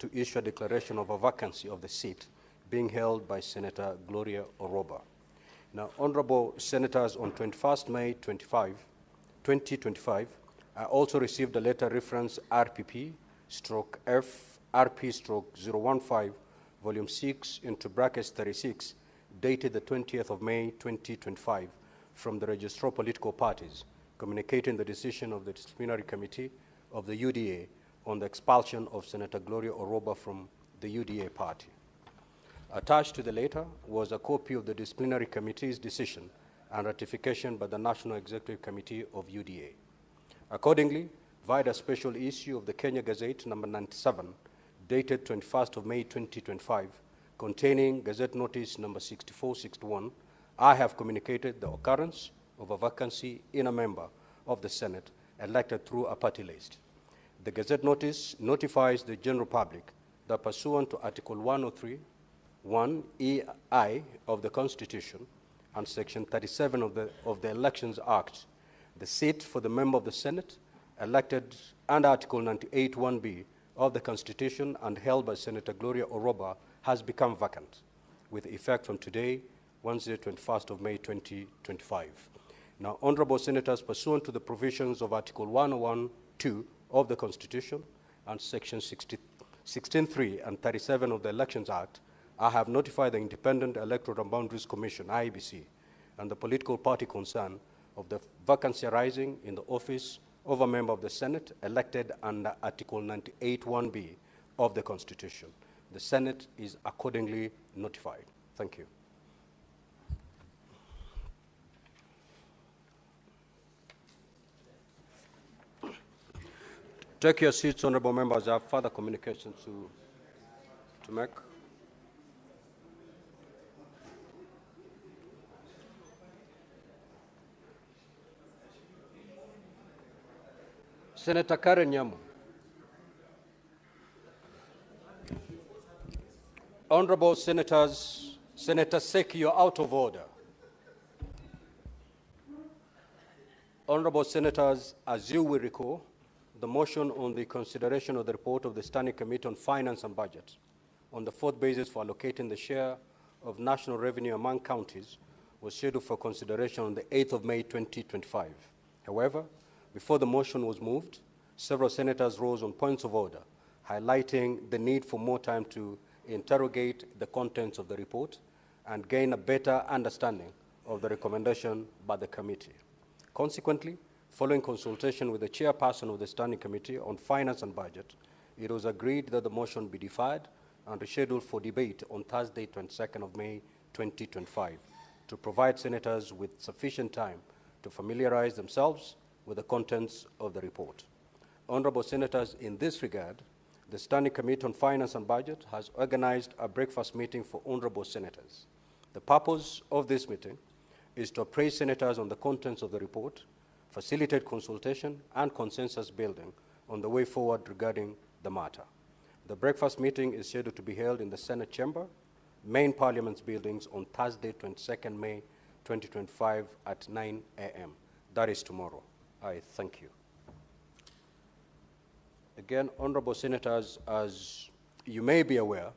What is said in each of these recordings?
to issue a declaration of a vacancy of the seat being held by Senator Gloria Oroba. Now, Honorable Senators, on 21st May 2025, I also received a letter reference RPP/FRP/015, Volume 6, into brackets 36, dated the 20th of May 2025, from the Registrar of Political Parties, communicating the decision of the Disciplinary Committee of the UDA on the expulsion of Senator Gloria Oroba from the UDA party. Attached to the letter was a copy of the Disciplinary Committee's decision and ratification by the National Executive Committee of UDA. Accordingly, via a special issue of the Kenya Gazette number 97, dated 21st of May 2025, containing Gazette Notice number 6461, I have communicated the occurrence of a vacancy in a member of the Senate elected through a party list. The Gazette Notice notifies the general public that pursuant to Article 103(1)(EI of the Constitution and Section 37 of the Elections Act, the seat for the member of the Senate elected under Article 98(1)(b) of the Constitution and held by Senator Gloria Oroba has become vacant, with effect from today, Wednesday, 21st of May 2025. Now, Honorable Senators, pursuant to the provisions of Article 101(2) of the Constitution and Section 16(3) and 37 of the Elections Act, I have notified the Independent Electoral and Boundaries Commission, IEBC, and the political party concerned of the vacancy arising in the office of a member of the Senate elected under Article 98(1)(b) of the Constitution. The Senate is accordingly notified. Thank you. Take your seats, honorable members. I have further communications to make. Senator Karen Nyamu. Honorable Senators, Senator Seki, you're out of order. Honorable Senators, as you will recall, the motion on the consideration of the report of the Standing Committee on Finance and Budget on the fourth basis for allocating the share of national revenue among counties was scheduled for consideration on the 8th of May 2025. However, before the motion was moved, several senators rose on points of order, highlighting the need for more time to interrogate the contents of the report and gain a better understanding of the recommendation by the committee. Consequently, following consultation with the chairperson of the Standing Committee on Finance and Budget, it was agreed that the motion be deferred and rescheduled for debate on Thursday, 22nd of May 2025, to provide senators with sufficient time to familiarize themselves with the contents of the report. Honorable Senators, in this regard, the Standing Committee on Finance and Budget has organized a breakfast meeting for honorable senators. The purpose of this meeting is to appraise senators on the contents of the report, facilitate consultation and consensus building on the way forward regarding the matter. The breakfast meeting is scheduled to be held in the Senate Chamber, Main Parliament's buildings on Thursday, 22nd May 2025 at 9 a.m. That is tomorrow. I thank you. Again, honorable senators, as you may be aware,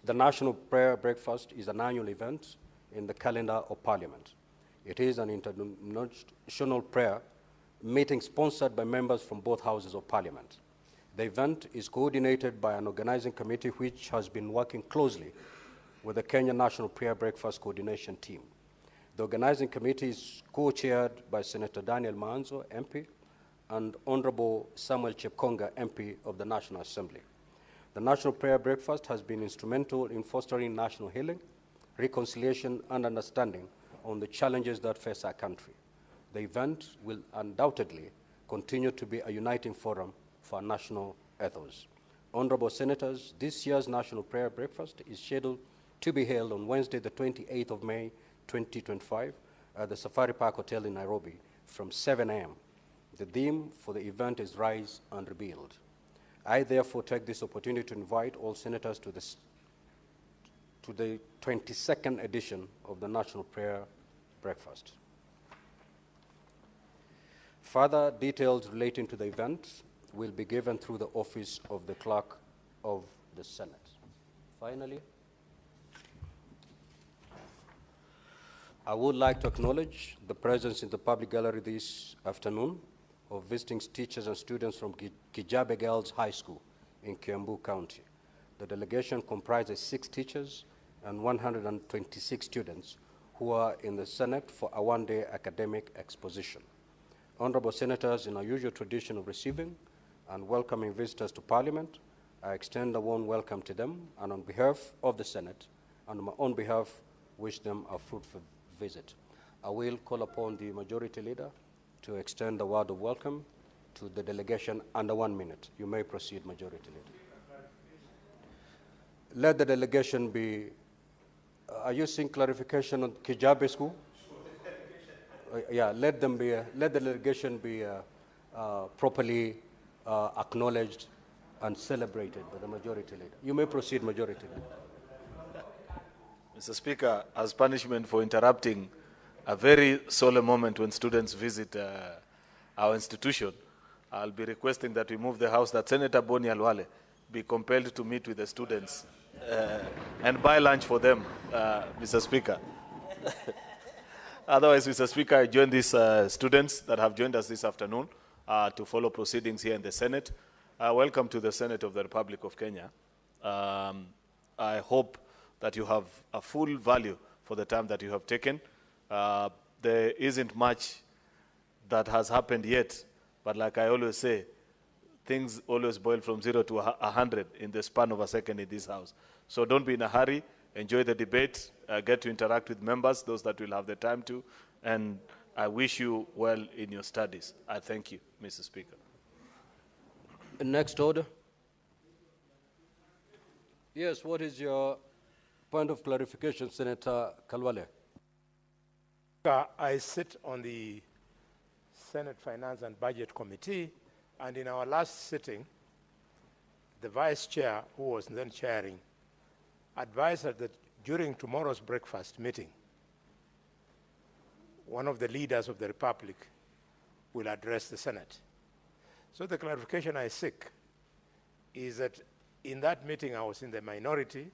the National Prayer Breakfast is an annual event in the calendar of Parliament. It is an international prayer meeting sponsored by members from both houses of Parliament. The event is coordinated by an organizing committee which has been working closely with the Kenya National Prayer Breakfast Coordination Team. The organizing committee is co-chaired by Senator Daniel Manzo, MP, and Honorable Samuel Chepkonga, MP of the National Assembly. The National Prayer Breakfast has been instrumental in fostering national healing, reconciliation, and understanding on the challenges that face our country. The event will undoubtedly continue to be a uniting forum for our national ethos. Honorable Senators, this year's National Prayer Breakfast is scheduled to be held on Wednesday, the 28th of May, 2025, at the Safari Park Hotel in Nairobi from 7 a.m. The theme for the event is Rise and Rebuild. I therefore take this opportunity to invite all senators to the 22nd edition of the National Prayer Breakfast. Further details relating to the event will be given through the office of the clerk of the Senate. Finally, I would like to acknowledge the presence in the public gallery this afternoon of visiting teachers and students from Kijabe Girls High School in Kiambu County. The delegation comprises 6 teachers and 126 students who are in the Senate for a one-day academic exposition. Honorable Senators, in our usual tradition of receiving and welcoming visitors to Parliament, I extend a warm welcome to them, and on behalf of the Senate and on my own behalf, wish them a fruitful visit. I will call upon the Majority Leader to extend the word of welcome to the delegation under 1 minute. You may proceed, Majority Leader. Let the delegation be, are you seeing clarification on Kijabe School? Yeah, let the delegation be properly acknowledged and celebrated by the Majority Leader. You may proceed, Majority Leader. Mr. Speaker, as punishment for interrupting a very solemn moment when students visit our institution, I'll be requesting that we move the House that Senator Boni Alwale be compelled to meet with the students and buy lunch for them, Mr. Speaker. Otherwise, Mr. Speaker, I join these students that have joined us this afternoon to follow proceedings here in the Senate. Welcome to the Senate of the Republic of Kenya. I hope that you have a full value for the time that you have taken. There isn't much that has happened yet, but like I always say, things always boil from 0 to 100 in the span of a second in this House. So don't be in a hurry. Enjoy the debate, get to interact with members, those that will have the time to, and I wish you well in your studies. I thank you, Mr. Speaker. Next order. Yes, what is your point of clarification, Senator Kalwale? I sit on the Senate Finance and Budget Committee, and in our last sitting, the Vice Chair, who was then chairing, advised us that during tomorrow's breakfast meeting, one of the leaders of the Republic will address the Senate. So the clarification I seek is that in that meeting I was in the minority.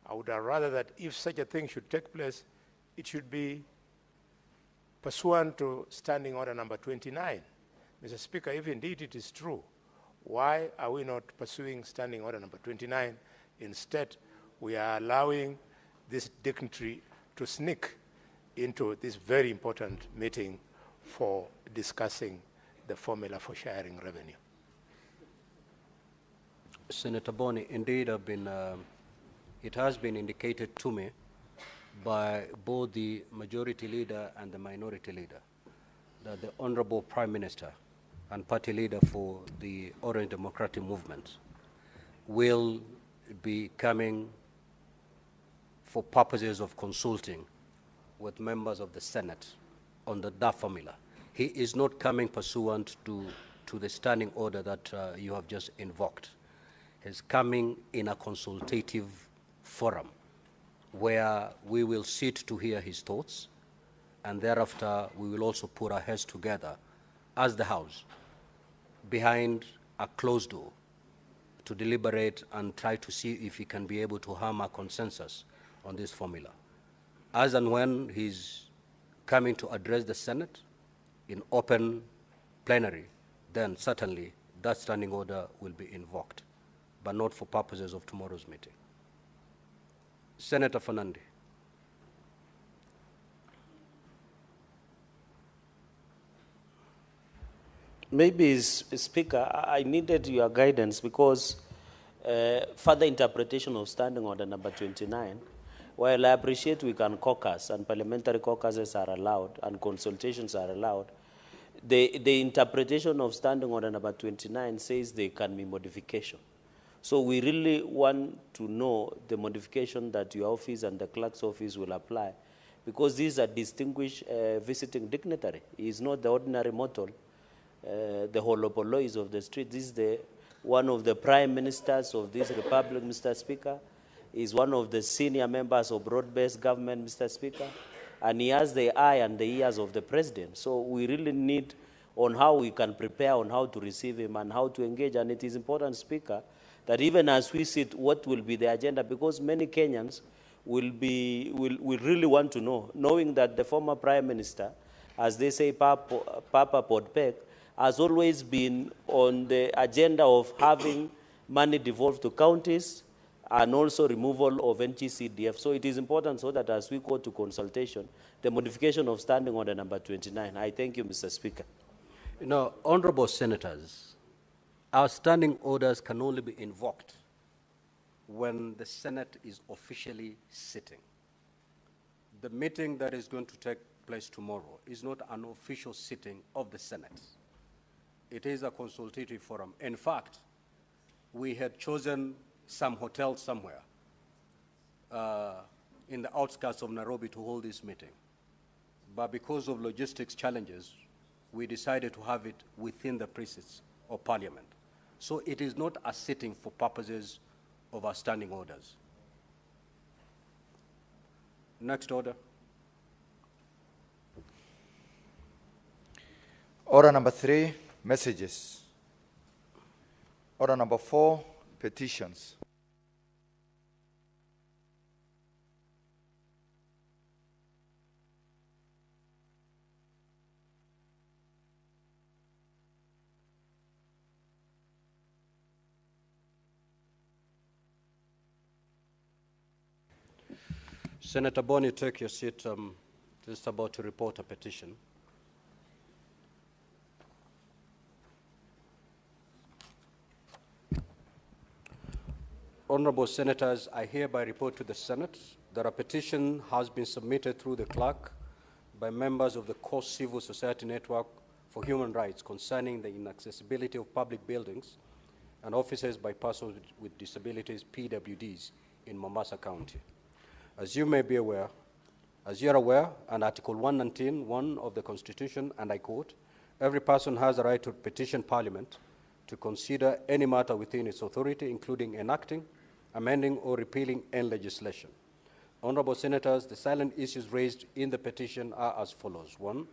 I would have rather that if such a thing should take place, it should be pursuant to Standing Order number 29. Mr. Speaker, if indeed it is true, why are we not pursuing Standing Order number 29? Instead, we are allowing this dignitary to sneak into this very important meeting for discussing the formula for sharing revenue. Senator Boni, indeed, it has been indicated to me by both the Majority Leader and the Minority Leader that the Honorable Prime Minister and Party Leader for the Orange Democratic Movement will be coming for purposes of consulting with members of the Senate on that formula. He is not coming pursuant to the standing order that you have just invoked. He's coming in a consultative forum where we will sit to hear his thoughts, and thereafter we will also put our heads together as the House behind a closed door to deliberate and try to see if he can be able to harm a consensus on this formula. As and when he's coming to address the Senate in open plenary, then certainly that standing order will be invoked, but not for purposes of tomorrow's meeting. Senator Fernandi. Maybe, Speaker, I needed your guidance because further interpretation of Standing Order number 29, while I appreciate we can caucus and parliamentary caucuses are allowed and consultations are allowed, the interpretation of Standing Order number 29 says there can be modification. So we really want to know the modification that your office and the clerk's office will apply, because this is a distinguished visiting dignitary. He is not the ordinary mortal, the holopolois of the street. This is one of the prime ministers of this republic, Mr. Speaker. He is one of the senior members of broad-based government, Mr. Speaker, and he has the eye and the ears of the president. So we really need on how we can prepare on how to receive him and how to engage. And it is important, Speaker, that even as we sit, what will be the agenda? Because many Kenyans will really want to know, knowing that the former Prime Minister, as they say, Papa Podpek, has always been on the agenda of having money devolved to counties and also removal of NGCDF. So it is important so that as we go to consultation, the modification of Standing Order number 29. I thank you, Mr. Speaker. You know, honorable senators, our standing orders can only be invoked when the Senate is officially sitting. The meeting that is going to take place tomorrow is not an official sitting of the Senate. It is a consultative forum. In fact, we had chosen some hotel somewhere in the outskirts of Nairobi to hold this meeting. But because of logistics challenges, we decided to have it within the precincts of Parliament. So it is not a sitting for purposes of our standing orders. Next order. Order number 3, messages. Order number 4, petitions. Senator Boni, take your seat. Just about to report a petition. Honorable Senators, I hereby report to the Senate that a petition has been submitted through the clerk by members of the Core Civil Society Network for Human Rights concerning the inaccessibility of public buildings and offices by persons with disabilities, PWDs, in Mombasa County. As you may be aware, as you are aware, under Article 119(1) of the Constitution, and I quote, every person has a right to petition Parliament to consider any matter within its authority, including enacting, amending, or repealing any legislation. Honorable Senators, the salient issues raised in the petition are as follows. 1,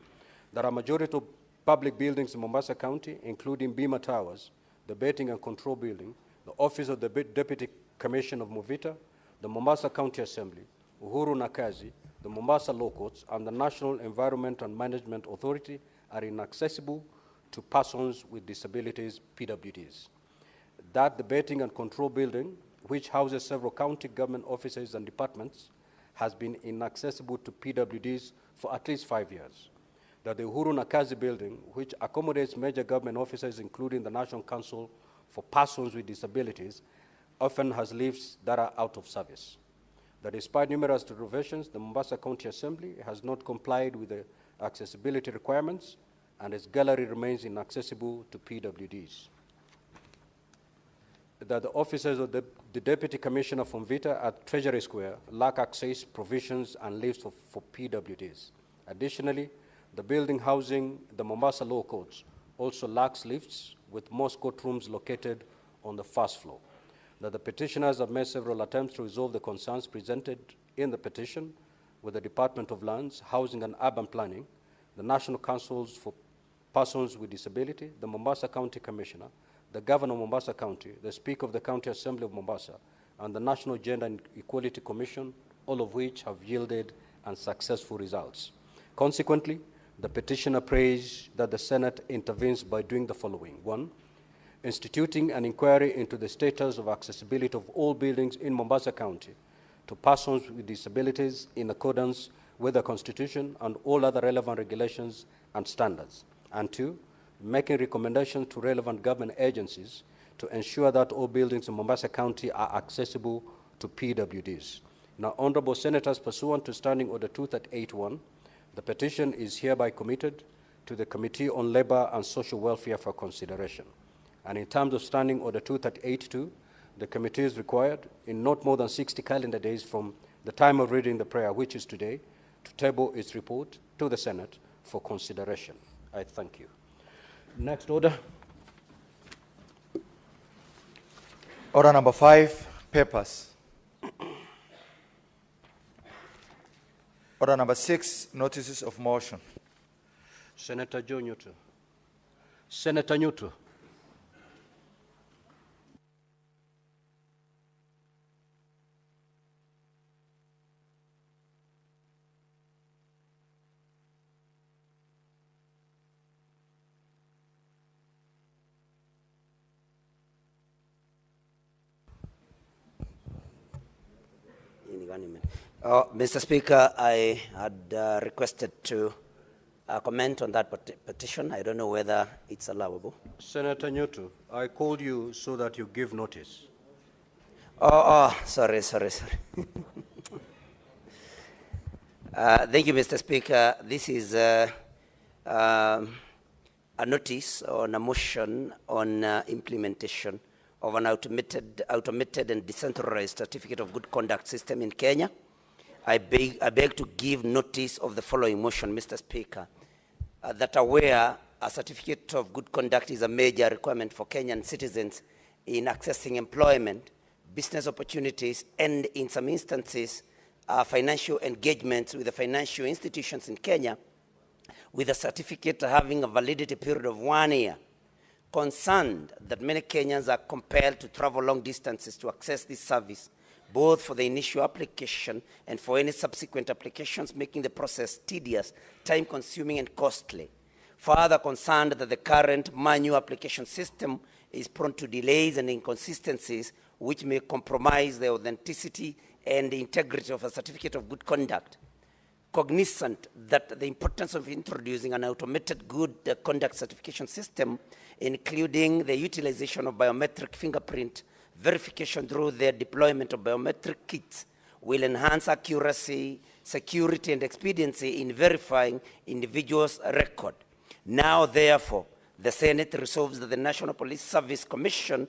there are a majority of public buildings in Mombasa County, including Bima Towers, the Betting and Control Building, the Office of the Deputy Commissioner of Movita, the Mombasa County Assembly, Uhuru Nakazi, the Mombasa Law Courts, and the National Environment and Management Authority are inaccessible to persons with disabilities, PWDs. That the Betting and Control Building, which houses several county government offices and departments, has been inaccessible to PWDs for at least 5 years. That the Uhuru Nakazi Building, which accommodates major government offices, including the National Council for Persons with Disabilities, often has lifts that are out of service. That despite numerous derogations, the Mombasa County Assembly has not complied with the accessibility requirements, and its gallery remains inaccessible to PWDs. That the offices of the Deputy Commissioner from Vita at Treasury Square lack access, provisions, and lifts for PWDs. Additionally, the building housing the Mombasa Law Courts also lacks lifts, with most courtrooms located on the first floor. That the petitioners have made several attempts to resolve the concerns presented in the petition with the Department of Lands, Housing and Urban Planning, the National Councils for Persons with Disability, the Mombasa County Commissioner, the Governor of Mombasa County, the Speaker of the County Assembly of Mombasa, and the National Gender and Equality Commission, all of which have yielded unsuccessful results. Consequently, the petitioner prays that the Senate intervenes by doing the following. 1, instituting an inquiry into the status of accessibility of all buildings in Mombasa County to persons with disabilities in accordance with the Constitution and all other relevant regulations and standards. And 2, making recommendations to relevant government agencies to ensure that all buildings in Mombasa County are accessible to PWDs. Now, Honorable Senators, pursuant to Standing Order 2381, the petition is hereby committed to the Committee on Labor and Social Welfare for consideration. And in terms of Standing Order 2382, the committee is required, in not more than 60 calendar days from the time of reading the prayer, which is today, to table its report to the Senate for consideration. I thank you. Next order. Order number 5, papers. Order number 6, notices of motion. Senator Joe Newton. Senator Newton. Mr. Speaker, I had requested to comment on that petition. I don't know whether it's allowable. Senator Newton, I called you so that you give notice. Sorry. Thank you, Mr. Speaker. This is a notice on a motion on implementation of an automated and decentralized certificate of good conduct system in Kenya. I beg to give notice of the following motion, Mr. Speaker, that aware a certificate of good conduct is a major requirement for Kenyan citizens in accessing employment, business opportunities, and in some instances, financial engagements with the financial institutions in Kenya, with a certificate having a validity period of 1 year. Concerned that many Kenyans are compelled to travel long distances to access this service, both for the initial application and for any subsequent applications, making the process tedious, time-consuming, and costly. Further concerned that the current manual application system is prone to delays and inconsistencies which may compromise the authenticity and the integrity of a certificate of good conduct. Cognizant that the importance of introducing an automated good conduct certification system, including the utilization of biometric fingerprint verification through the deployment of biometric kits, will enhance accuracy, security, and expediency in verifying individuals' record. Now, therefore, the Senate resolves that the National Police Service Commission,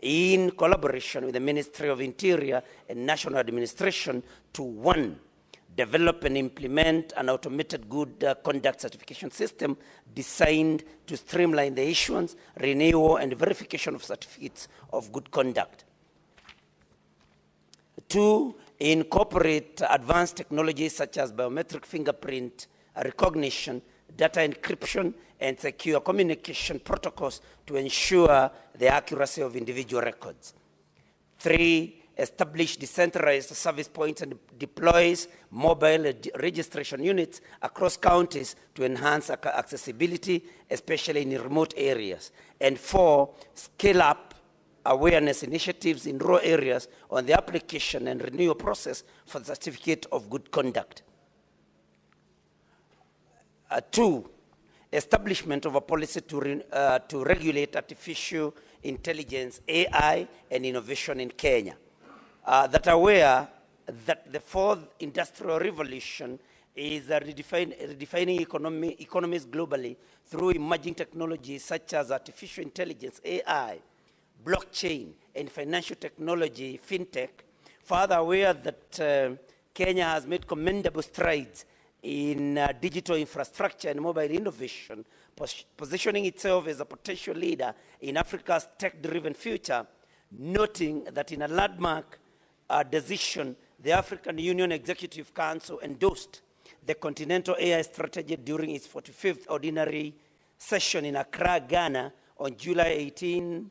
in collaboration with the Ministry of Interior and National Administration, to 1, develop and implement an automated good conduct certification system designed to streamline the issuance, renewal, and verification of certificates of good conduct. 2, incorporate advanced technologies such as biometric fingerprint recognition, data encryption, and secure communication protocols to ensure the accuracy of individual records. 3, establish decentralized service points and deploys mobile registration units across counties to enhance accessibility, especially in remote areas. And 4, scale up awareness initiatives in rural areas on the application and renewal process for the certificate of good conduct. 2, establishment of a policy to regulate artificial intelligence, AI, and innovation in Kenya. That aware that the 4th industrial revolution is redefining economies globally through emerging technologies such as artificial intelligence, AI, blockchain, and financial technology, fintech. Further aware that Kenya has made commendable strides in digital infrastructure and mobile innovation, positioning itself as a potential leader in Africa's tech-driven future, noting that in a landmark decision, the African Union Executive Council endorsed the Continental AI Strategy during its 45th Ordinary Session in Accra, Ghana, on July 18th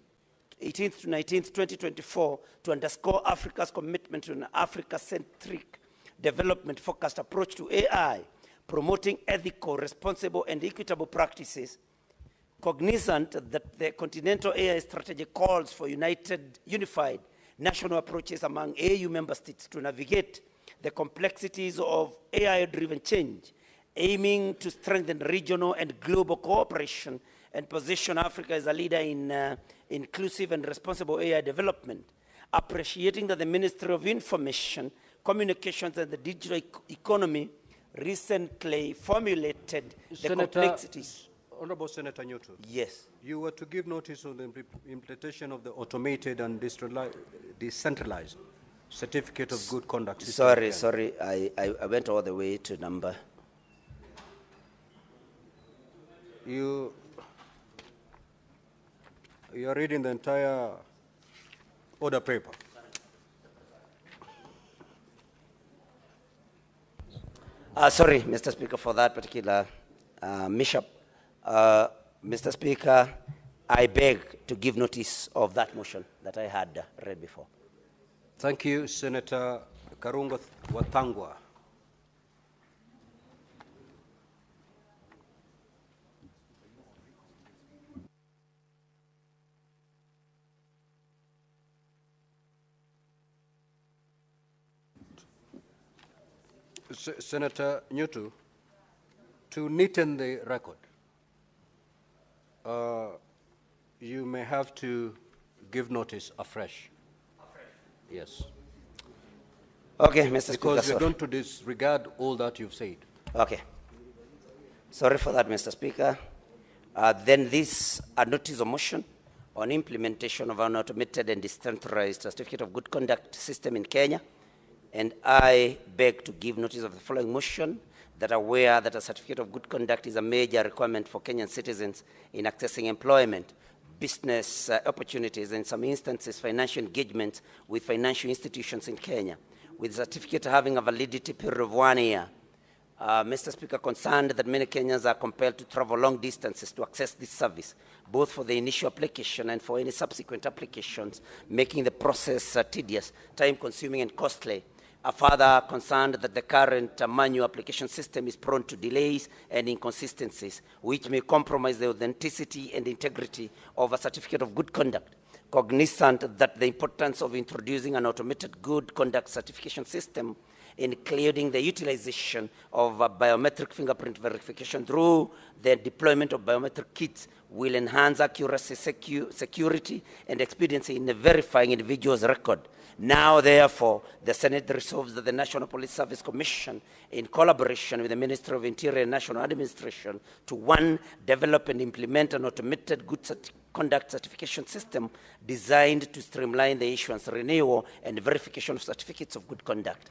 to 19th, 2024, to underscore Africa's commitment to an Africa-centric development-focused approach to AI, promoting ethical, responsible, and equitable practices. Cognizant that the Continental AI Strategy calls for unified national approaches among AU member states to navigate the complexities of AI-driven change, aiming to strengthen regional and global cooperation and position Africa as a leader in inclusive and responsible AI development. Appreciating that the Ministry of Information, Communications, and the Digital Economy recently formulated the complexities. Honorable Senator Newton. Yes. You were to give notice on the implementation of the automated and decentralized certificate of good conduct system. Sorry, I went all the way to number. You are reading the entire order paper. Sorry, Mr. Speaker, for that particular mishap. Mr. Speaker, I beg to give notice of that motion that I had read before. Thank you, Senator Karungo Watangwa. Senator Newtu, to neaten the record, you may have to give notice afresh. Yes. Okay, Mr. Speaker. Because we're going to disregard all that you've said. Okay. Sorry for that, Mr. Speaker. Then this notice of motion on implementation of an automated and decentralized certificate of good conduct system in Kenya. And I beg to give notice of the following motion, that aware that a certificate of good conduct is a major requirement for Kenyan citizens in accessing employment, business opportunities, and in some instances financial engagement with financial institutions in Kenya, with the certificate having a validity period of 1 year. Mr. Speaker, concerned that many Kenyans are compelled to travel long distances to access this service, both for the initial application and for any subsequent applications, making the process tedious, time-consuming, and costly. Further, concerned that the current manual application system is prone to delays and inconsistencies, which may compromise the authenticity and integrity of a certificate of good conduct. Cognizant that the importance of introducing an automated good conduct certification system, including the utilization of biometric fingerprint verification through the deployment of biometric kits, will enhance accuracy, security, and expediency in verifying individuals' record. Now, therefore, the Senate resolves that the National Police Service Commission, in collaboration with the Ministry of Interior and National Administration, to 1, develop and implement an automated good conduct certification system designed to streamline the issuance, renewal, and verification of certificates of good conduct.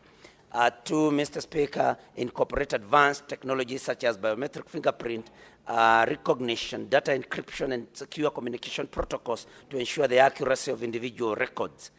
2, Mr. Speaker, incorporate advanced technologies such as biometric fingerprint recognition, data encryption, and secure communication protocols to ensure the accuracy of individuals' records.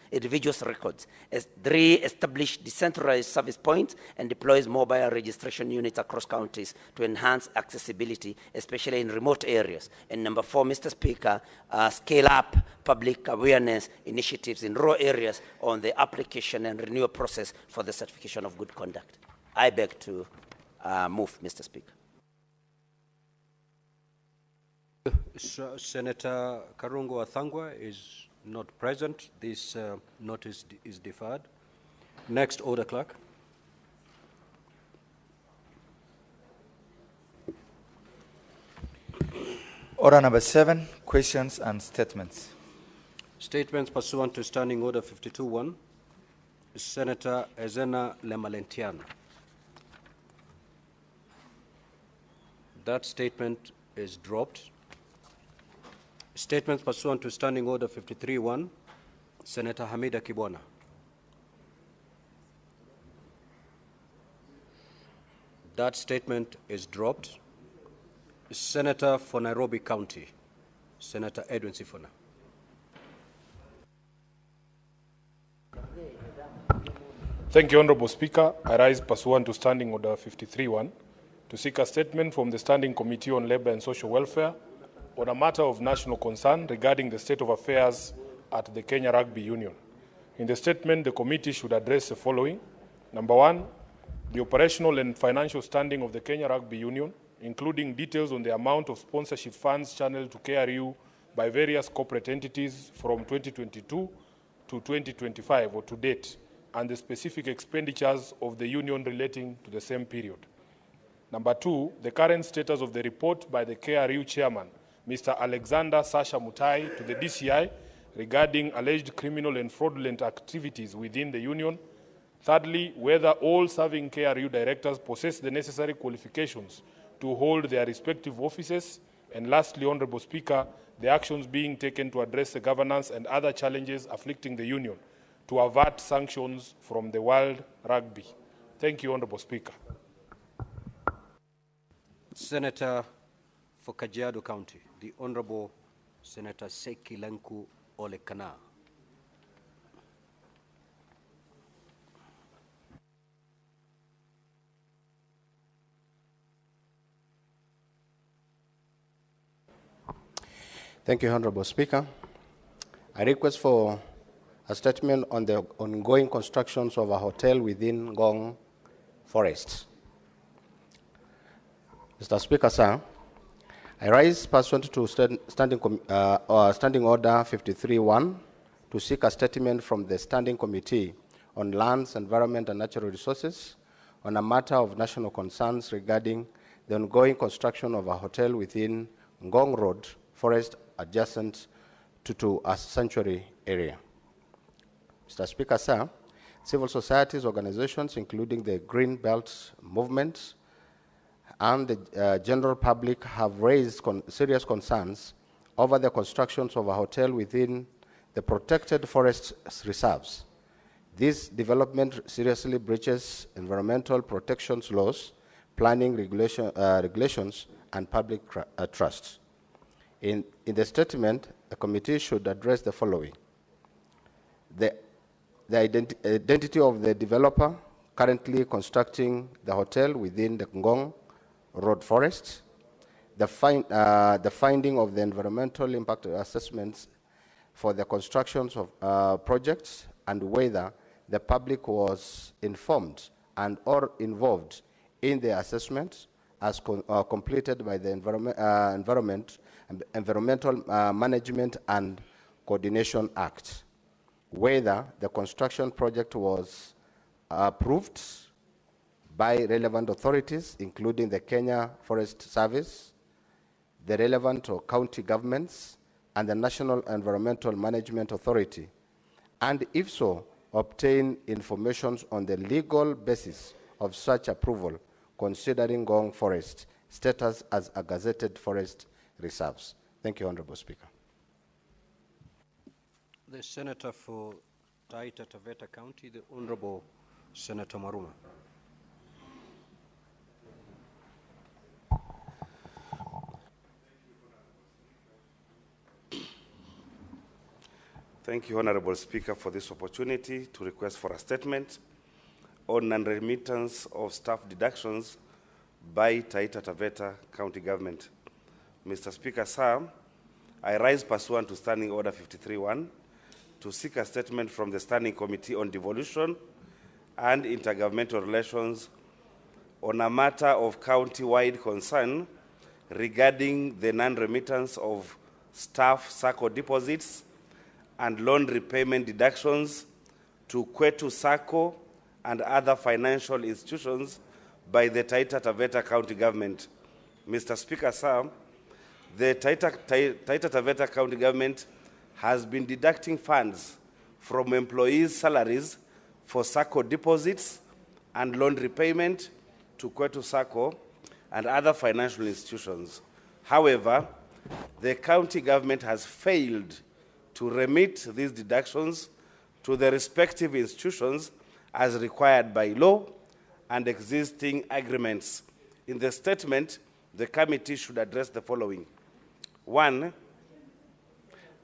3, establish decentralized service points and deploys mobile registration units across counties to enhance accessibility, especially in remote areas. And 4, Mr. Speaker, scale up public awareness initiatives in rural areas on the application and renewal process for the certification of good conduct. I beg to move, Mr. Speaker. Senator Karungo Athangwa is not present. This notice is deferred. Next, Order Clerk. Order number 7, questions and statements. Statements pursuant to Standing Order 52-1. Senator Ezena Lemalentiana. That statement is dropped. Statements pursuant to Standing Order 53-1, Senator Hamida Kibwana. That statement is dropped. Senator for Nairobi County, Senator Edwin Sifuna. Thank you, Honorable Speaker. I rise pursuant to Standing Order 53-1 to seek a statement from the Standing Committee on Labour and Social Welfare on a matter of national concern regarding the state of affairs at the Kenya Rugby Union. In the statement, the committee should address the following. Number 1, the operational and financial standing of the Kenya Rugby Union, including details on the amount of sponsorship funds channeled to KRU by various corporate entities from 2022 to 2025 or to date, and the specific expenditures of the union relating to the same period. Number 2, the current status of the report by the KRU chairman, Mr. Alexander Sasha Mutai, to the DCI regarding alleged criminal and fraudulent activities within the union. Thirdly, whether all serving KRU directors possess the necessary qualifications to hold their respective offices. And lastly, Honorable Speaker, the actions being taken to address the governance and other challenges afflicting the union to avert sanctions from the World Rugby. Thank you, Honorable Speaker. Senator for Kajiado County, the Honorable Senator Seki Lenku Olekana. Thank you, Honorable Speaker. I request for a statement on the ongoing constructions of a hotel within Ngong Forest. Mr. Speaker, sir, I rise pursuant to Standing Order 53-1 to seek a statement from the Standing Committee on Lands, Environment and Natural Resources on a matter of national concerns regarding the ongoing construction of a hotel within Ngong Road Forest adjacent to a sanctuary area. Mr. Speaker, sir, civil societies organizations, including the Green Belt Movement and the general public, have raised serious concerns over the constructions of a hotel within the protected forest reserves. This development seriously breaches environmental protection laws, planning regulations, and public trust. In the statement, the committee should address the following: the identity of the developer currently constructing the hotel within the Ngong Road Forest, the finding of the environmental impact assessments for the constructions of projects, and whether the public was informed and or involved in the assessment as completed by the Environmental Management and Coordination Act, whether the construction project was approved by relevant authorities, including the Kenya Forest Service, the relevant county governments, and the National Environmental Management Authority, and if so, obtain information on the legal basis of such approval, considering Ngong Forest status as a gazetted forest reserves. Thank you, Honorable Speaker. The Senator for Taita Taveta County, the Honorable Senator Maruma. Thank you, Honorable Speaker, for this opportunity to request for a statement on non-remittance of staff deductions by Taita Taveta County Government. Mr. Speaker, sir, I rise pursuant to Standing Order 53-1 to seek a statement from the Standing Committee on Devolution and Intergovernmental Relations on a matter of county-wide concern regarding the non-remittance of staff SACCO deposits and loan repayment deductions to Kwetu SACCO and other financial institutions by the Taita Taveta County Government. Mr. Speaker, sir, the Taita Taveta County Government has been deducting funds from employees' salaries for SACCO deposits and loan repayment to Kwetu SACCO and other financial institutions. However, the county government has failed to remit these deductions to the respective institutions as required by law and existing agreements. In the statement, the committee should address the following. 1,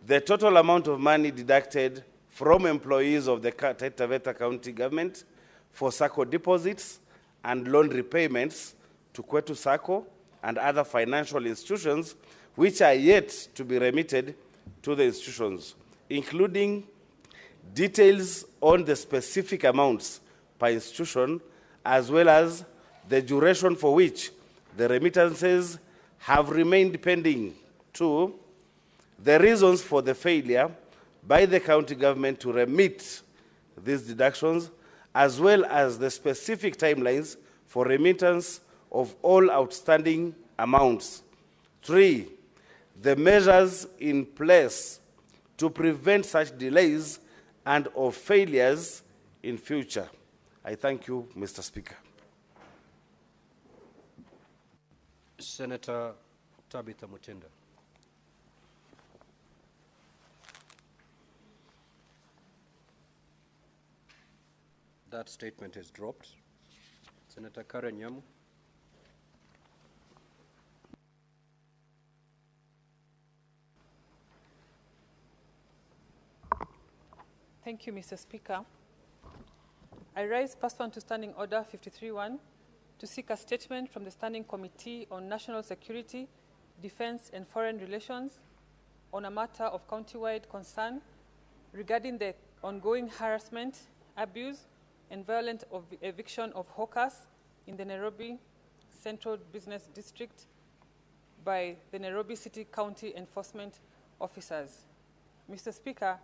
the total amount of money deducted from employees of the Taita Taveta County Government for SACCO deposits and loan repayments to Kwetu SACCO and other financial institutions which are yet to be remitted to the institutions, including details on the specific amounts per institution, as well as the duration for which the remittances have remained pending. 2, the reasons for the failure by the county government to remit these deductions, as well as the specific timelines for remittance of all outstanding amounts. 3, the measures in place to prevent such delays and or failures in future. I thank you, Mr. Speaker. Senator Tabitha Mutinda. That statement is dropped. Senator Karen Nyamu. Thank you, Mr. Speaker. I rise pursuant to Standing Order 53-1 to seek a statement from the Standing Committee on National Security, Defense and Foreign Relations on a matter of county-wide concern regarding the ongoing harassment, abuse, and violent eviction of hawkers in the Nairobi Central Business District by the Nairobi City County Enforcement Officers. Mr. Speaker,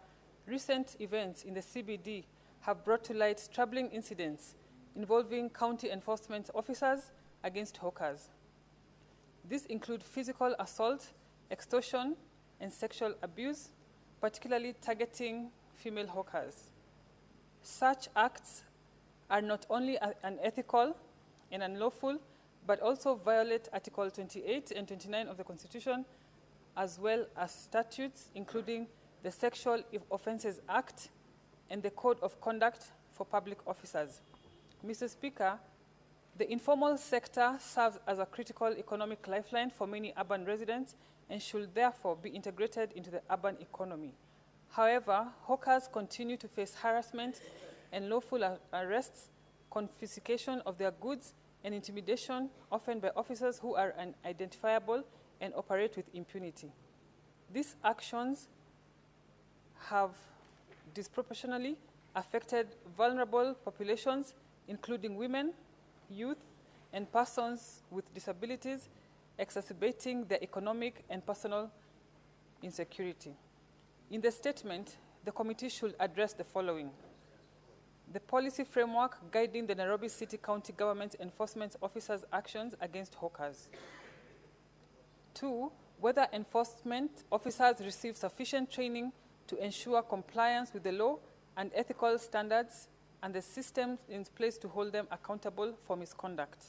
recent events in the CBD have brought to light troubling incidents involving county enforcement officers against hawkers. These include physical assault, extortion, and sexual abuse, particularly targeting female hawkers. Such acts are not only unethical and unlawful, but also violate Article 28 and 29 of the Constitution, as well as statutes, including the Sexual Offences Act and the Code of Conduct for Public Officers. Mr. Speaker, the informal sector serves as a critical economic lifeline for many urban residents and should therefore be integrated into the urban economy. However, hawkers continue to face harassment and lawful arrests, confiscation of their goods, and intimidation, often by officers who are unidentifiable and operate with impunity. These actions have disproportionately affected vulnerable populations, including women, youth, and persons with disabilities, exacerbating their economic and personal insecurity. In the statement, the committee should address the following: the policy framework guiding the Nairobi City County Government enforcement officers' actions against hawkers. 2, whether enforcement officers receive sufficient training to ensure compliance with the law and ethical standards and the systems in place to hold them accountable for misconduct.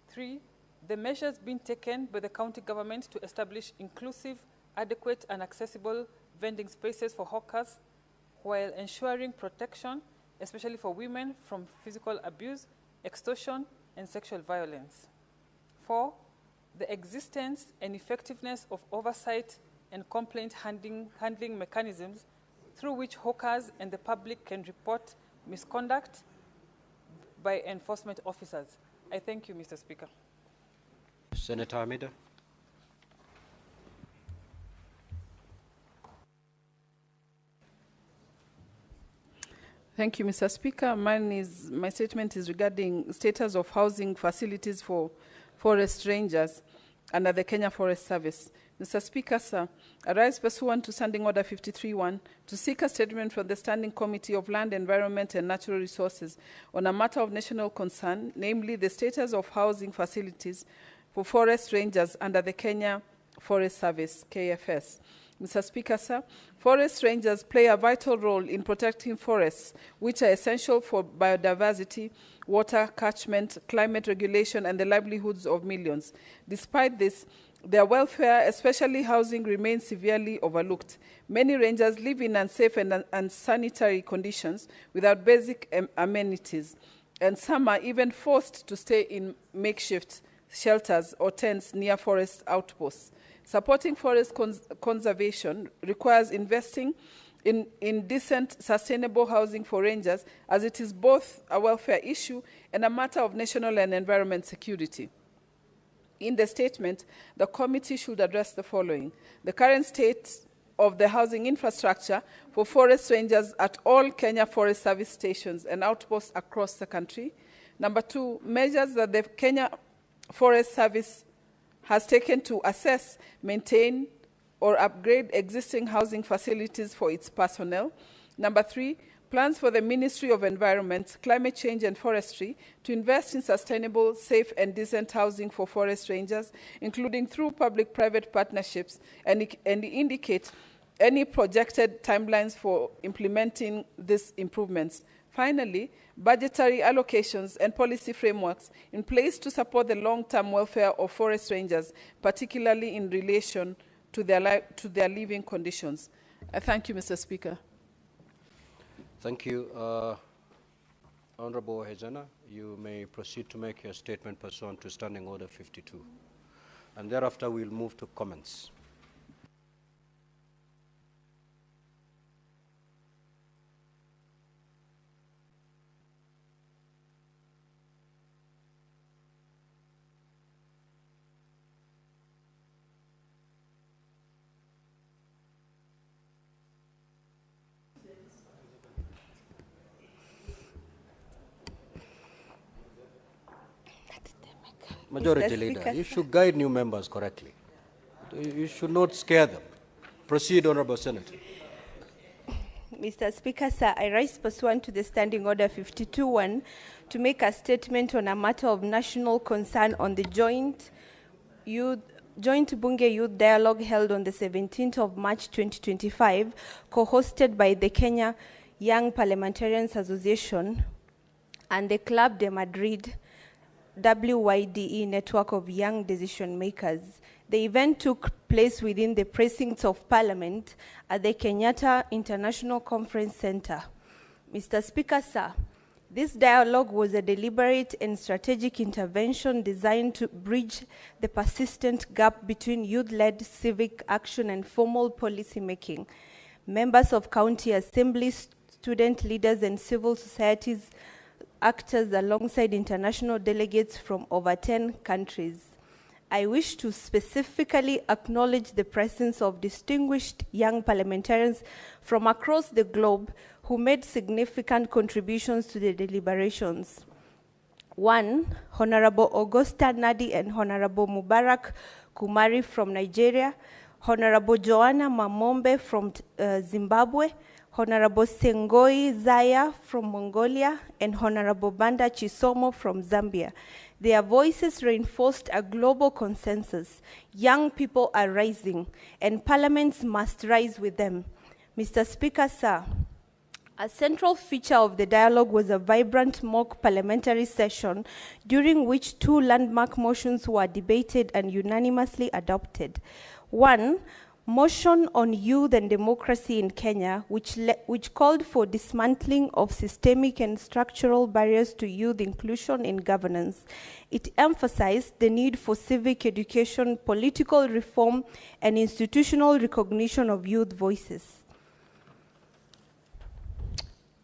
3, the measures being taken by the county government to establish inclusive, adequate, and accessible vending spaces for hawkers while ensuring protection, especially for women, from physical abuse, extortion, and sexual violence. 4, the existence and effectiveness of oversight and complaint handling mechanisms through which hawkers and the public can report misconduct by enforcement officers. I thank you, Mr. Speaker. Senator Hamida. Thank you, Mr. Speaker. My statement is regarding status of housing facilities for forest rangers under the Kenya Forest Service. Mr. Speaker, sir, I rise pursuant to Standing Order 53-1 to seek a statement from the Standing Committee of Land, Environment and Natural Resources on a matter of national concern, namely the status of housing facilities for forest rangers under the Kenya Forest Service, KFS. Mr. Speaker, sir, forest rangers play a vital role in protecting forests, which are essential for biodiversity, water catchment, climate regulation, and the livelihoods of millions. Despite this, their welfare, especially housing, remains severely overlooked. Many rangers live in unsafe and unsanitary conditions without basic amenities, and some are even forced to stay in makeshift shelters or tents near forest outposts. Supporting forest conservation requires investing in decent, sustainable housing for rangers, as it is both a welfare issue and a matter of national and environment security. In the statement, the committee should address the following: the current state of the housing infrastructure for forest rangers at all Kenya Forest Service stations and outposts across the country. Number 2, measures that the Kenya Forest Service has taken to assess, maintain, or upgrade existing housing facilities for its personnel. Number 3, plans for the Ministry of Environment, Climate Change and Forestry to invest in sustainable, safe and decent housing for forest rangers, including through public-private partnerships, and indicate any projected timelines for implementing these improvements. Finally, budgetary allocations and policy frameworks in place to support the long-term welfare of forest rangers, particularly in relation to their living conditions. I thank you, Mr. Speaker. Thank you. Honorable Hezana, you may proceed to make your statement pursuant to Standing Order 52. And thereafter, we'll move to comments. Majority Leader, you should guide new members correctly. You should not scare them. Proceed, Honorable Senator. Mr. Speaker, sir, I rise pursuant to the Standing Order 52-1 to make a statement on a matter of national concern on the joint Bunge Youth Dialogue held on the 17th of March 2025, co-hosted by the Kenya Young Parliamentarians Association and the Club de Madrid WYDE network of young decision makers. The event took place within the precincts of Parliament at the Kenyatta International Conference Center. Mr. Speaker, sir, this dialogue was a deliberate and strategic intervention designed to bridge the persistent gap between youth-led civic action and formal policy making. Members of county assemblies, student leaders, and civil societies actors alongside international delegates from over 10 countries. I wish to specifically acknowledge the presence of distinguished young parliamentarians from across the globe who made significant contributions to the deliberations. 1, Honorable Augusta Nadi and Honorable Mubarak Kumari from Nigeria, Honorable Joanna Mamombe from Zimbabwe, Honorable Sengoi Zaya from Mongolia, and Honorable Banda Chisomo from Zambia. Their voices reinforced a global consensus. Young people are rising, and parliaments must rise with them. Mr. Speaker, sir, a central feature of the dialogue was a vibrant mock parliamentary session during which 2 landmark motions were debated and unanimously adopted. 1, motion on youth and democracy in Kenya, which called for dismantling of systemic and structural barriers to youth inclusion in governance. It emphasized the need for civic education, political reform, and institutional recognition of youth voices.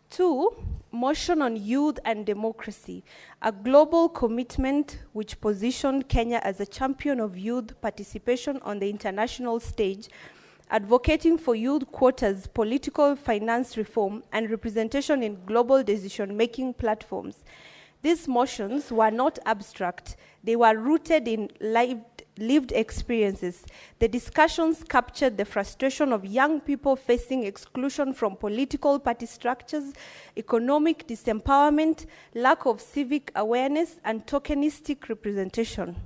2, motion on youth and democracy, a global commitment which positioned Kenya as a champion of youth participation on the international stage, advocating for youth quotas, political finance reform, and representation in global decision-making platforms. These motions were not abstract. They were rooted in lived experiences. The discussions captured the frustration of young people facing exclusion from political party structures, economic disempowerment, lack of civic awareness, and tokenistic representation.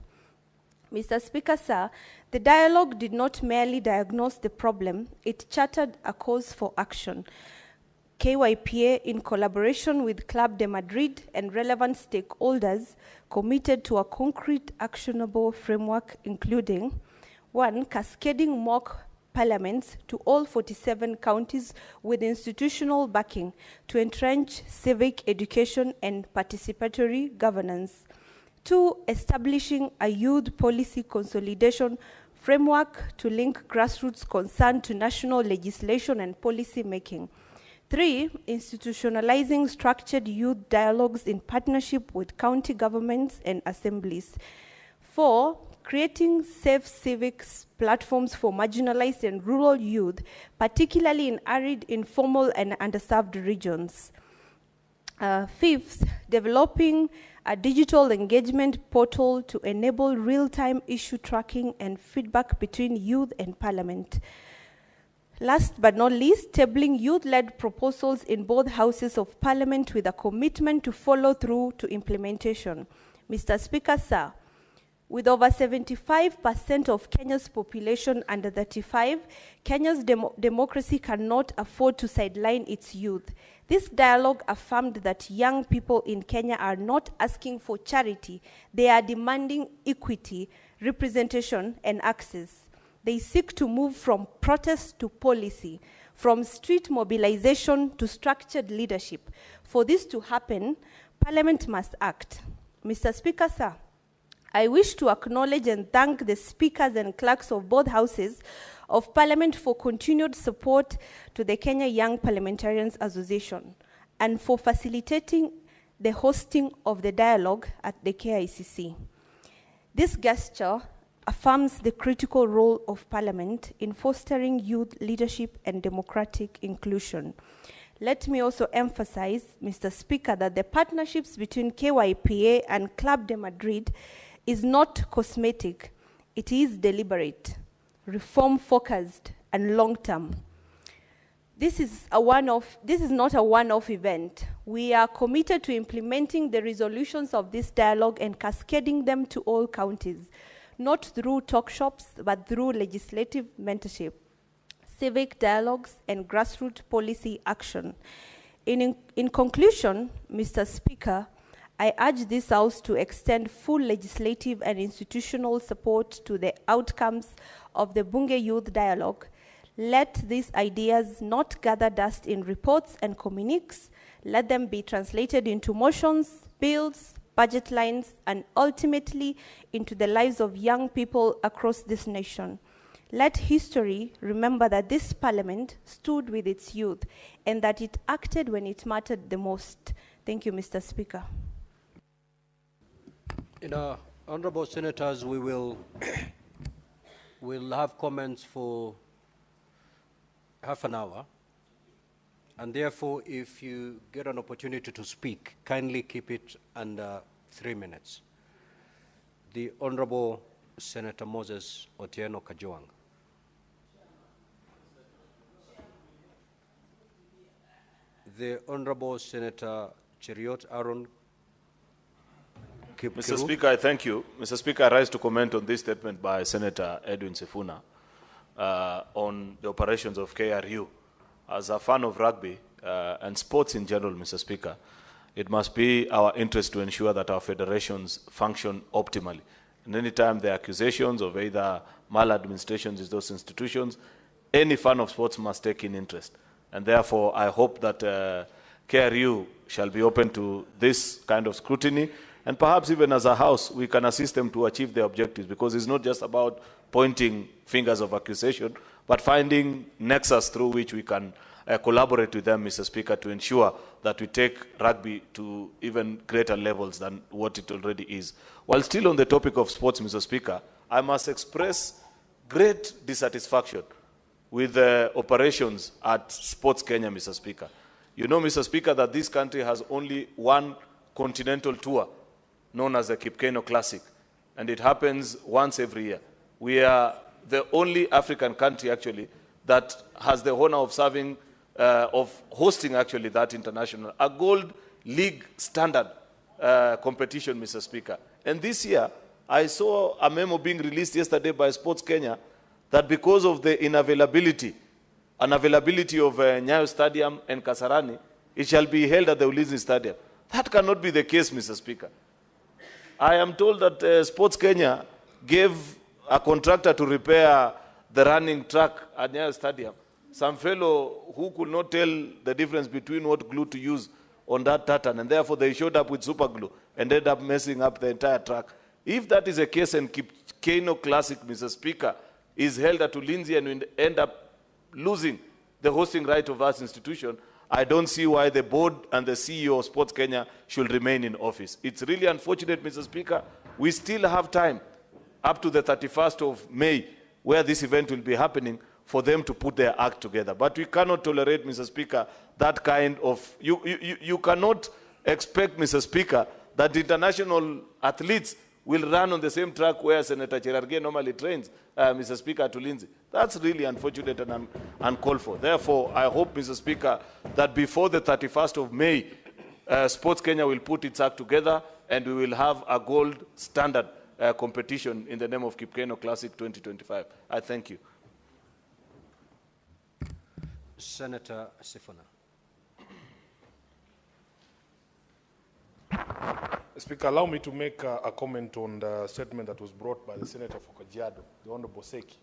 Mr. Speaker, sir, the dialogue did not merely diagnose the problem, it chartered a course for action. KYPA, in collaboration with Club de Madrid and relevant stakeholders, committed to a concrete, actionable framework, including 1, cascading mock parliaments to all 47 counties with institutional backing to entrench civic education and participatory governance. 2, establishing a youth policy consolidation framework to link grassroots concern to national legislation and policy making. 3, institutionalizing structured youth dialogues in partnership with county governments and assemblies. 4, creating safe civics platforms for marginalized and rural youth, particularly in arid, informal, and underserved regions. 5th, developing a digital engagement portal to enable real-time issue tracking and feedback between youth and parliament. Last but not least, tabling youth-led proposals in both houses of parliament with a commitment to follow through to implementation. Mr. Speaker, sir, with over 75% of Kenya's population under 35, Kenya's democracy cannot afford to sideline its youth. This dialogue affirmed that young people in Kenya are not asking for charity. They are demanding equity, representation, and access. They seek to move from protest to policy, from street mobilization to structured leadership. For this to happen, Parliament must act. Mr. Speaker, sir, I wish to acknowledge and thank the speakers and clerks of both houses of Parliament for continued support to the Kenya Young Parliamentarians Association and for facilitating the hosting of the dialogue at the KICC. This gesture affirms the critical role of Parliament in fostering youth leadership and democratic inclusion. Let me also emphasize, Mr. Speaker, that the partnerships between KYPA and Club de Madrid is not cosmetic. It is deliberate, reform-focused, and long-term. This is not a one-off event. We are committed to implementing the resolutions of this dialogue and cascading them to all counties, not through talk shops, but through legislative mentorship, civic dialogues, and grassroots policy action. In conclusion, Mr. Speaker, I urge this House to extend full legislative and institutional support to the outcomes of the Bunge Youth Dialogue. Let these ideas not gather dust in reports and communiques. Let them be translated into motions, bills, budget lines, and ultimately into the lives of young people across this nation. Let history remember that this parliament stood with its youth and that it acted when it mattered the most. Thank you, Mr. Speaker. Honorable Senators, we'll have comments for half an hour, and therefore, if you get an opportunity to speak, kindly keep it under 3 minutes. The Honorable Senator Moses Otieno Kajwang. The Honorable Senator Cheriot Aaron. Mr. Speaker, I thank you. Mr. Speaker, I rise to comment on this statement by Senator Edwin Sifuna on the operations of KRU. As a fan of rugby and sports in general, Mr. Speaker, it must be our interest to ensure that our federations function optimally. And any time there are accusations of either maladministrations in those institutions, any fan of sports must take in interest. And therefore, I hope that KRU shall be open to this kind of scrutiny. And perhaps even as a house, we can assist them to achieve their objectives, because it's not just about pointing fingers of accusation, but finding nexus through which we can collaborate with them, Mr. Speaker, to ensure that we take rugby to even greater levels than what it already is. While still on the topic of sports, Mr. Speaker, I must express great dissatisfaction with the operations at Sports Kenya, Mr. Speaker. You know, Mr. Speaker, that this country has only one continental tour known as the Kipkeino Classic, and it happens once every year. We are the only African country, actually, that has the honor of serving, of hosting, actually, that international, a gold league standard competition, Mr. Speaker. And this year, I saw a memo being released yesterday by Sports Kenya that because of the unavailability of Nyayo Stadium and Kasarani, it shall be held at the Ulinzi Stadium. That cannot be the case, Mr. Speaker. I am told that Sports Kenya gave a contractor to repair the running track at Nyayo Stadium. Some fellow who could not tell the difference between what glue to use on that tartan, and therefore they showed up with super glue and ended up messing up the entire track. If that is the case and Kipkeino Classic, Mr. Speaker, is held at Ulinzi and we end up losing the hosting right of that institution, I don't see why the board and the CEO of Sports Kenya should remain in office. It's really unfortunate, Mr. Speaker. We still have time up to the 31st of May, where this event will be happening, for them to put their act together. But we cannot tolerate, Mr. Speaker, that kind of... You cannot expect, Mr. Speaker, that international athletes will run on the same track where Senator Cherargei normally trains, Mr. Speaker, to Lindsay. That's really unfortunate and uncalled for. Therefore, I hope, Mr. Speaker, that before the 31st of May, Sports Kenya will put its act together and we will have a gold standard competition in the name of Kipkeino Classic 2025. I thank you. Senator Sifuna. Speaker, allow me to make a comment on the statement that was brought by the Senator for Kajiado, the Honorable Seki.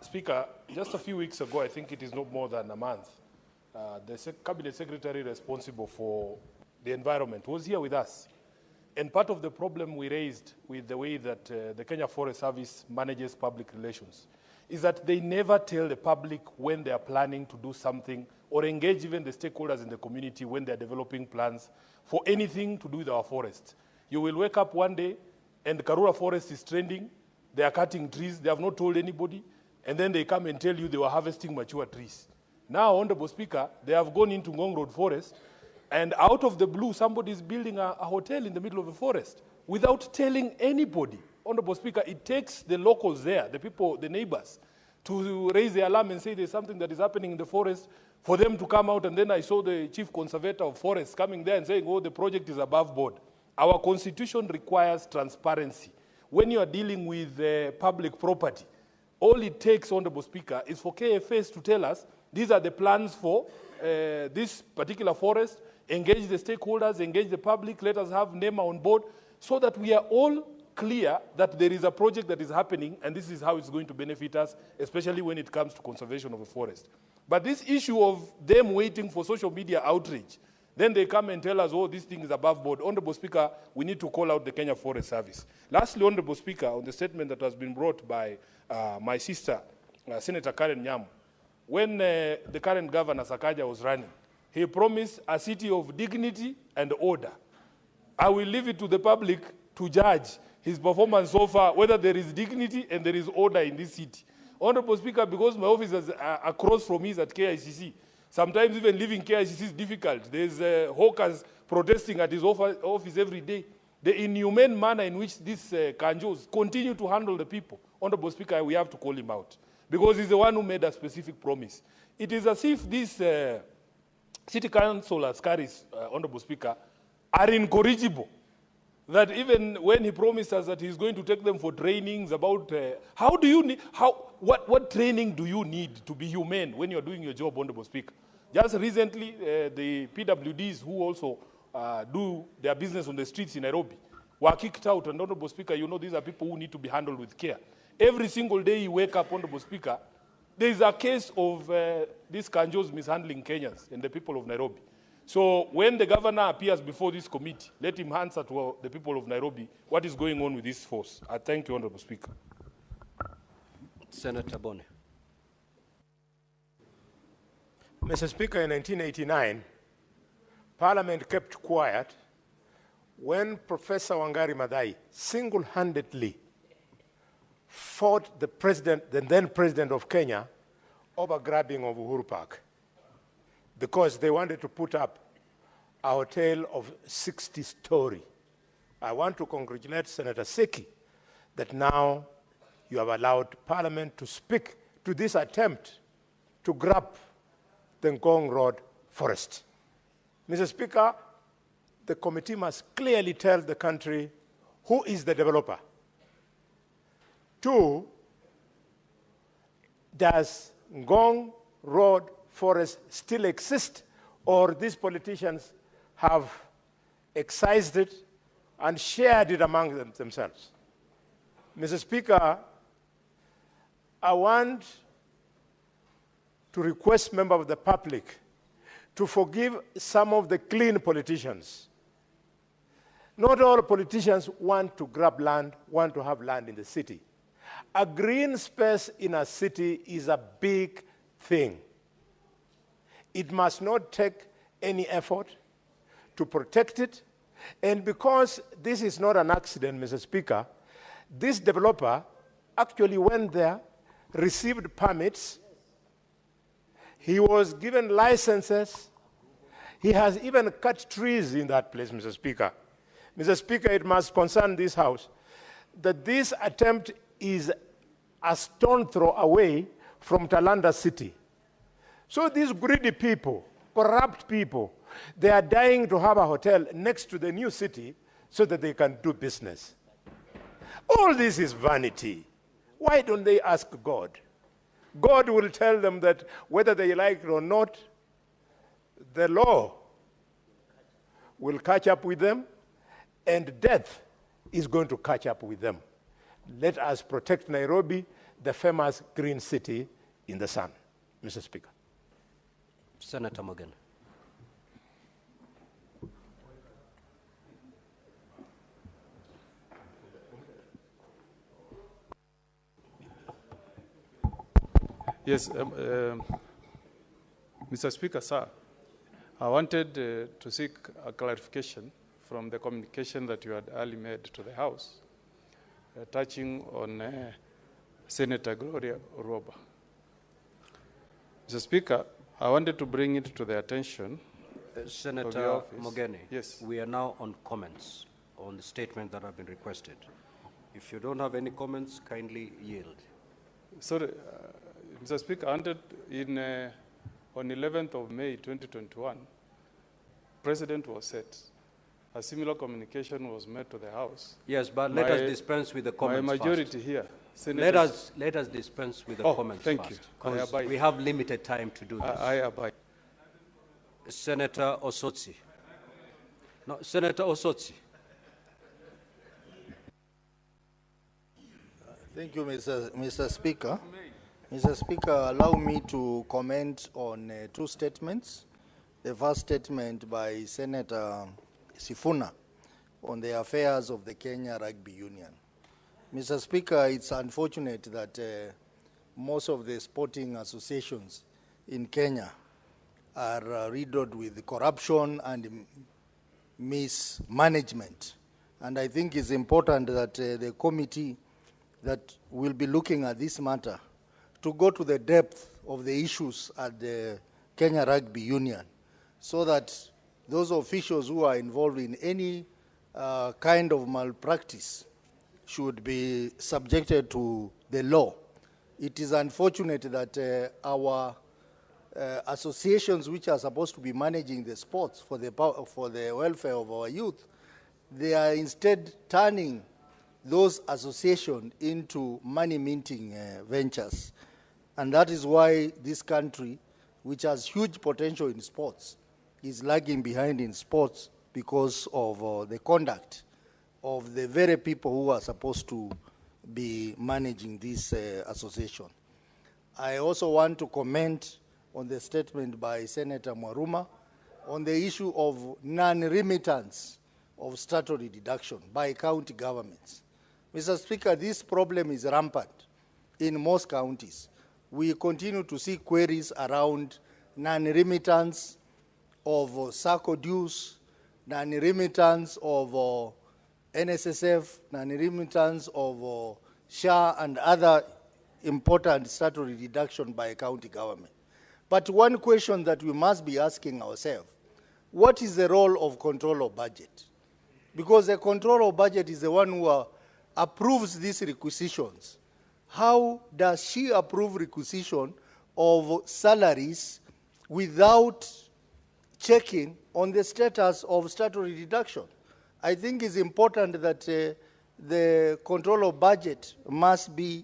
Speaker, just a few weeks ago, I think it is not more than a month, the Cabinet Secretary responsible for the environment was here with us. And part of the problem we raised with the way that the Kenya Forest Service manages public relations is that they never tell the public when they are planning to do something or engage even the stakeholders in the community when they are developing plans for anything to do with our forests. You will wake up one day and Karura Forest is trending, they are cutting trees, they have not told anybody, and then they come and tell you they were harvesting mature trees. Now, Honorable Speaker, they have gone into Ngong Road Forest, and out of the blue, somebody is building a hotel in the middle of the forest without telling anybody. Honorable Speaker, it takes the locals there, the people, the neighbors, to raise the alarm and say there's something that is happening in the forest, for them to come out, and then I saw the chief conservator of forests coming there and saying, oh, the project is above board. Our constitution requires transparency. When you are dealing with public property, all it takes, Honorable Speaker, is for KFS to tell us, these are the plans for this particular forest, engage the stakeholders, engage the public, let us have NEMA on board, so that we are all clear that there is a project that is happening, and this is how it's going to benefit us, especially when it comes to conservation of the forest. But this issue of them waiting for social media outrage, then they come and tell us, oh, this thing is above board. Honorable Speaker, we need to call out the Kenya Forest Service. Lastly, Honorable Speaker, on the statement that has been brought by my sister, Senator Karen Nyamu, when the current governor, Sakaja, was running, he promised a city of dignity and order. I will leave it to the public to judge his performance so far, whether there is dignity and there is order in this city. Honorable Speaker, because my office is across from his at KICC, sometimes even leaving KICC is difficult. There's hawkers protesting at his office every day. The inhumane manner in which these kanjos continue to handle the people, Honorable Speaker, we have to call him out, because he's the one who made a specific promise. It is as if these city council askaris, Honorable Speaker, are incorrigible. That even when he promised us that he's going to take them for trainings about what training do you need to be humane when you're doing your job, Honorable Speaker? Just recently, the PWDs who also do their business on the streets in Nairobi were kicked out, and Honorable Speaker, you know these are people who need to be handled with care. Every single day you wake up, Honorable Speaker, there is a case of these kanjos mishandling Kenyans and the people of Nairobi. So when the governor appears before this committee, let him answer to the people of Nairobi what is going on with this force. I thank you, Honorable Speaker. Senator Bone. Mr. Speaker, in 1989, Parliament kept quiet when Professor Wangari Maathai single-handedly fought the then president of Kenya, over grabbing of Uhuru Park, because they wanted to put up a hotel of 60-story. I want to congratulate Senator Seki that now you have allowed Parliament to speak to this attempt to grab the Ngong Road forest. Mr. Speaker, the committee must clearly tell the country who is the developer. 2, does Ngong Road forest still exist, or these politicians have excised it and shared it among themselves? Mr. Speaker, I want to request members of the public to forgive some of the clean politicians. Not all politicians want to grab land, want to have land in the city. A green space in a city is a big thing. It must not take any effort to protect it. And because this is not an accident, Mr. Speaker, this developer actually went there, received permits, he was given licenses, he has even cut trees in that place, Mr. Speaker. Mr. Speaker, it must concern this House that this attempt is a stone throw away from Talanda City. So these greedy people, corrupt people, they are dying to have a hotel next to the new city so that they can do business. All this is vanity. Why don't they ask God? God will tell them that whether they like it or not, the law will catch up with them, and death is going to catch up with them. Let us protect Nairobi, the famous green city in the sun. Mr. Speaker. Senator Morgan. Yes, Mr. Speaker, sir, I wanted to seek a clarification from the communication that you had earlier made to the House, touching on Senator Gloria Oroba. Mr. Speaker, I wanted to bring it to the attention Senator of Mogeni, yes. We are now on comments on the statement that have been requested. If you don't have any comments, kindly yield. Sorry, Mr. Speaker, on 11th of May 2021, President was set. A similar communication was made to the House. Yes, but let us dispense with the comments My majority first. here. Let us dispense with the comments thank first. you. Because we have limited time to do this. I abide. Senator Osotsi. No, Senator Osotsi. Thank you, Mr. Speaker. Mr. Speaker, allow me to comment on two statements. The first statement by Senator Sifuna on the affairs of the Kenya Rugby Union. Mr. Speaker, it's unfortunate that most of the sporting associations in Kenya are riddled with corruption and mismanagement. And I think it's important that the committee that will be looking at this matter to go to the depth of the issues at the Kenya Rugby Union so that those officials who are involved in any kind of malpractice should be subjected to the law. It is unfortunate that our associations which are supposed to be managing the sports for the welfare of our youth, they are instead turning those associations into money-minting ventures. And that is why this country, which has huge potential in sports, is lagging behind in sports because of the conduct of the very people who are supposed to be managing this association. I also want to comment on the statement by Senator Mwaruma on the issue of non-remittance of statutory deduction by county governments. Mr. Speaker, this problem is rampant in most counties. We continue to see queries around non-remittance of SACCO dues, non-remittance of NSSF, non-remittance of SHA and other important statutory deduction by a county government. But one question that we must be asking ourselves, what is the role of control of budget? Because the control of budget is the one who approves these requisitions. How does she approve requisition of salaries without checking on the status of statutory deduction? I think it's important that the control of budget must be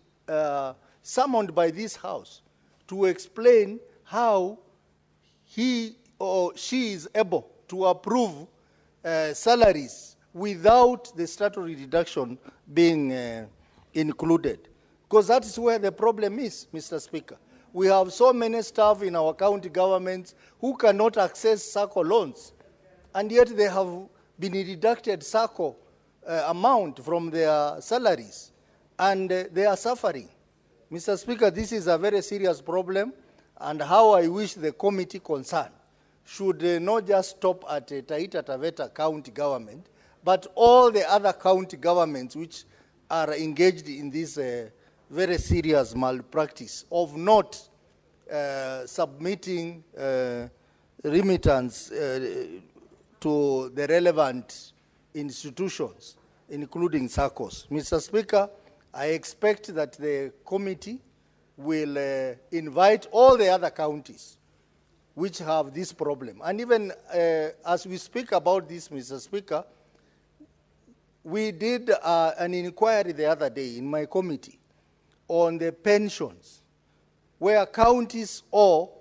summoned by this House to explain how he or she is able to approve salaries without the statutory deduction being included. Because that is where the problem is, Mr. Speaker. We have so many staff in our county governments who cannot access SACCO loans, and yet they have been deducted SACCO amount from their salaries, and they are suffering. Mr. Speaker, this is a very serious problem, and how I wish the committee concerned should not just stop at Taita Taveta county government, but all the other county governments which are engaged in this very serious malpractice of not submitting remittance to the relevant institutions, including SACCOs. Mr. Speaker, I expect that the committee will invite all the other counties which have this problem. And even as we speak about this, Mr. Speaker, we did an inquiry the other day in my committee on the pensions, where counties owe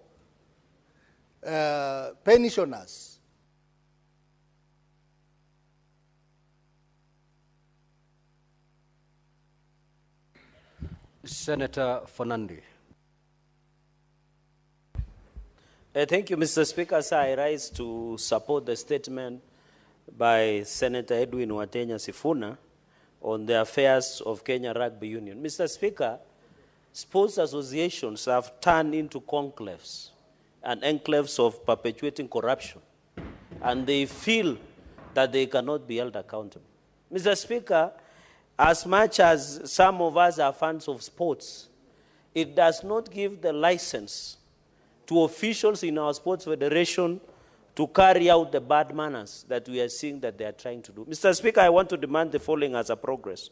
pensioners Senator Fernandi. Thank you, Mr. Speaker. Sir, I rise to support the statement by Senator Edwin Watenya Sifuna on the affairs of Kenya Rugby Union. Mr. Speaker, sports associations have turned into conclaves and enclaves of perpetuating corruption, and they feel that they cannot be held accountable. Mr. Speaker, as much as some of us are fans of sports, it does not give the license to officials in our sports federation to carry out the bad manners that we are seeing that they are trying to do. Mr. Speaker, I want to demand the following as a progress.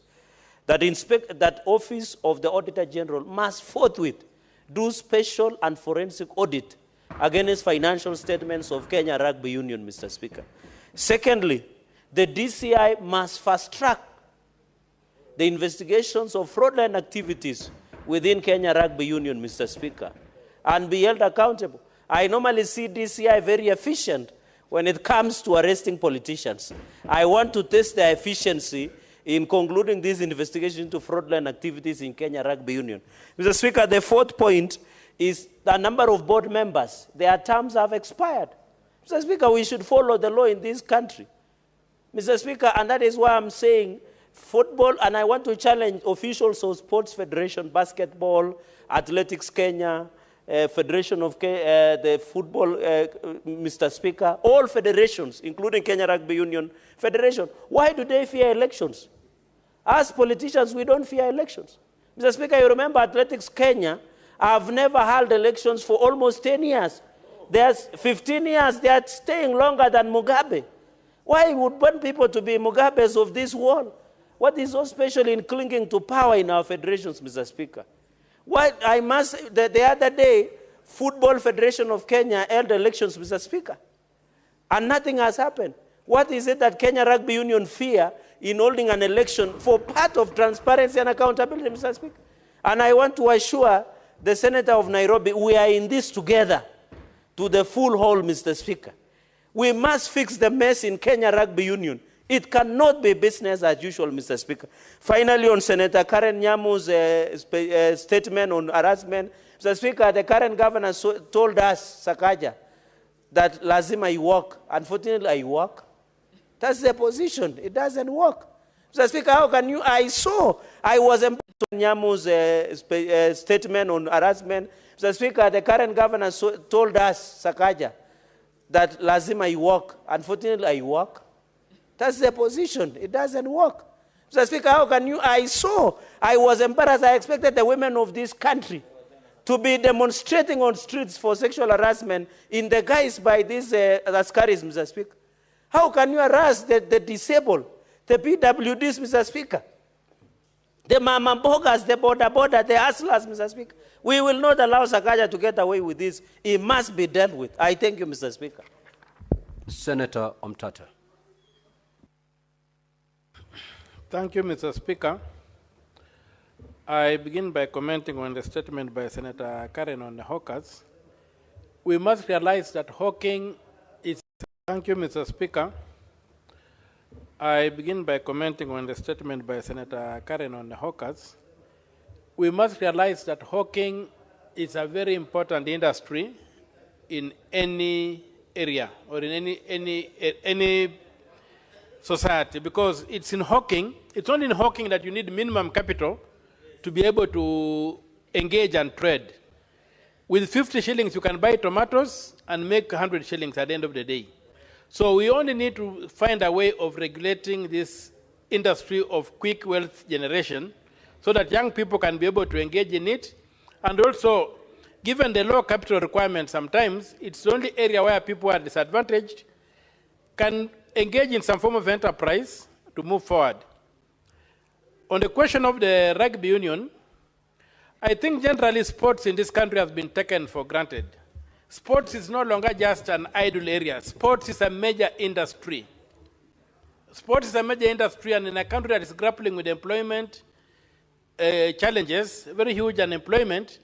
That Office of the Auditor General must forthwith do special and forensic audit against financial statements of Kenya Rugby Union, Mr. Speaker. Secondly, the DCI must fast-track the investigations of fraudulent activities within Kenya Rugby Union, Mr. Speaker, and be held accountable. I normally see DCI very efficient when it comes to arresting politicians. I want to test their efficiency in concluding this investigation into fraudulent activities in Kenya Rugby Union. Mr. Speaker, the fourth point is the number of board members. Their terms have expired. Mr. Speaker, we should follow the law in this country. Mr. Speaker, and that is why I'm saying football, and I want to challenge officials of Sports Federation, Basketball, Athletics Kenya, Federation of the Football, Mr. Speaker, all federations, including Kenya Rugby Union Federation. Why do they fear elections? As politicians, we don't fear elections. Mr. Speaker, you remember Athletics Kenya have never held elections for almost 10 years. There's 15 years, they are staying longer than Mugabe. Why would want people to be Mugabes of this world? What is so special in clinging to power in our federations, Mr. Speaker? The other day, Football Federation of Kenya held elections, Mr. Speaker, and nothing has happened. What is it that Kenya Rugby Union fear in holding an election for part of transparency and accountability, Mr. Speaker? And I want to assure the Senator of Nairobi, we are in this together to the full whole, Mr. Speaker. We must fix the mess in Kenya Rugby Union. It cannot be business as usual, Mr. Speaker. Finally, on Senator Karen Nyamu's statement on harassment, Mr. Speaker, the current governor told us, Sakaja, that lazima I work. Unfortunately, I work. That's the position. It doesn't work. Mr. Speaker, how can you? I was embarrassed on Nyamu's statement on harassment. Mr. Speaker, the current governor told us, Sakaja, that lazima I work. Unfortunately, I work. That's the position. It doesn't work. Mr. Speaker, how can you? I was embarrassed. I expected the women of this country to be demonstrating on streets for sexual harassment in the guise by these askaris, Mr. Speaker. How can you harass the disabled, the PWDs, Mr. Speaker? The mamambogas, the border, the hustlers, Mr. Speaker. We will not allow Sakaja to get away with this. It must be dealt with. I thank you, Mr. Speaker. Senator Omtata. Thank you, Mr. Speaker. I begin by commenting on the statement by Senator Karen on the hawkers. We must realize that hawking is... Thank you, Mr. Speaker. I begin by commenting on the statement by Senator Karen on the hawkers. We must realize that hawking is a very important industry in any area or in any society, because it's in hawking. It's only in hawking that you need minimum capital to be able to engage and trade. With 50 shillings, you can buy tomatoes and make 100 shillings at the end of the day. So we only need to find a way of regulating this industry of quick wealth generation so that young people can be able to engage in it. And also, given the low capital requirements sometimes, it's the only area where people are disadvantaged can engage in some form of enterprise to move forward. On the question of the rugby union, I think generally sports in this country has been taken for granted. Sports is no longer just an idle area. Sports is a major industry. Sports is a major industry, and in a country that is grappling with employment challenges, very huge unemployment,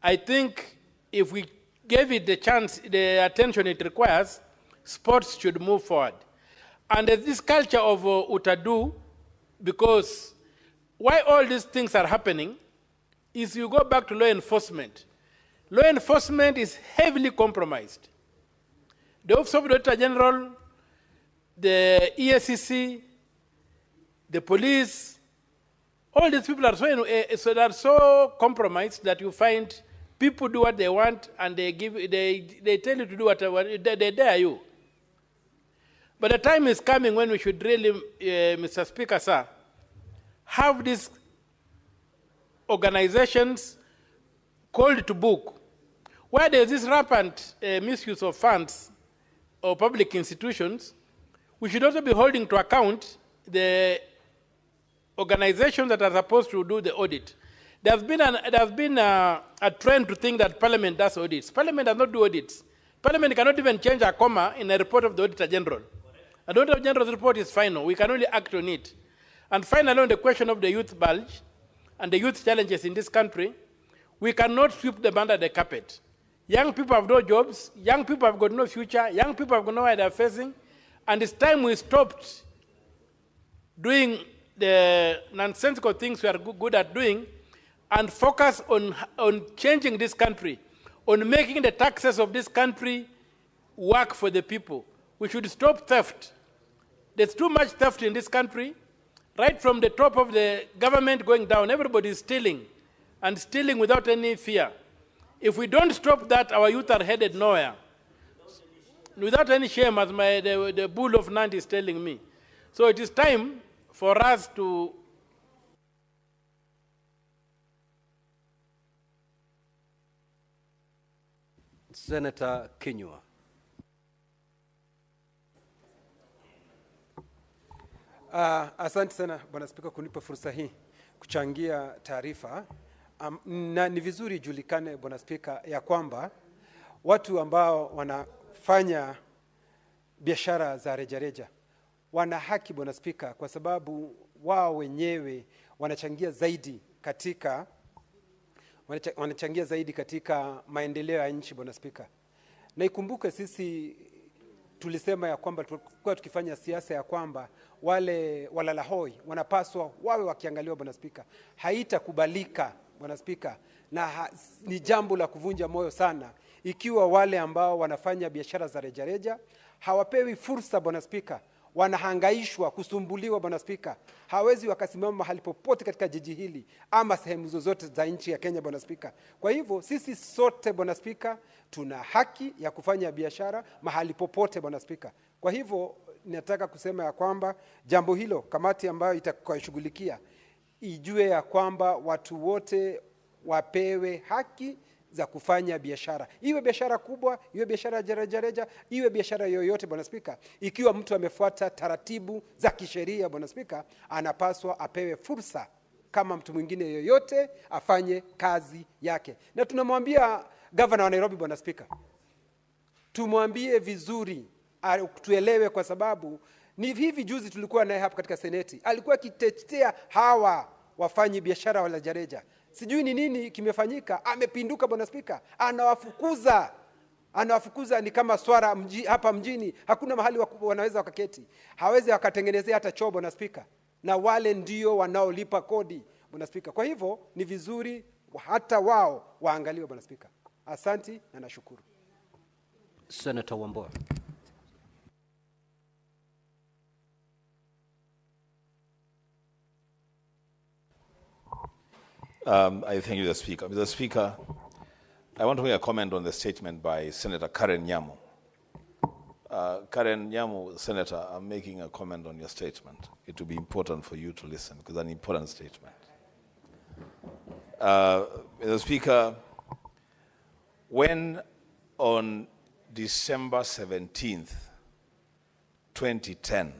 I think if we gave it the chance, the attention it requires, sports should move forward. And there's this culture of utadu, because why all these things are happening is you go back to law enforcement. Law enforcement is heavily compromised. The Office of the Auditor General, the ESCC, the police, all these people are so compromised that you find people do what they want and they tell you to do whatever, they dare you. But the time is coming when we should really, Mr. Speaker, sir, have these organizations called to book, where there is this rampant misuse of funds or public institutions. We should also be holding to account the organizations that are supposed to do the audit. There has been a trend to think that Parliament does audits. Parliament does not do audits. Parliament cannot even change a comma in a report of the Auditor General. The Auditor General's report is final. We can only act on it. And finally, on the question of the youth bulge and the youth challenges in this country, we cannot sweep them under the carpet. Young people have no jobs. Young people have got no future. Young people have got no where they're facing. And it's time we stopped doing the nonsensical things we are good at doing and focus on changing this country, on making the taxes of this country work for the people. We should stop theft. There's too much theft in this country. Right from the top of the government going down, everybody is stealing, and stealing without any fear. If we don't stop that, our youth are headed nowhere. Without any shame, as the bull of Nandi is telling me. So it is time for us to Senator Kinyua. Asante sana Bwana Spika kunipa fursa hii kuchangia taarifa. Na ni vizuri ijulikane Bwana Spika ya kwamba watu ambao wanafanya biashara za rejareja wana haki Bwana Spika, kwa sababu wao wenyewe wanachangia zaidi katika maendeleo ya nchi Bwana Spika. Na ikumbuke sisi tulisema ya kwamba tulikuwa tukifanya siasa ya kwamba wale walalahoi wanapaswa wawe wakiangaliwa Bwana Spika. Haitakubalika Bwana Spika, na ni jambo la kuvunja moyo sana ikiwa wale ambao wanafanya biashara za rejareja hawapewi fursa Bwana Spika, wanahangaishwa, kusumbuliwa Bwana Spika. Hawezi wakasimama mahali popote katika jiji hili ama sehemu zozote za nchi ya Kenya Bwana Spika. Kwa hivyo sisi sote Bwana Spika tuna haki ya kufanya biashara mahali popote Bwana Spika. Kwa hivyo nataka kusema ya kwamba jambo hilo kamati ambayo itakayoshughulikia ijue ya kwamba watu wote wapewe haki za kufanya biashara. Iwe biashara kubwa, iwe biashara rejareja, iwe biashara yoyote Bwana Spika. Ikiwa mtu amefuata taratibu za kisheria Bwana Spika, anapaswa apewe fursa kama mtu mwingine yoyote afanye kazi yake. Na tunamwambia Governor wa Nairobi Bwana Spika, tumwambie vizuri, tuelewe, kwa sababu ni hivi juzi tulikuwa naye hapa katika Seneti. Alikuwa akitetea hawa wafanyi biashara wa rejareja. Sijui ni nini kimefanyika, amepinduka Bwana Spika, anawafukuza ni kama swara hapa mjini, hakuna mahali wanaweza wakaketi. Hawezi wakatengenezea hata choo Bwana Spika, na wale ndio wanaolipa kodi Bwana Spika. Kwa hivyo ni vizuri hata wao waangaliwe Bwana Spika. Asanti na nashukuru. Senator Wambua. I thank you, Mr. Speaker. Mr. Speaker, I want to make a comment on the statement by Senator Karen Nyamu. Karen Nyamu, Senator, I'm making a comment on your statement. It will be important for you to listen because it's an important statement. Mr. Speaker, when on December 17th, 2010,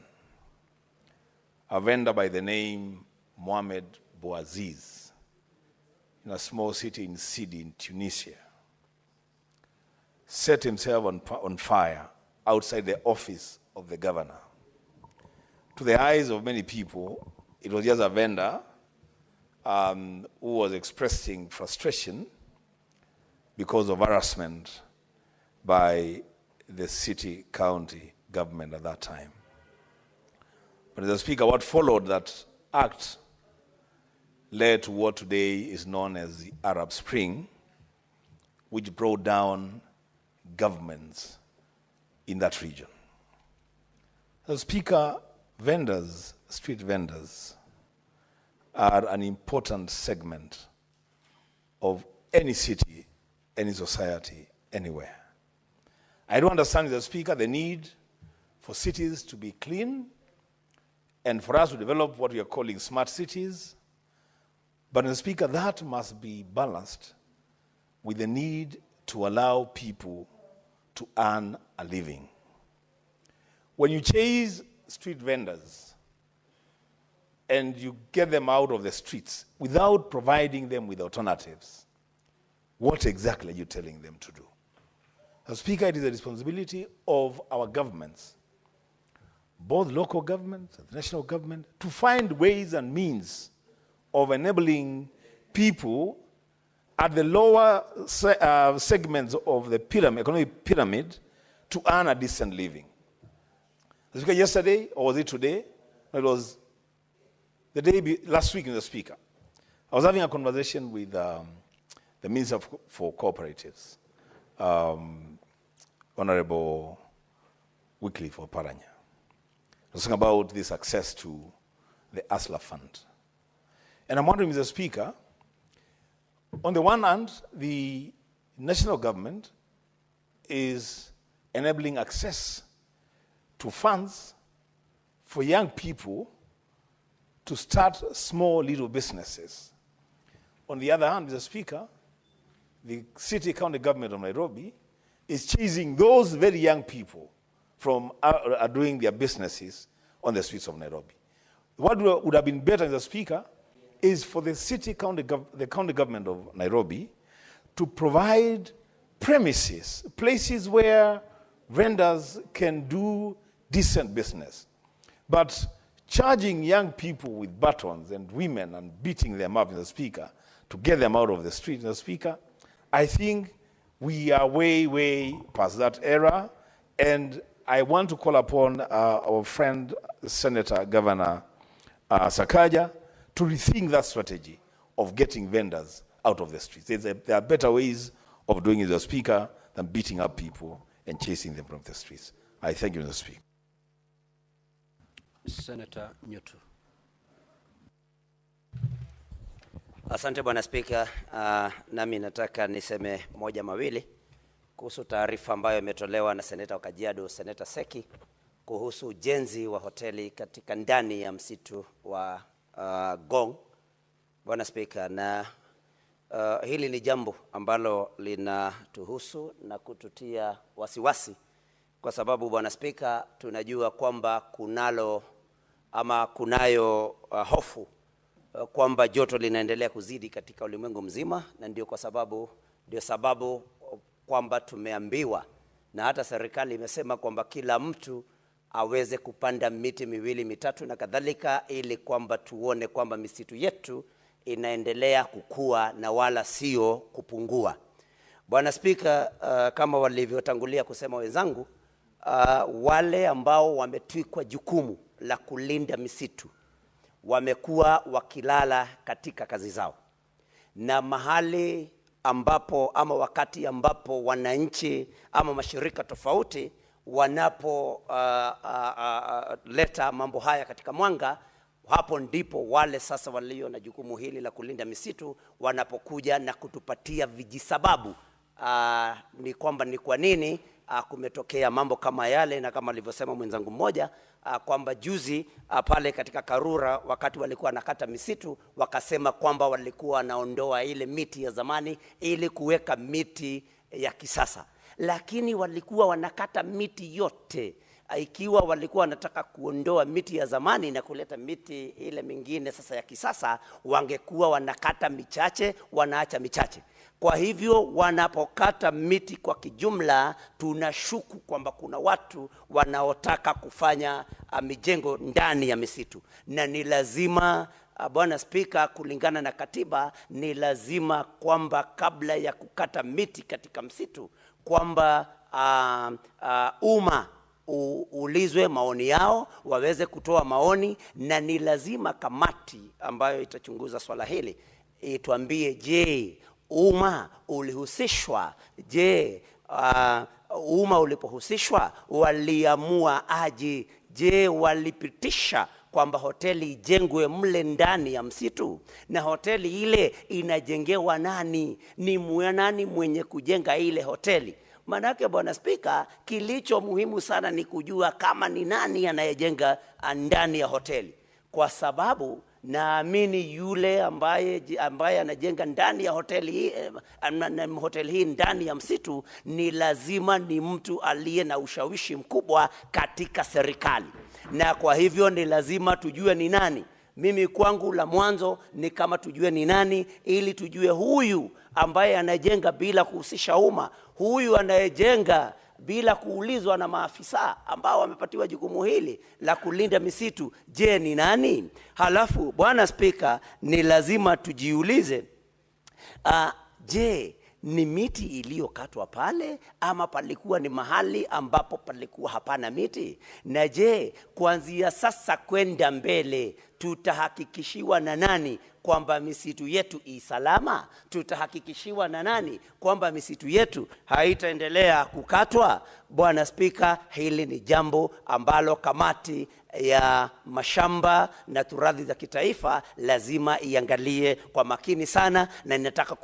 a vendor by the name Mohamed Bouaziz, in a small city in Sidi in Tunisia, set himself on fire outside the office of the governor. To the eyes of many people, it was just a vendor who was expressing frustration because of harassment by the city county government at that time. But Mr. Speaker, what followed that act led to what today is known as the Arab Spring, which brought down governments in that region. As Speaker, vendors, street vendors, are an important segment of any city, any society, anywhere. I do understand, Mr. Speaker, the need for cities to be clean and for us to develop what we are calling smart cities. But, Mr. Speaker, that must be balanced with the need to allow people to earn a living. When you chase street vendors, and you get them out of the streets without providing them with alternatives, what exactly are you telling them to do? As Speaker, it is the responsibility of our governments, both local governments and the national government, to find ways and means of enabling people at the lower segments of the pyramid, economic pyramid, to earn a decent living. The Speaker, yesterday, or was it today? It was the day last week, Mr. Speaker. I was having a conversation with the Minister for Cooperatives, Honorable Wycliffe Oparanya. I was talking about this access to the ASLA fund. And I'm wondering, Mr. Speaker, on the one hand, the national government is enabling access to funds for young people to start small little businesses. On the other hand, Mr. Speaker, the city county government of Nairobi is chasing those very young people from doing their businesses on the streets of Nairobi. What would have been better, Mr. Speaker, is for the the county government of Nairobi to provide premises, places where vendors can do decent business. But charging young people with batons and women and beating them up, Mr. Speaker, to get them out of the street, Mr. Speaker, I think we are way, way past that era. And I want to call upon our friend, Senator Governor Sakaja, to rethink that strategy of getting vendors out of the streets. There are better ways of doing it, Mr. Speaker, than beating up people and chasing them from the streets. I thank you, Mr. Speaker. Senator Nyotu. Asante Bwana Spika, nami nataka niseme moja mawili kuhusu taarifa ambayo imetolewa na Seneta wa Kajiado, Seneta Seki, kuhusu ujenzi wa hoteli katika ndani ya msitu wa Gong. Bwana Spika, na hili ni jambo ambalo linatuhusu na kututia wasiwasi, kwa sababu Bwana Spika, tunajua kwamba kunayo hofu kwamba joto linaendelea kuzidi katika ulimwengu mzima, na ndio sababu kwamba tumeambiwa na hata serikali imesema kwamba kila mtu aweze kupanda miti 2, 3 na kadhalika, ili kwamba tuone kwamba misitu yetu inaendelea kukua na wala sio kupungua. Bwana Spika, kama walivyotangulia kusema wenzangu, wale ambao wametwikwa jukumu la kulinda misitu wamekuwa wakilala katika kazi zao, na mahali ambapo ama wakati ambapo wananchi ama mashirika tofauti wanapo leta mambo haya katika mwanga, hapo ndipo wale sasa walio na jukumu hili la kulinda misitu wanapokuja na kutupatia vijisababu ni kwamba ni kwa nini kumetokea mambo kama yale. Na kama alivyosema mwenzangu mmoja kwamba juzi pale katika Karura, wakati walikuwa nakata misitu, wakasema kwamba walikuwa wanaondoa ile miti ya zamani ili kuweka miti ya kisasa, lakini walikuwa wanakata miti yote. Ikiwa walikuwa wanataka kuondoa miti ya zamani na kuleta miti ile mingine sasa ya kisasa, wangekuwa wanakata michache, wanaacha michache. Kwa hivyo wanapokata miti kwa kijumla, tunashuku kwamba kuna watu wanaotaka kufanya mijengo ndani ya misitu, na ni lazima Bwana Spika, kulingana na katiba, ni lazima kwamba kabla ya kukata miti katika msitu kwamba umma ulizwe maoni yao, waweze kutoa maoni, na ni lazima kamati ambayo itachunguza swala hili ituambie, je, umma ulihusishwa? Je, umma ulipohusishwa waliamua aje? Je, walipitisha kwamba hoteli ijengwe mle ndani ya msitu? Na hoteli ile inajengewa nani? Ni nani mwenye kujenga ile hoteli? Manake Bwana Spika, kilicho muhimu sana ni kujua kama ni nani anayejenga ndani ya hoteli, kwa sababu naamini yule ambaye anajenga ndani ya hoteli hii ndani ya msitu ni lazima ni mtu aliye na ushawishi mkubwa katika serikali, na kwa hivyo ni lazima tujue ni nani. Mimi kwangu la mwanzo ni kama tujue ni nani, ili tujue huyu ambaye anajenga bila kuhusisha umma, huyu anayejenga bila kuulizwa na maafisa ambao wamepatiwa jukumu hili la kulinda misitu, je, ni nani? Halafu Bwana Spika, ni lazima tujiulize, je, ni miti iliyokatwa pale ama palikuwa ni mahali ambapo palikuwa hapana miti? Na je, kuanzia sasa kwenda mbele tutahakikishiwa na nani kwamba misitu yetu isalama? Tutahakikishiwa na nani kwamba misitu yetu haitaendelea kukatwa? Bwana Spika, hili ni jambo ambalo kamati ya mashamba na turathi za kitaifa lazima iangalie kwa makini sana, na ninataka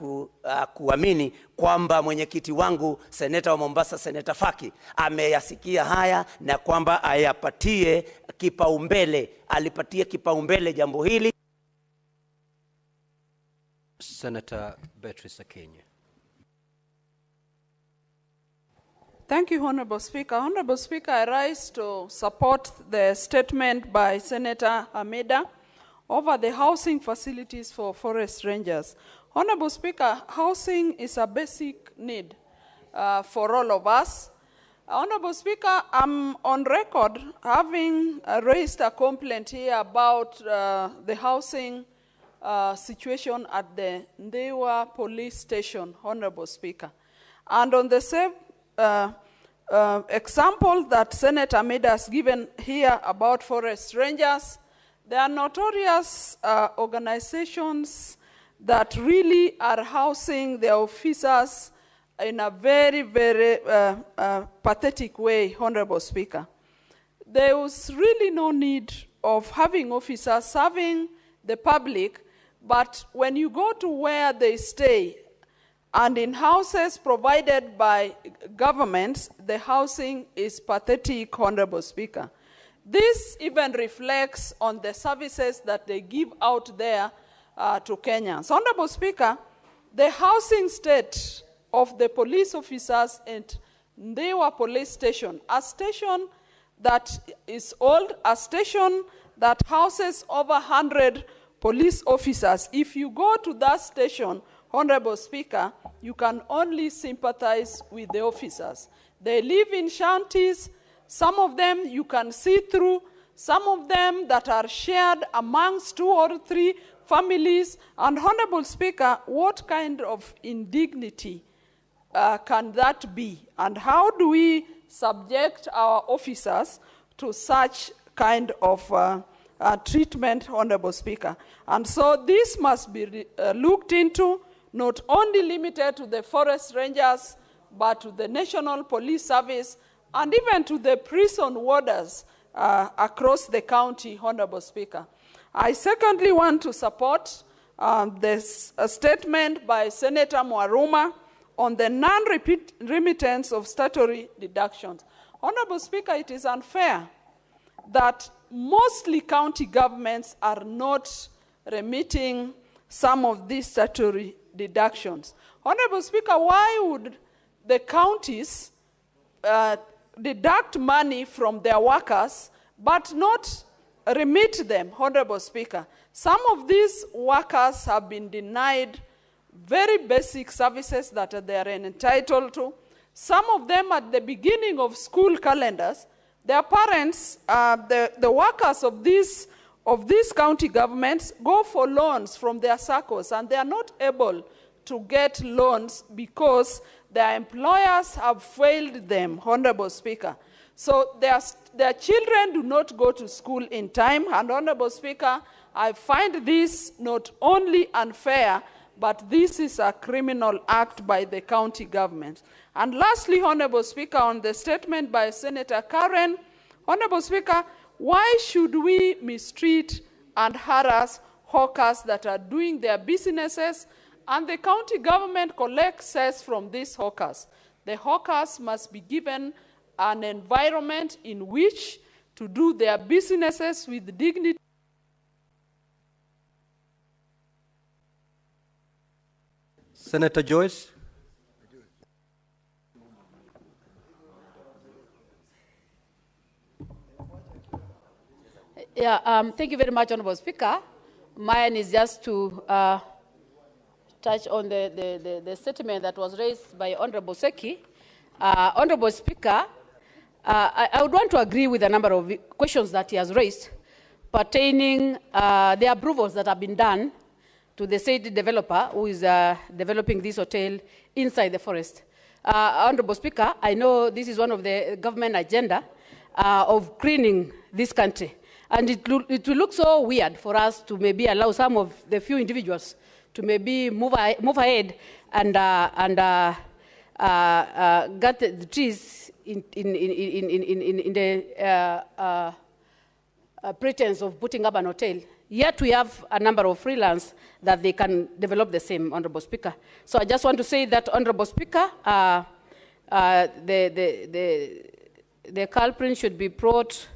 kuamini kwamba mwenyekiti wangu seneta wa Mombasa, Seneta Faki, ameyasikia haya na kwamba ayapatie kipaumbele, alipatie kipaumbele jambo hili. Senator Beatrice Akinyi. Thank you, Honorable Speaker. Honorable Speaker, I rise to support the statement by Senator Ameda over the housing facilities for forest rangers. Honorable Speaker, housing is a basic need for all of us. Honorable Speaker, I'm on record having raised a complaint here about the housing situation at the Ndewa police station, Honorable Speaker. And on the same example that Senator Ameda has given here about forest rangers, there are notorious organizations that really are housing their officers in a very, very pathetic way, Honorable Speaker. There was really no need of having officers serving the public, but when you go to where they stay, and in houses provided by governments, the housing is pathetic, Honorable Speaker. This even reflects on the services that they give out there to Kenyans. Honorable Speaker, the housing state of the police officers at Ndewa police station, a station that is old, a station that houses over 100 police officers. If you go to that station, Honorable Speaker, you can only sympathize with the officers. They live in shanties. Some of them you can see through. Some of them that are shared amongst 2 or 3 families. And Honorable Speaker, what kind of indignity can that be? And how do we subject our officers to such kind of treatment, Honorable Speaker? And so this must be looked into, not only limited to the forest rangers, but to the National Police Service, and even to the prison warders across the county, Honorable Speaker. I secondly want to support this statement by Senator Mwaruma on the non-remittance of statutory deductions. Honorable Speaker, it is unfair that mostly county governments are not remitting some of these statutory deductions. Honorable Speaker, why would the counties deduct money from their workers but not remit them, Honorable Speaker? Some of these workers have been denied very basic services that they are entitled to. Some of them at the beginning of school calendars, their parents, the workers of these county governments go for loans from their SACCOs, and they are not able to get loans because their employers have failed them, Honorable Speaker. So their children do not go to school in time, and Honorable Speaker, I find this not only unfair, but this is a criminal act by the county government. And lastly, Honorable Speaker, on the statement by Senator Karen, Honorable Speaker, why should we mistreat and harass hawkers that are doing their businesses and the county government collects cess from these hawkers? The hawkers must be given an environment in which to do their businesses with dignity. Senator Joyce. Yeah, thank you very much, Honorable Speaker. Mine is just to touch on the statement that was raised by Honorable Seki. Honorable Speaker, I would want to agree with a number of questions that he has raised pertaining the approvals that have been done to the said developer who is developing this hotel inside the forest. Honorable Speaker, I know this is one of the government agenda of greening this country. And it will look so weird for us to maybe allow some of the few individuals to maybe move ahead and get the trees in the pretense of putting up an hotel. Yet we have a number of freelance that they can develop the same, Honorable Speaker. So I just want to say that, Honorable Speaker, the culprit should be brought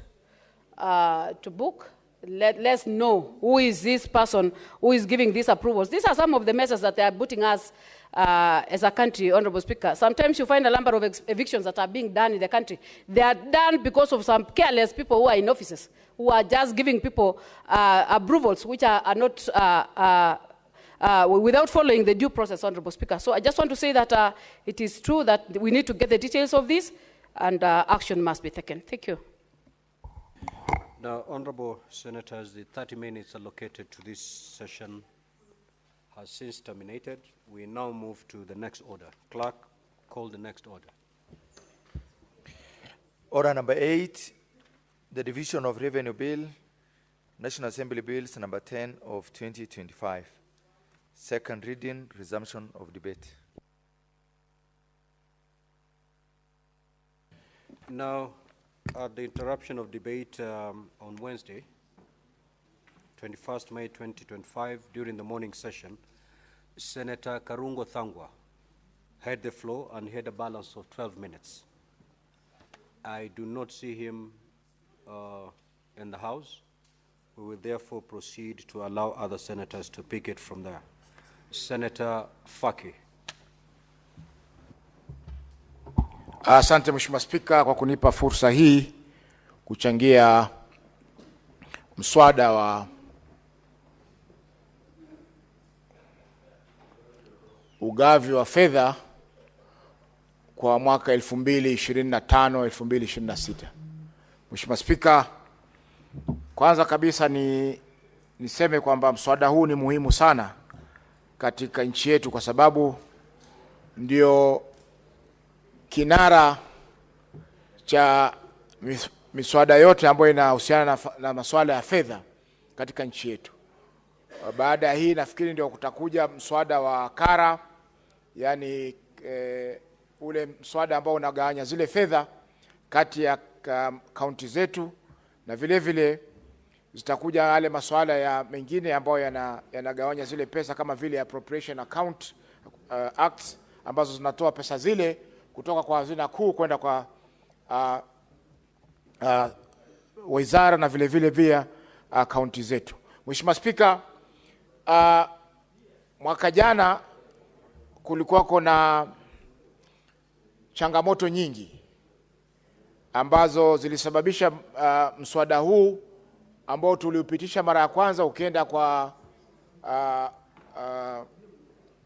to book. Let's know who is this person who is giving these approvals. These are some of the measures that they are putting us as a country, Honorable Speaker. Sometimes you find a number of evictions that are being done in the country. They are done because of some careless people who are in offices, who are just giving people approvals which are not without following the due process, Honorable Speaker. So I just want to say that it is true that we need to get the details of this and action must be taken. Thank you. Now, Honorable Senators, the 30 minutes allocated to this session has since terminated. We now move to the next order. Clerk, call the next order. Order number 8, the Division of Revenue Bill, National Assembly Bills number 10 of 2025. Second reading, resumption of debate. Now, at the interruption of debate on Wednesday, 21st May 2025, during the morning session, Senator Karungo Thangwa had the floor and had a balance of 12 minutes. I do not see him in the House. We will therefore proceed to allow other senators to pick it from there. Senator Faki. Asante Mheshimiwa Spika kwa kunipa fursa hii kuchangia mswada wa ugavi wa fedha kwa mwaka 2025-2026. Mheshimiwa Spika, kwanza kabisa niseme kwamba mswada huu ni muhimu sana katika nchi yetu kwa sababu ndio kinara cha miswada yote ambayo inahusiana na masuala ya fedha katika nchi yetu. Baada ya hii nafikiri ndio kutakuja mswada wa kara, yani ule mswada ambao unagawanya zile fedha kati ya kaunti zetu, na vile vile zitakuja yale masuala ya mengine ambayo yanagawanya zile pesa kama vile appropriation account acts ambazo zinatoa pesa zile kutoka kwa hazina kuu kwenda kwa wizara na vile vile via kaunti zetu. Mheshimiwa Spika, mwaka jana kulikuwa kuna changamoto nyingi ambazo zilisababisha mswada huu ambao tuliupitisha mara ya kwanza ukienda kwa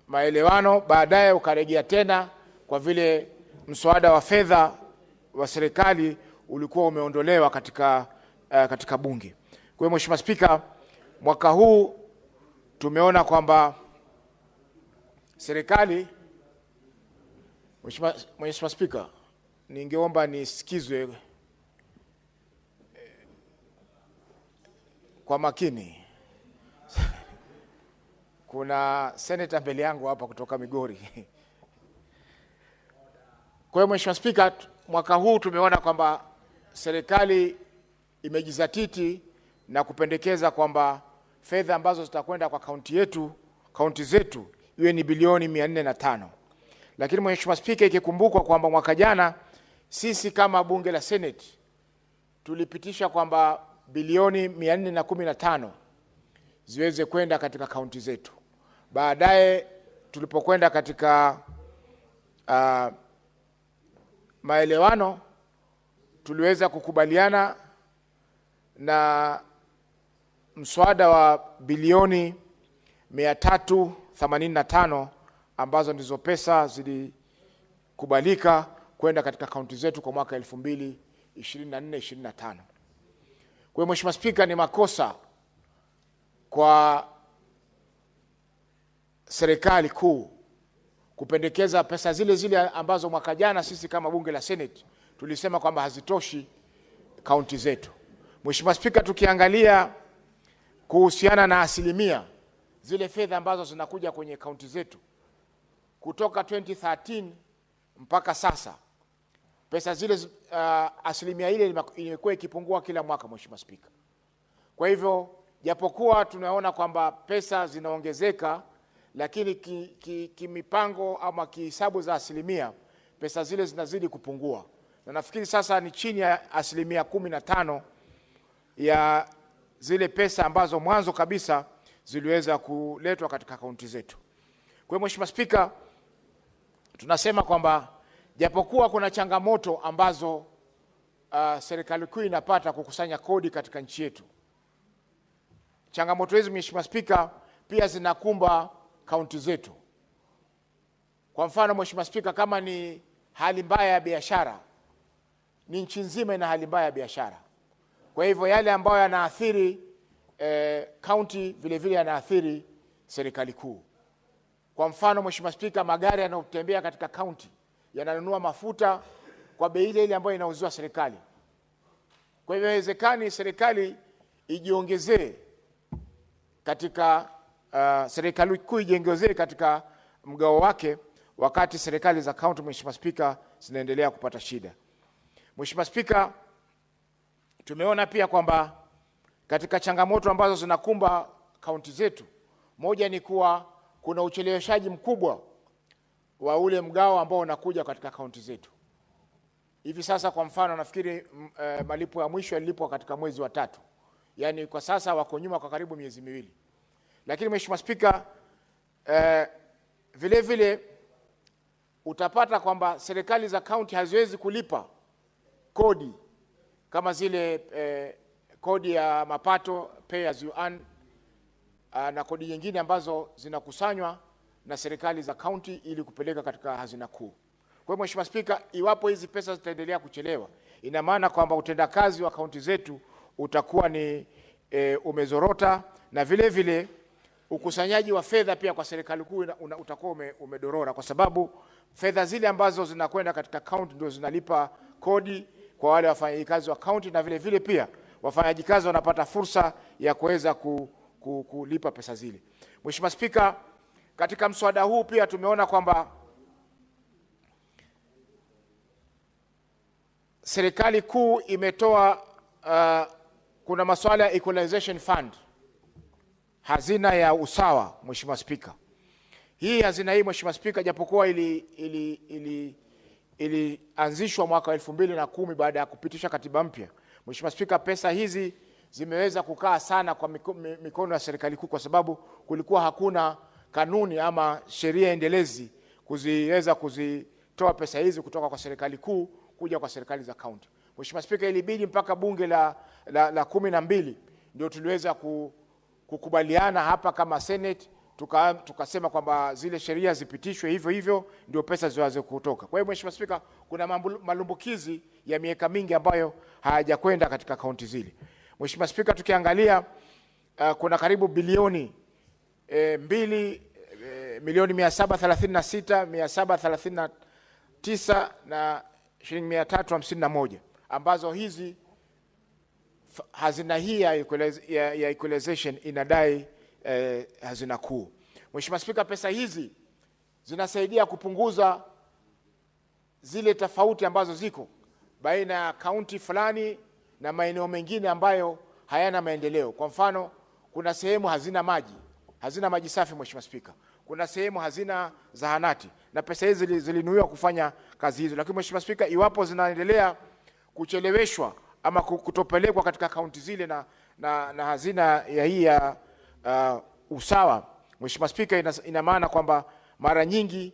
maelewano, baadaye ukarejea tena kwa vile mswada wa fedha wa serikali ulikuwa umeondolewa katika bunge. Kwa hiyo Mheshimiwa Spika, mwaka huu tumeona kwamba serikali, Mheshimiwa Spika, ningeomba nisikizwe kwa makini. Kuna senator mbele yangu hapa kutoka Migori. Kwa hiyo Mheshimiwa Spika, mwaka huu tumeona kwamba serikali imejizatiti na kupendekeza kwamba fedha ambazo zitakwenda kwa kaunti zetu iwe ni bilioni 405. Lakini Mheshimiwa Spika, ikikumbukwa kwamba mwaka jana sisi kama bunge la Senate tulipitisha kwamba bilioni 415 ziweze kwenda katika kaunti zetu. Baadaye tulipokwenda katika maelewano tuliweza kukubaliana na mswada wa bilioni 385 ambazo ndizo pesa zilikubalika kwenda katika kaunti zetu kwa mwaka 2024-25. Kwa Mheshimiwa Spika, ni makosa kwa serikali kuu kupendekeza pesa zile zile ambazo mwaka jana sisi kama bunge la Senate tulisema kwamba hazitoshi kaunti zetu. Mheshimiwa Spika, tukiangalia kuhusiana na asilimia zile fedha ambazo zinakuja kwenye kaunti zetu kutoka 2013 mpaka sasa, pesa zile asilimia ile imekuwa ikipungua kila mwaka Mheshimiwa Spika. Kwa hivyo japokuwa tunaona kwamba pesa zinaongezeka, lakini kimipango ama kihesabu za asilimia pesa zile zinazidi kupungua, na nafikiri sasa ni chini ya asilimia 15 ya zile pesa ambazo mwanzo kabisa ziliweza kuletwa katika kaunti zetu. Kwa hiyo Mheshimiwa Spika, tunasema kwamba japokuwa kuna changamoto ambazo serikali kuu inapata kukusanya kodi katika nchi yetu, changamoto hizi Mheshimiwa Spika pia zinakumba kaunti zetu. Kwa mfano Mheshimiwa Spika, kama ni hali mbaya ya biashara, ni nchi nzima ina hali mbaya ya biashara. Kwa hivyo yale ambayo yanaathiri kaunti vile vile yanaathiri serikali kuu. Kwa mfano Mheshimiwa Spika, magari yanayotembea katika kaunti yananunua mafuta kwa bei ile ambayo inauziwa serikali. Kwa hivyo inawezekani serikali ijiongezee katika serikali kuu ijiongezee katika mgao wake, wakati serikali za kaunti Mheshimiwa Spika zinaendelea kupata shida. Mheshimiwa Spika, tumeona pia kwamba katika changamoto ambazo zinakumba kaunti zetu, moja ni kuwa kuna ucheleweshaji mkubwa wa ule mgao ambao unakuja katika kaunti zetu. Hivi sasa kwa mfano nafikiri malipo ya mwisho yalipwa katika mwezi wa 3. Yaani kwa sasa wako nyuma kwa karibu miezi 2. Lakini Mheshimiwa Spika, vile vile utapata kwamba serikali za kaunti haziwezi kulipa kodi kama zile kodi ya mapato, pay as you earn, na kodi nyingine ambazo zinakusanywa na serikali za kaunti ili kupeleka katika hazina kuu. Kwa hiyo Mheshimiwa Spika, iwapo hizi pesa zitaendelea kuchelewa, ina maana kwamba utendakazi wa kaunti zetu utakuwa ni umezorota, na vile vile ukusanyaji wa fedha pia kwa serikali kuu utakuwa umedorora, kwa sababu fedha zile ambazo zinakwenda katika kaunti ndio zinalipa kodi kwa wale wafanyakazi wa kaunti, na vile vile pia wafanyakazi wanapata fursa ya kuweza kulipa pesa zile. Mheshimiwa Spika, katika mswada huu pia tumeona kwamba serikali kuu imetoa kuna masuala ya equalization fund, hazina ya usawa Mheshimiwa Spika. Hii hazina hii Mheshimiwa Spika, japokuwa ilianzishwa mwaka 2010 baada ya kupitisha katiba mpya, Mheshimiwa Spika, pesa hizi zimeweza kukaa sana kwa mikono ya serikali kuu, kwa sababu kulikuwa hakuna kanuni ama sheria endelezi kuziweza kuzitoa pesa hizi kutoka kwa serikali kuu kuja kwa serikali za kaunti. Mheshimiwa Spika, ilibidi mpaka bunge la 12 ndio tuliweza kukubaliana hapa kama Senate, tukasema kwamba zile sheria zipitishwe hivyo hivyo ndio pesa ziweze kutoka. Kwa hiyo Mheshimiwa Spika, kuna malumbukizi ya miaka mingi ambayo hayajakwenda katika kaunti zile. Mheshimiwa Spika, tukiangalia kuna karibu bilioni 2,736,739 na shilingi 351 ambazo hizi hazina hii ya equalization inadai hazina kuu. Mheshimiwa Spika, pesa hizi zinasaidia kupunguza zile tofauti ambazo ziko baina ya kaunti fulani na maeneo mengine ambayo hayana maendeleo. Kwa mfano, kuna sehemu hazina maji safi Mheshimiwa Spika. Kuna sehemu hazina zahanati, na pesa hizi zilinuiwa kufanya kazi hizo. Lakini Mheshimiwa Spika, iwapo zinaendelea kucheleweshwa ama kutopelekwa katika kaunti zile na hazina ya hii ya usawa, Mheshimiwa Spika, ina maana kwamba mara nyingi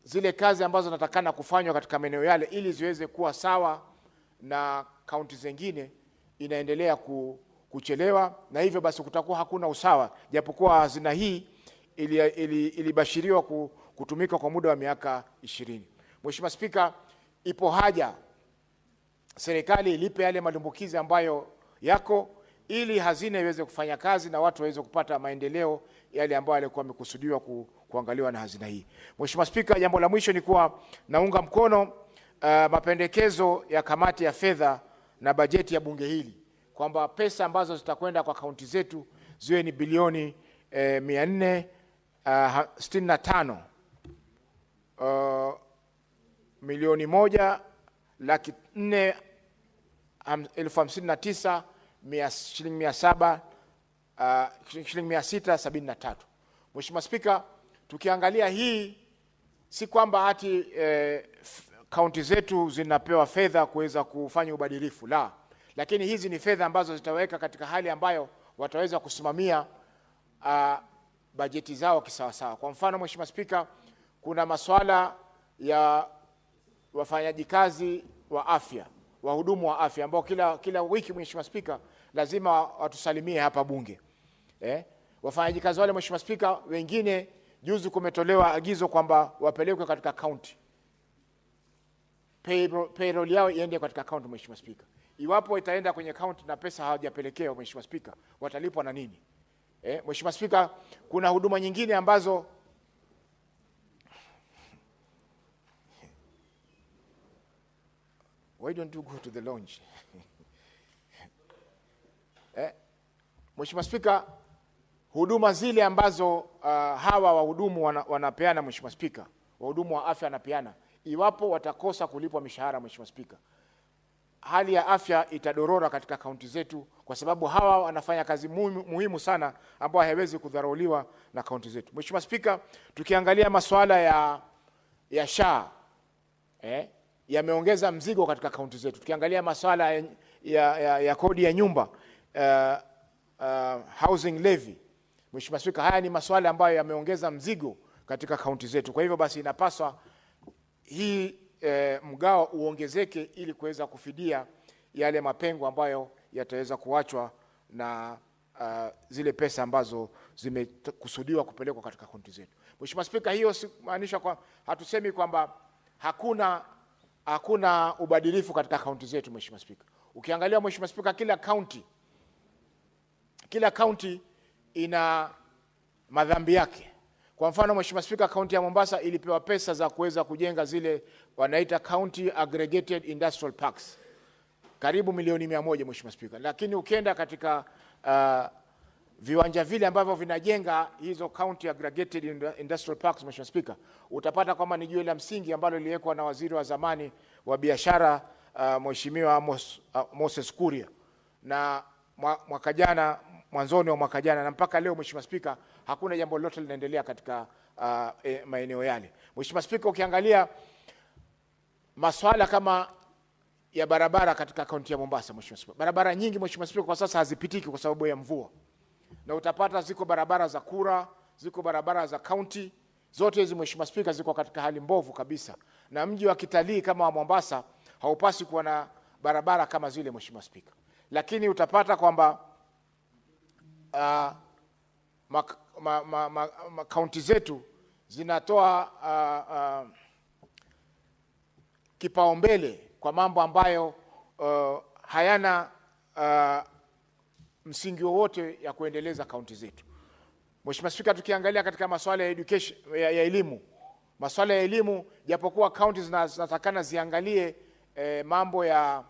zile kazi ambazo natakana kufanywa katika maeneo yale ili ziweze kuwa sawa na kaunti zingine inaendelea kuchelewa, na hivyo basi kutakuwa hakuna usawa, japokuwa hazina hii ilibashiriwa kutumika kwa muda wa miaka 20. Mheshimiwa Spika, ipo haja serikali ilipe yale malumbukizi ambayo yako, ili hazina iweze kufanya kazi na watu waweze kupata maendeleo yale ambayo yalikuwa yamekusudiwa kuangaliwa na hazina hii. Mheshimiwa Spika, jambo la mwisho ni kuwa naunga mkono mapendekezo ya kamati ya fedha na bajeti ya bunge hili kwamba pesa ambazo zitakwenda kwa kaunti zetu ziwe ni bilioni 465 milioni 1,459,673. Mheshimiwa Spika, tukiangalia hii si kwamba ati kaunti zetu zinapewa fedha kuweza kufanya ubadilifu, la, lakini hizi ni fedha ambazo zitaweka katika hali ambayo wataweza kusimamia bajeti zao kisawasawa. Kwa mfano, Mheshimiwa Spika, kuna masuala ya wafanyaji kazi wa afya, wahudumu wa afya ambao kila wiki, Mheshimiwa Spika, lazima watusalimie hapa bunge. Wafanyaji kazi wale, Mheshimiwa Spika, wengine juzi kumetolewa agizo kwamba wapelekwe katika county, payroll yao iende katika county. Mheshimiwa Spika, iwapo itaenda kwenye county na pesa hawajapelekewa, Mheshimiwa Spika, watalipwa na nini? Mheshimiwa Spika, kuna huduma nyingine ambazo why don't you go to the lounge? Mheshimiwa Spika, huduma zile ambazo hawa wahudumu wanapeana, Mheshimiwa Spika, wahudumu wa afya wanapeana, iwapo watakosa kulipwa mishahara, Mheshimiwa Spika, hali ya afya itadorora katika kaunti zetu, kwa sababu hawa wanafanya kazi muhimu sana ambayo haiwezi kudharauliwa na kaunti zetu. Mheshimiwa Spika, tukiangalia masuala ya SHA yameongeza mzigo katika kaunti zetu. Tukiangalia masuala ya kodi ya nyumba, housing levy, Mheshimiwa Spika, haya ni masuala ambayo yameongeza mzigo katika kaunti zetu. Kwa hivyo basi inapaswa hii mgao uongezeke ili kuweza kufidia yale mapengo ambayo yataweza kuachwa na zile pesa ambazo zimekusudiwa kupelekwa katika kaunti zetu. Mheshimiwa Spika, hiyo simaanisha kwa hatusemi kwamba hakuna ubadilifu katika kaunti zetu, Mheshimiwa Spika. Ukiangalia, Mheshimiwa Spika, kila kaunti ina madhambi yake. Kwa mfano, Mheshimiwa Spika, kaunti ya Mombasa ilipewa pesa za kuweza kujenga zile wanaita county aggregated industrial parks, karibu milioni 100, Mheshimiwa Spika. Lakini ukienda katika viwanja vile ambavyo vinajenga hizo county aggregated industrial parks, Mheshimiwa Spika, utapata kwamba ni jiwe la msingi ambalo liliwekwa na waziri wa zamani wa biashara Mheshimiwa Moses Kuria, na mwaka jana, mwanzoni wa mwaka jana, na mpaka leo, Mheshimiwa Spika, hakuna jambo lolote linaendelea katika maeneo yale. Mheshimiwa Spika, ukiangalia masuala kama ya barabara katika kaunti ya Mombasa, Mheshimiwa Spika, barabara nyingi, Mheshimiwa Spika, kwa sasa hazipitiki kwa sababu ya mvua, na utapata ziko barabara za kura, ziko barabara za kaunti, zote hizi, Mheshimiwa Spika, ziko katika hali mbovu kabisa, na mji wa kitalii kama wa Mombasa haupasi kuwa na barabara kama zile, Mheshimiwa Spika. Lakini utapata kwamba kaunti zetu zinatoa kipaumbele kwa mambo ambayo hayana msingi wowote ya kuendeleza kaunti zetu. Mheshimiwa Spika, tukiangalia katika masuala ya education, ya elimu, masuala ya elimu, japokuwa kaunti zinatakana ziangalie mambo ya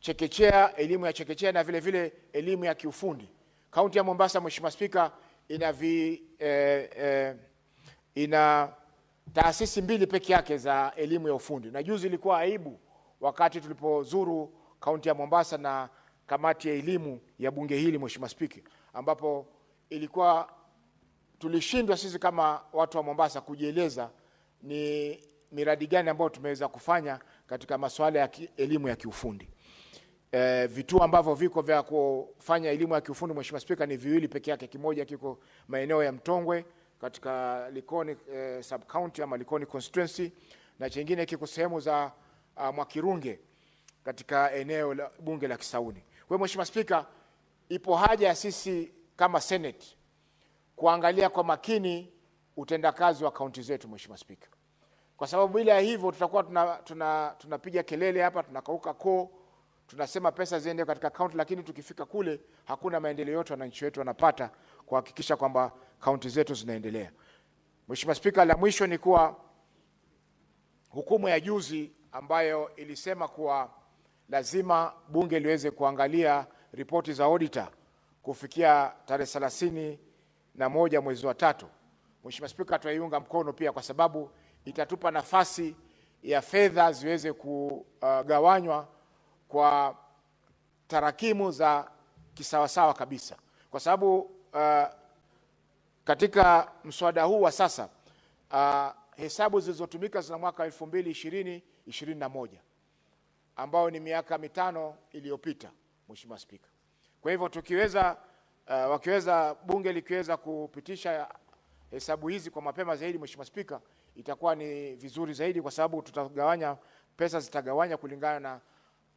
chekechea, elimu ya chekechea na vile vile elimu ya kiufundi. Kaunti ya Mombasa, Mheshimiwa Spika, ina taasisi 2 peke yake za elimu ya ufundi, na juzi ilikuwa aibu wakati tulipozuru kaunti ya Mombasa na kamati ya elimu ya bunge hili, Mheshimiwa Spika, ambapo ilikuwa tulishindwa sisi kama watu wa Mombasa kujieleza ni miradi gani ambayo tumeweza kufanya katika masuala ya elimu ya kiufundi. Vituo ambavyo viko vya kufanya elimu ya kiufundi, Mheshimiwa Spika, ni 2 peke yake. Kimoja kiko maeneo ya Mtongwe katika Likoni sub county ama Likoni constituency, na chengine kiko sehemu za Mwakirunge katika eneo la bunge la Kisauni. Kwa hiyo Mheshimiwa Spika, ipo haja ya sisi kama Senate kuangalia kwa makini utendakazi wa kaunti zetu, Mheshimiwa Spika, kwa sababu bila hivyo tutakuwa tunapiga kelele hapa, tunakauka koo, tunasema pesa ziende katika kaunti, lakini tukifika kule hakuna maendeleo yote wananchi wetu wanapata kuhakikisha kwamba kaunti zetu zinaendelea. Mheshimiwa Spika, la mwisho ni kuwa hukumu ya juzi ambayo ilisema kuwa lazima bunge liweze kuangalia ripoti za auditor kufikia tarehe 31 mwezi wa 3. Mheshimiwa Spika, tunaiunga mkono pia kwa sababu itatupa nafasi ya fedha ziweze kugawanywa kwa tarakimu za kisawasawa kabisa, kwa sababu katika mswada huu wa sasa hesabu zilizotumika za mwaka 2020-2021 ambao ni miaka 5 iliyopita, Mheshimiwa Spika. Kwa hivyo wakiweza bunge likiweza kupitisha hesabu hizi kwa mapema zaidi, Mheshimiwa Spika, itakuwa ni vizuri zaidi, kwa sababu pesa zitagawanya kulingana na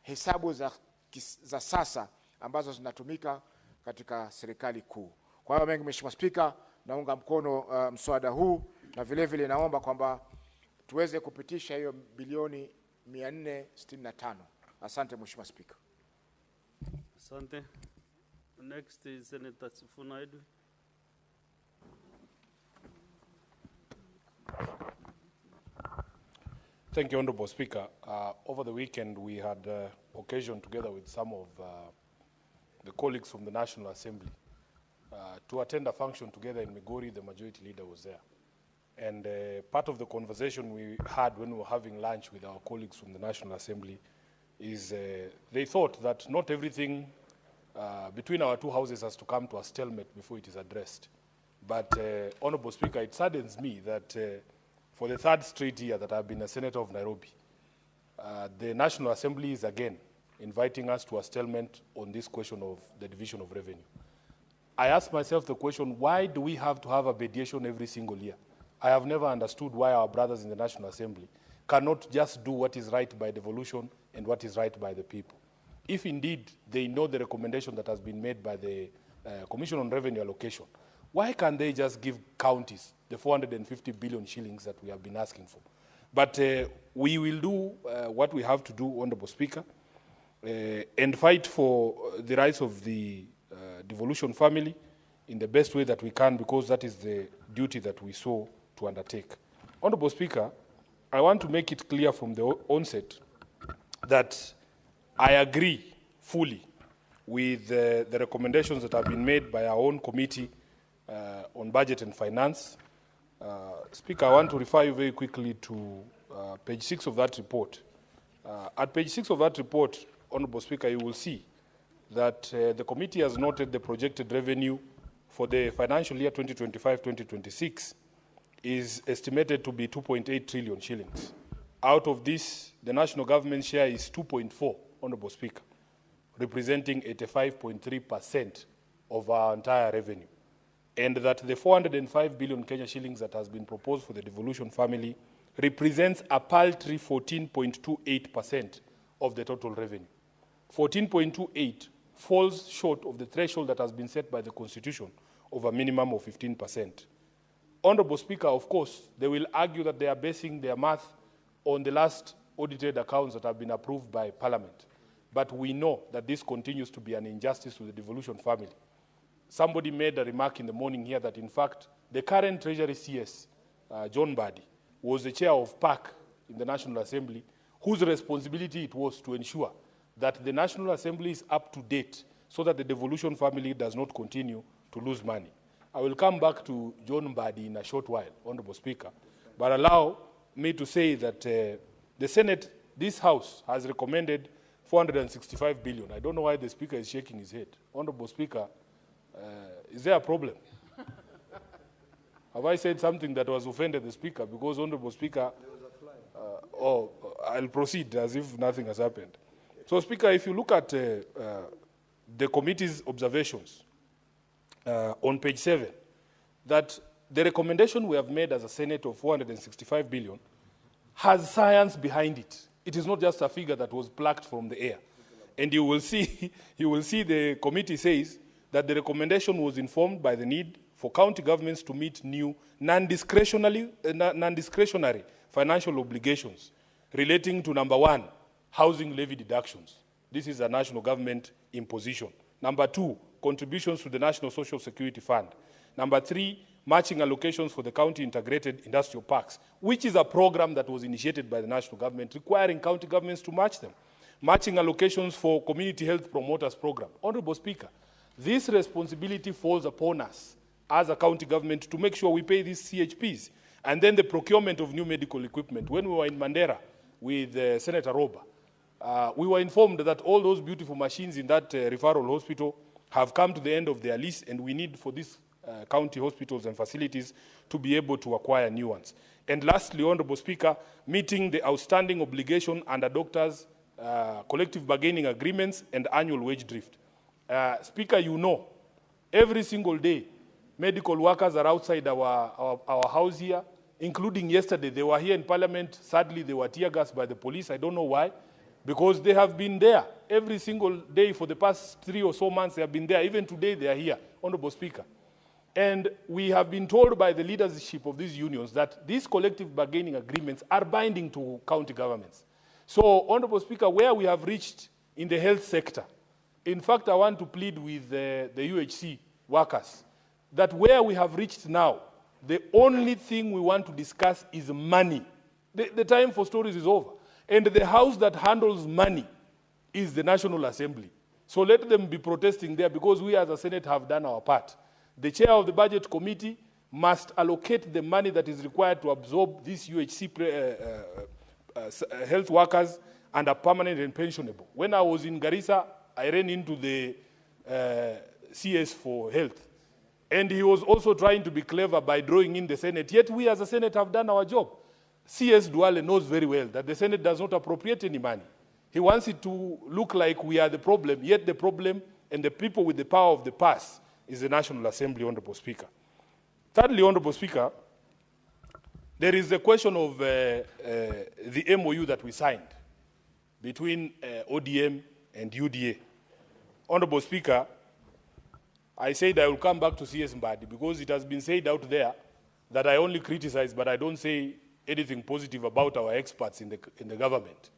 hesabu za sasa ambazo zinatumika katika serikali kuu. Kwa hiyo mengi, Mheshimiwa Spika, naunga mkono mswada huu, na vile vile naomba kwamba tuweze kupitisha hiyo bilioni 465. Asante Mheshimiwa Spika. Asante. Next is Senator Sifuna Edwin. Thank you, Honorable Speaker. Over the weekend, we had occasion, together with some of the colleagues from the National Assembly, to attend a function together in Migori. The majority leader was there. And part of the conversation we had when we were having lunch with our colleagues from the National Assembly is they thought that not everything between our two houses has to come to a stalemate before it is addressed. But, Honorable Speaker, it saddens me that for the 3rd straight year that I've been a senator of Nairobi, the National Assembly is again inviting us to a stalemate on this question of the division of revenue. I ask myself the question, why do we have to have a mediation every single year? I have never understood why our brothers in the National Assembly cannot just do what is right by devolution and what is right by the people. If indeed they know the recommendation that has been made by the Commission on Revenue Allocation, why can't they just give counties the 450 billion shillings that we have been asking for? But we will do what we have to do, Honorable Speaker, and fight for the rights of the devolution family in the best way that we can, because that is the duty that we saw to undertake. Honorable Speaker, I want to make it clear from the onset that I agree fully with the recommendations that have been made by our own committee on budget and finance. Speaker, I want to refer you very quickly to page 6 of that report. At page 6 of that report, Honorable Speaker, you will see that the committee has noted the projected revenue for the financial year 2025-2026 is estimated to be 2.8 trillion shillings. Out of this, the national government share is 2.4, Honorable Speaker, representing 85.3% of our entire revenue. And that the 405 billion Kenya shillings that has been proposed for the devolution family represents a paltry 14.28% of the total revenue. 14.28 falls short of the threshold that has been set by the Constitution of a minimum of 15%. Honorable Speaker, of course, they will argue that they are basing their math on the last audited accounts that have been approved by Parliament. But we know that this continues to be an injustice to the devolution family. Somebody made a remark in the morning here that, in fact, the current Treasury CS, John Badi, was the chair of PAC in the National Assembly, whose responsibility it was to ensure that the National Assembly is up to date so that the devolution family does not continue to lose money. I will come back to John Badi in a short while, Honorable Speaker, but allow me to say that the Senate, this House, has recommended 465 billion. I don't know why the Speaker is shaking his head. Honorable Speaker, is there a problem? Have I said something that was offended the Speaker? Because, Honorable Speaker, I'll proceed as if nothing has happened. So, Speaker, if you look at the committee's observations on page 7, that the recommendation we have made as a Senate of 465 billion has science behind it. It is not just a figure that was plucked from the air. And you will see, the committee says that the recommendation was informed by the need for county governments to meet new non-discretionary financial obligations relating to, number one, housing levy deductions. This is a national government imposition. Number two, contributions to the National Social Security Fund. Number three, matching allocations for the county integrated industrial parks, which is a program that was initiated by the national government requiring county governments to match them. Matching allocations for community health promoters program. Honorable Speaker, this responsibility falls upon us as a county government to make sure we pay these CHPs. And then the procurement of new medical equipment. When we were in Mandera with Senator Roba, we were informed that all those beautiful machines in that referral hospital have come to the end of their lease, and we need for these county hospitals and facilities to be able to acquire new ones. And lastly, Honorable Speaker, meeting the outstanding obligation under doctors' collective bargaining agreements and annual wage drift. Speaker, you know, every single day, medical workers are outside our house here, including yesterday. They were here in Parliament. Sadly, they were tear gassed by the police. I don't know why, because they have been there every single day for the past 3 or so months. They have been there. Even today, they are here, Honorable Speaker. And we have been told by the leadership of these unions that these collective bargaining agreements are binding to county governments. So, Honorable Speaker, where we have reached in the health sector, in fact, I want to plead with the UHC workers that where we have reached now, the only thing we want to discuss is money. The time for stories is over. And the house that handles money is the National Assembly. So let them be protesting there, because we as a Senate have done our part. The chair of the Budget Committee must allocate the money that is required to absorb these UHC health workers and are permanent and pensionable. When I was in Garissa, I ran into the CS for health. And he was also trying to be clever by drawing in the Senate. Yet we as a Senate have done our job. CS Duale knows very well that the Senate does not appropriate any money. He wants it to look like we are the problem, yet the problem and the people with the power of the past is the National Assembly, Honorable Speaker. Thirdly, Honorable Speaker, there is the question of the MOU that we signed between ODM and UDA. Honorable Speaker, I said I will come back to CS Mbadi because it has been said out there that I only criticize, but I don't say anything positive about our experts in the government.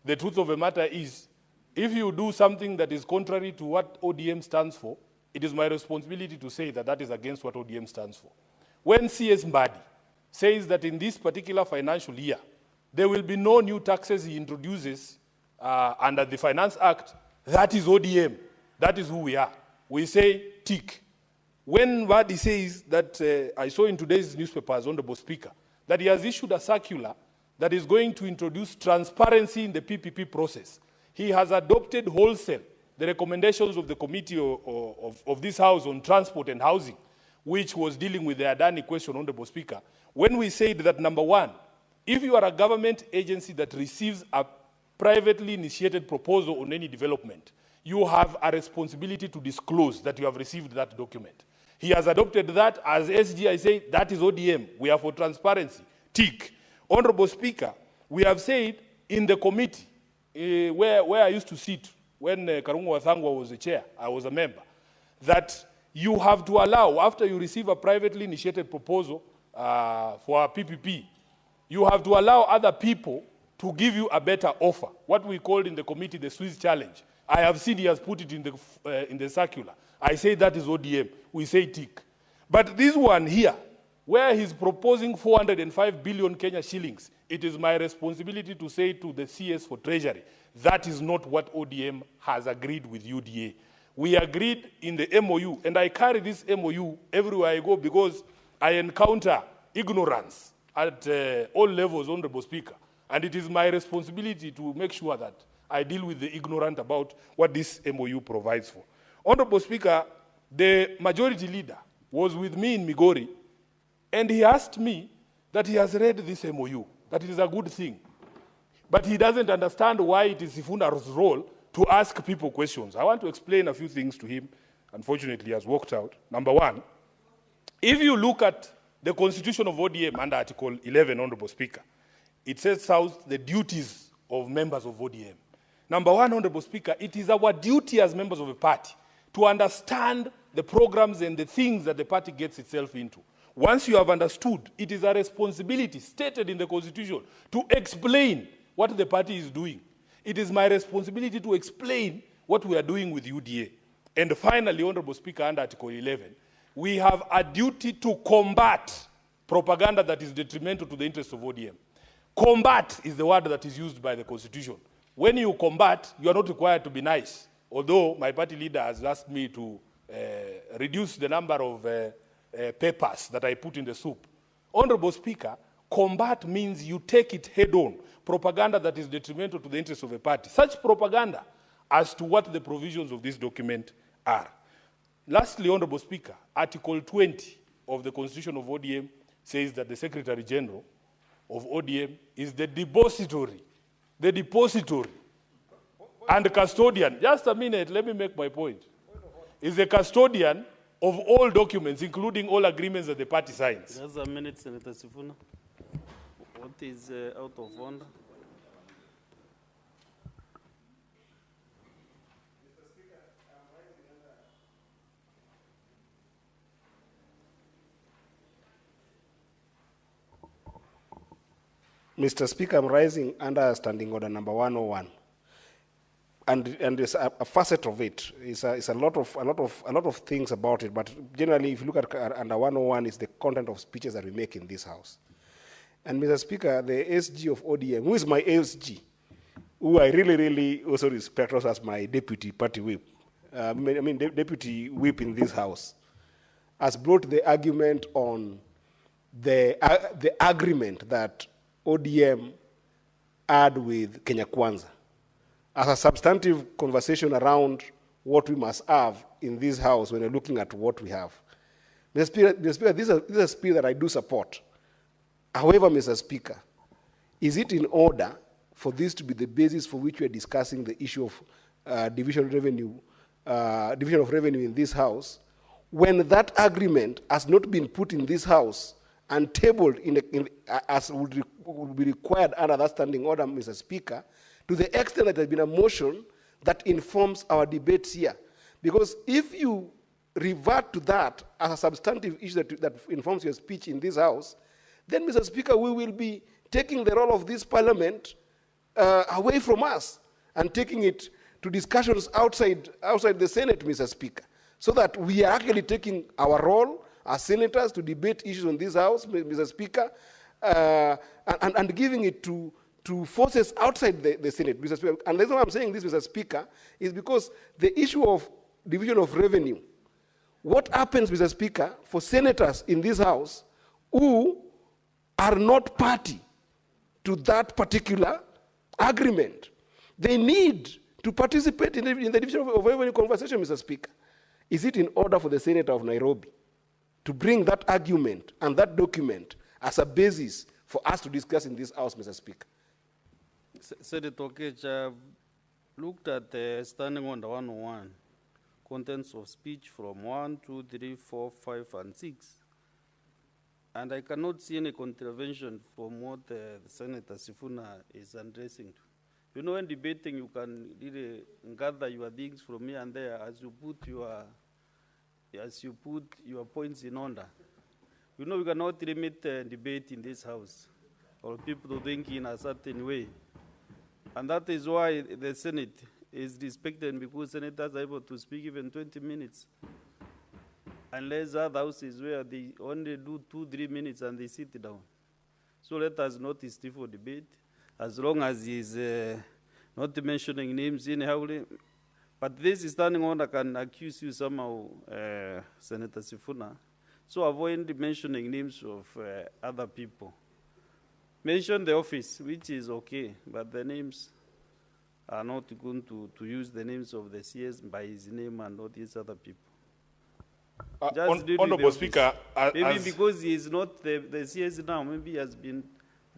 The truth of the matter is, if you do something that is contrary to what ODM stands for, it is my responsibility to say that that is against what ODM stands for. When CS Mbadi says that in this particular financial year, there will be no new taxes he introduces under the Finance Act, that is ODM. That is who we are. We say tick. When Mbadi says that, I saw in today's newspapers, Honorable Speaker, that he has issued a circular that is going to introduce transparency in the PPP process. He has adopted wholesale the recommendations of the committee of this House on transport and housing, which was dealing with the Adani question, Honorable Speaker, when we said that, number one, if you are a government agency that receives a privately initiated proposal on any development, you have a responsibility to disclose that you have received that document. He has adopted that. As SG, I say, that is ODM. We are for transparency. Tick. Honorable Speaker, we have said in the committee where I used to sit when Karungu Wathangwa was the chair, I was a member, that you have to allow, after you receive a privately initiated proposal for a PPP, you have to allow other people to give you a better offer, what we called in the committee the Swiss challenge. I have seen he has put it in the circular. I say that is ODM. We say tick. But this one here, where he's proposing 405 billion Kenya shillings, it is my responsibility to say to the CS for Treasury, that is not what ODM has agreed with UDA. We agreed in the MOU, and I carry this MOU everywhere I go because I encounter ignorance at all levels, Honorable Speaker. And it is my responsibility to make sure that I deal with the ignorant about what this MOU provides for. Honorable Speaker, the majority leader was with me in Migori, and he asked me that he has read this MOU, that it is a good thing. But he doesn't understand why it is Sifuna's role to ask people questions. I want to explain a few things to him. Unfortunately, he has walked out. Number one, if you look at the constitution of ODM under Article 11, Honorable Speaker, it sets out the duties of members of ODM. Number one, Honorable Speaker, it is our duty as members of a party to understand the programs and the things that the party gets itself into. Once you have understood, it is a responsibility stated in the Constitution to explain what the party is doing. It is my responsibility to explain what we are doing with UDA. And finally, Honorable Speaker, under Article 11, we have a duty to combat propaganda that is detrimental to the interests of ODM. Combat is the word that is used by the Constitution. When you combat, you are not required to be nice. Although my party leader has asked me to reduce the number of peppers that I put in the soup. Honorable Speaker, combat means you take it head on. Propaganda that is detrimental to the interests of a party. Such propaganda as to what the provisions of this document are. Lastly, Honorable Speaker, Article 20 of the Constitution of ODM says that the Secretary General of ODM is the depository and custodian. Just a minute, let me make my point. Is the custodian of all documents, including all agreements that the party signs. Just a minute, Senator Sifuna. What is out of order? Mr. Speaker, I'm rising under Standing Order number 101, and there's a facet of it. It's a lot of things about it. But generally, if you look at under 101, it's the content of speeches that we make in this House. And Mr. Speaker, the SG of ODM, who is my SG, who I really also respect also as my deputy party whip, deputy whip in this House, has brought the argument on the agreement that ODM had with Kenya Kwanza as a substantive conversation around what we must have in this House when we're looking at what we have. Mr. Speaker, this is a spirit that I do support. However, Mr. Speaker, is it in order for this to be the basis for which we are discussing the issue of division of revenue in this House, when that agreement has not been put in this House and tabled as would be required under that standing order, Mr. Speaker, to the extent that there has been a motion that informs our debates here? Because if you revert to that as a substantive issue that informs your speech in this House, then, Mr. Speaker, we will be taking the role of this Parliament away from us and taking it to discussions outside the Senate, Mr. Speaker, so that we are actually taking our role as senators to debate issues in this House, Mr. Speaker, and giving it to forces outside the Senate, Mr. Speaker. And the reason why I'm saying this, Mr. Speaker, is because the issue of division of revenue, what happens, Mr. Speaker, for senators in this House who are not party to that particular agreement? They need to participate in the division of revenue conversation, Mr. Speaker. Is it in order for the Senator of Nairobi to bring that argument and that document as a basis for us to discuss in this House, Mr. Speaker? Senator Okech, I've looked at the Standing Order 101, contents of speech from 1, 2, 3, 4, 5, and 6. And I cannot see any contravention from what Senator Sifuna is addressing to. You know, when debating, you can really gather your things from here and there as you put your points in order. You know, we cannot limit debate in this House or people to think in a certain way. And that is why the Senate is respected, because senators are able to speak even 20 minutes. Unless other houses where they only do 2-3 minutes and they sit down. So let us not stifle debate, as long as he is not mentioning names anyhow. But this standing order can accuse you somehow, Senator Sifuna. So avoid mentioning names of other people. Mention the office, which is okay, but the names are not going to use the names of the CS by his name and not these other people. Honorable Speaker, maybe because he is not the CS now, maybe he has been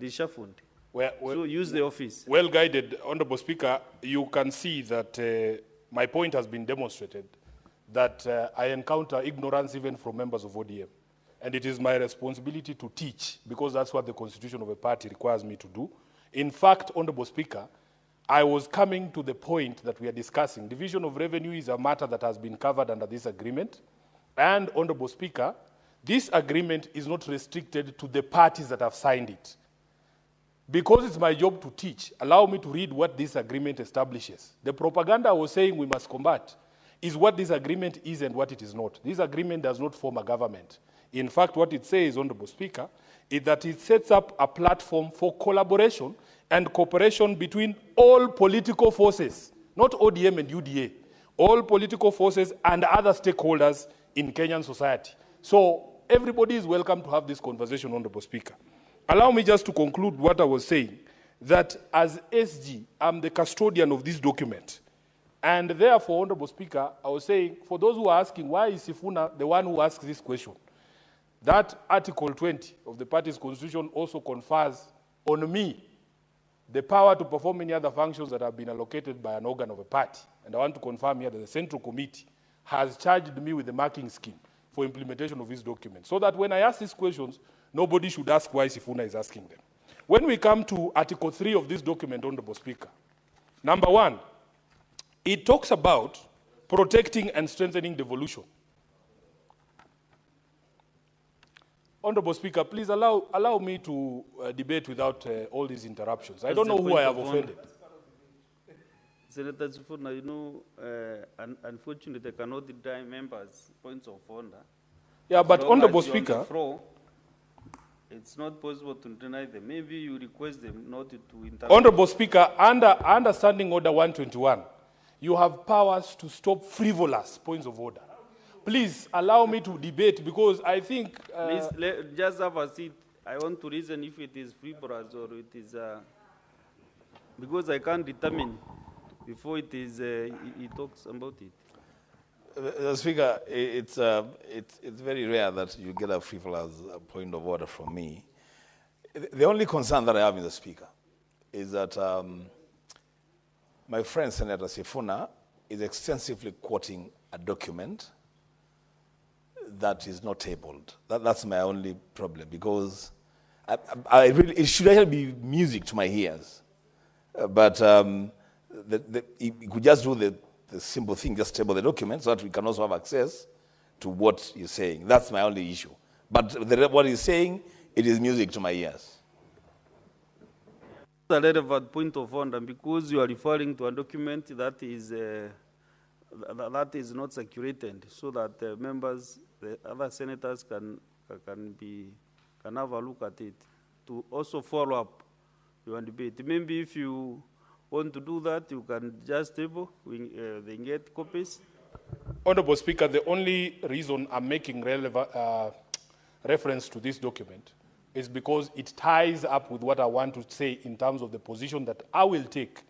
reshuffled. So use the office. Well guided, Honorable Speaker, you can see that my point has been demonstrated, that I encounter ignorance even from members of ODM. And it is my responsibility to teach, because that's what the constitution of a party requires me to do. In fact, Honorable Speaker, I was coming to the point that we are discussing. Division of revenue is a matter that has been covered under this agreement. And, Honorable Speaker, this agreement is not restricted to the parties that have signed it. Because it's my job to teach, allow me to read what this agreement establishes. The propaganda I was saying we must combat is what this agreement is and what it is not. This agreement does not form a government. In fact, what it says, Honorable Speaker, is that it sets up a platform for collaboration and cooperation between all political forces, not ODM and UDA, all political forces and other stakeholders in Kenyan society. So everybody is welcome to have this conversation, Honorable Speaker. Allow me just to conclude what I was saying, that as SG, I'm the custodian of this document. And therefore, Honorable Speaker, I was saying, for those who are asking, why is Sifuna the one who asks this question? That Article 20 of the party's constitution also confers on me the power to perform any other functions that have been allocated by an organ of a party. And I want to confirm here that the Central Committee has charged me with the marking scheme for implementation of this document, so that when I ask these questions, nobody should ask why Sifuna is asking them. When we come to Article 3 of this document, Honorable Speaker, number 1, it talks about protecting and strengthening devolution. Honorable Speaker, please allow me to debate without all these interruptions. I don't know who I have offended. Senator Sifuna, you know, unfortunately, I cannot deny members' points of order. Yeah, but Honorable Speaker, it's not possible to deny them. Maybe you request them not to interrupt. Honorable Speaker, under Standing Order 121, you have powers to stop frivolous points of order. Please allow me to debate, because I think... Please, just have a seat. I want to reason if it is frivolous or it is... because I can't determine before it is, he talks about it. Speaker, it's very rare that you get a frivolous point of order from me. The only concern that I have, Mr. Speaker, is that my friend Senator Sifuna is extensively quoting a document that is not tabled. That's my only problem, because it should actually be music to my ears. But he could just do the simple thing, just table the document so that we can also have access to what you're saying. That's my only issue. But what he's saying, it is music to my ears. A relevant point of order, because you are referring to a document that is not circulated, so that members, the other senators can have a look at it to also follow up your debate. Maybe if you want to do that, you can just table, they get copies. Honorable Speaker, the only reason I'm making reference to this document is because it ties up with what I want to say in terms of the position that I will take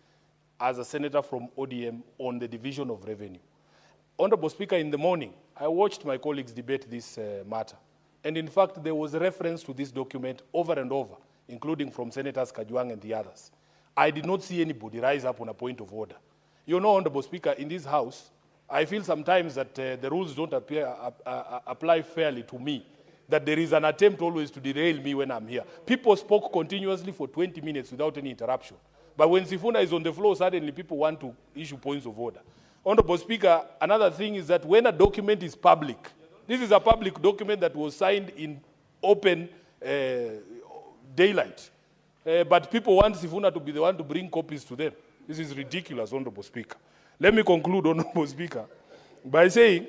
as a senator from ODM on the division of revenue. Honorable Speaker, in the morning, I watched my colleagues debate this matter. And in fact, there was a reference to this document over and over, including from Senators Kajwang and the others. I did not see anybody rise up on a point of order. You know, Honorable Speaker, in this House, I feel sometimes that the rules don't apply fairly to me, that there is an attempt always to derail me when I'm here. People spoke continuously for 20 minutes without any interruption. But when Sifuna is on the floor, suddenly people want to issue points of order. Honorable Speaker, another thing is that when a document is public, this is a public document that was signed in open daylight. But people want Sifuna to be the one to bring copies to them. This is ridiculous, Honorable Speaker. Let me conclude, Honorable Speaker, by saying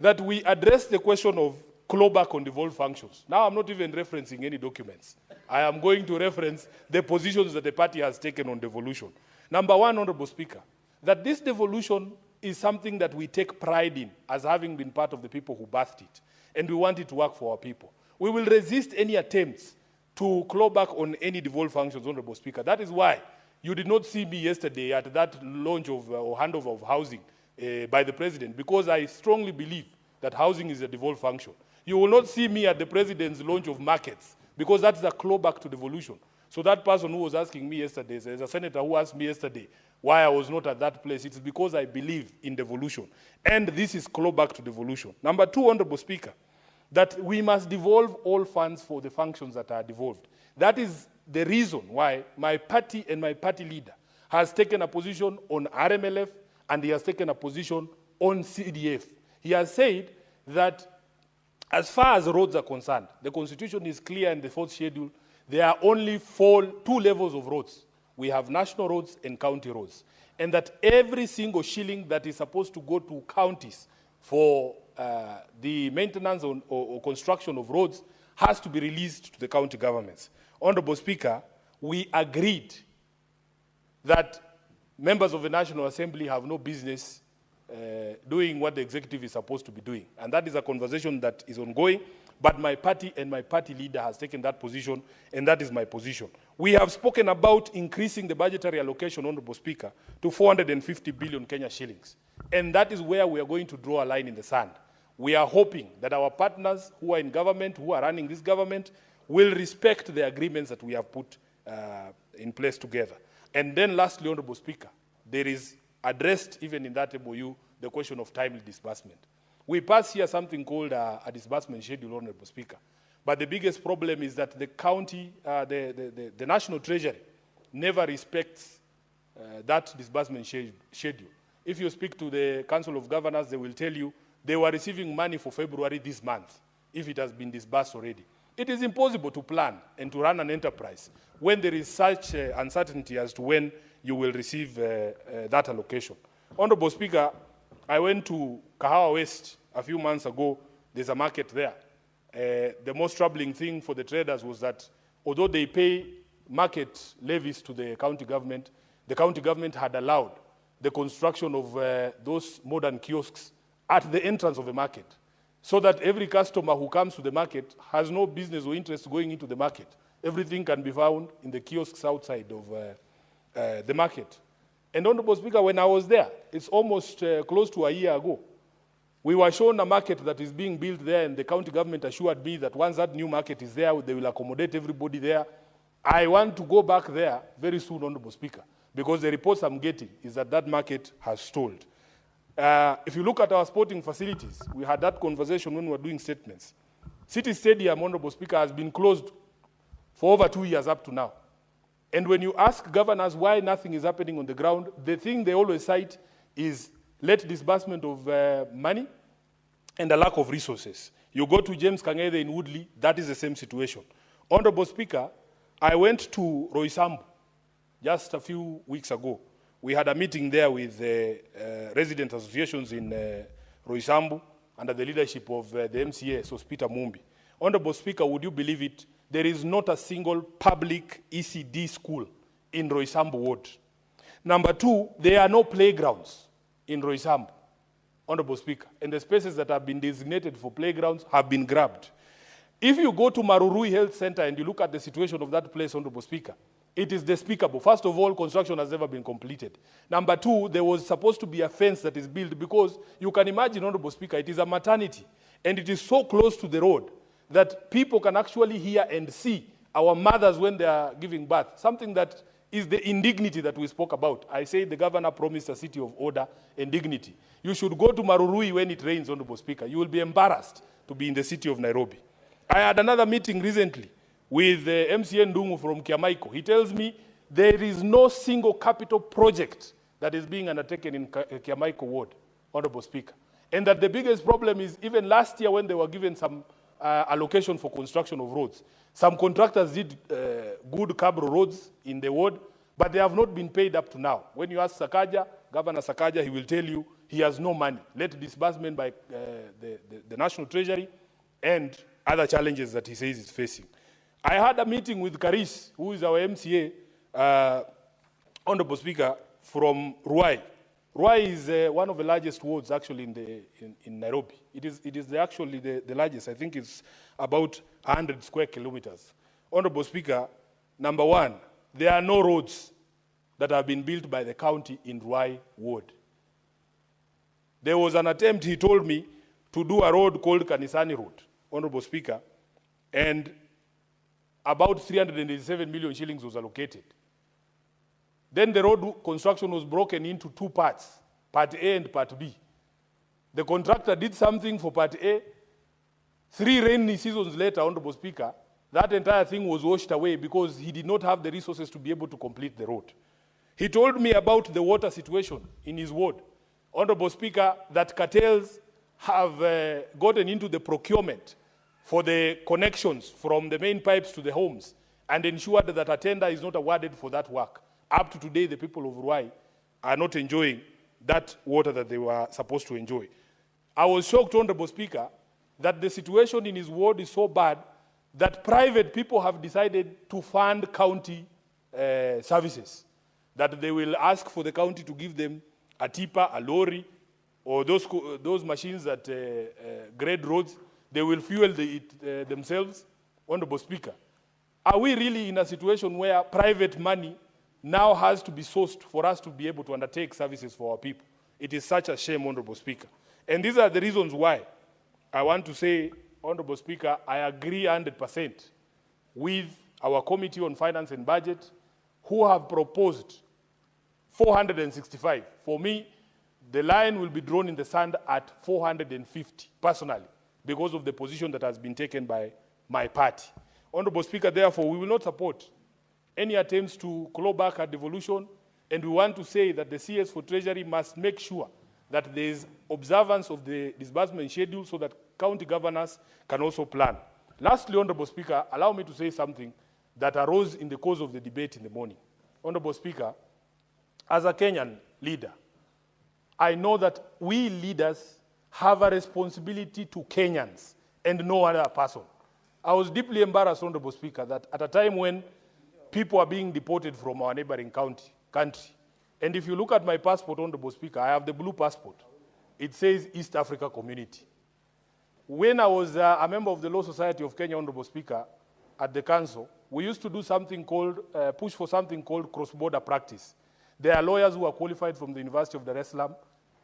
that we address the question of clawback on devolved functions. Now I'm not even referencing any documents. I am going to reference the positions that the party has taken on devolution. Number 1, Honorable Speaker, that this devolution is something that we take pride in as having been part of the people who birthed it, and we want it to work for our people. We will resist any attempts to claw back on any devolved functions, Honorable Speaker. That is why you did not see me yesterday at that launch of or handover of housing by the President, because I strongly believe that housing is a devolved function. You will not see me at the President's launch of markets, because that's a clawback to devolution. So that person who was asking me yesterday, there's a senator who asked me yesterday why I was not at that place. It's because I believe in devolution. And this is clawback to devolution. Number 2, Honorable Speaker, that we must devolve all funds for the functions that are devolved. That is the reason why my party and my party leader has taken a position on RMLF and he has taken a position on CDF. He has said that as far as roads are concerned, the Constitution is clear in the 4th schedule. There are only two levels of roads. We have national roads and county roads. And that every single shilling that is supposed to go to counties for the maintenance or construction of roads has to be released to the county governments. Honorable Speaker, we agreed that members of the National Assembly have no business doing what the executive is supposed to be doing. And that is a conversation that is ongoing, but my party and my party leader has taken that position, and that is my position. We have spoken about increasing the budgetary allocation, Honorable Speaker, to 450 billion Kenya shillings. And that is where we are going to draw a line in the sand. We are hoping that our partners who are in government, who are running this government, will respect the agreements that we have put in place together. And then lastly, Honorable Speaker, there is addressed even in that MOU the question of timely disbursement. We pass here something called a disbursement schedule, Honorable Speaker. But the biggest problem is that the county, the National Treasury never respects that disbursement schedule. If you speak to the Council of Governors, they will tell you they were receiving money for February this month, if it has been disbursed already. It is impossible to plan and to run an enterprise when there is such uncertainty as to when you will receive that allocation. Honorable Speaker, I went to Kahawa West a few months ago. There's a market there. The most troubling thing for the traders was that although they pay market levies to the county government had allowed the construction of those modern kiosks at the entrance of the market, so that every customer who comes to the market has no business or interest going into the market. Everything can be found in the kiosks outside of the market. And Honorable Speaker, when I was there, it's almost close to a year ago, we were shown a market that is being built there, and the county government assured me that once that new market is there, they will accommodate everybody there. I want to go back there very soon, Honorable Speaker, because the reports I'm getting is that that market has stalled. If you look at our sporting facilities, we had that conversation when we were doing statements. City Stadium, Honorable Speaker, has been closed for over 2 years up to now. And when you ask governors why nothing is happening on the ground, the thing they always cite is late disbursement of money and a lack of resources. You go to James Kangede in Woodley, that is the same situation. Honorable Speaker, I went to Roysambu just a few weeks ago. We had a meeting there with resident associations in Roysambu under the leadership of the MCA, so Peter Mumbi. Honorable Speaker, would you believe it? There is not a single public ECD school in Roysambu ward. Number two, there are no playgrounds in Roysambu, Honorable Speaker, and the spaces that have been designated for playgrounds have been grabbed. If you go to Marurui Health Center and you look at the situation of that place, Honorable Speaker, it is despicable. First of all, construction has never been completed. Number two, there was supposed to be a fence that is built because you can imagine, Honorable Speaker, it is a maternity and it is so close to the road that people can actually hear and see our mothers when they are giving birth, something that is the indignity that we spoke about. I say the governor promised a city of order and dignity. You should go to Marurui when it rains, Honorable Speaker. You will be embarrassed to be in the city of Nairobi. I had another meeting recently with MCA Ndungu from Kiamaiko. He tells me there is no single capital project that is being undertaken in Kiamaiko ward, Honorable Speaker. And that the biggest problem is even last year when they were given some allocation for construction of roads, some contractors did good Cabro roads in the ward, but they have not been paid up to now. When you ask Sakaja, Governor Sakaja, he will tell you he has no money. Late disbursement by the National Treasury and other challenges that he says he's facing. I had a meeting with Karis, who is our MCA, Honorable Speaker, from Ruai. Ruai is one of the largest wards actually in Nairobi. It is actually the largest. I think it's about 100 square kilometers. Honorable Speaker, number one, there are no roads that have been built by the county in Ruai ward. There was an attempt, he told me, to do a road called Kanisani Road, Honorable Speaker, and about 387 million shillings was allocated. Then the road construction was broken into two parts, Part A and Part B. The contractor did something for Part A. 3 rainy seasons later, Honorable Speaker, that entire thing was washed away because he did not have the resources to be able to complete the road. He told me about the water situation in his ward. Honorable Speaker, that cartels have gotten into the procurement for the connections from the main pipes to the homes and ensured that a tender is not awarded for that work. Up to today, the people of Ruai are not enjoying that water that they were supposed to enjoy. I was shocked, Honorable Speaker, that the situation in his ward is so bad that private people have decided to fund county services, that they will ask for the county to give them a tipper, a lorry, or those machines that grade roads. They will fuel it themselves. Honorable Speaker, are we really in a situation where private money now has to be sourced for us to be able to undertake services for our people? It is such a shame, Honorable Speaker. And these are the reasons why I want to say, Honorable Speaker, I agree 100% with our Committee on Finance and Budget, who have proposed 465. For me, the line will be drawn in the sand at 450, personally, because of the position that has been taken by my party. Honorable Speaker, therefore, we will not support any attempts to claw back our devolution, and we want to say that the CS for Treasury must make sure that there is observance of the disbursement schedule so that county governors can also plan. Lastly, Honorable Speaker, allow me to say something that arose in the course of the debate in the morning. Honorable Speaker, as a Kenyan leader, I know that we leaders have a responsibility to Kenyans and no other person. I was deeply embarrassed, Honorable Speaker, that at a time when people are being deported from our neighboring country, and if you look at my passport, Honorable Speaker, I have the blue passport. It says East Africa Community. When I was a member of the Law Society of Kenya, Honorable Speaker, at the council, we used to do something called, push for something called cross-border practice. There are lawyers who are qualified from the University of Dar es Salaam,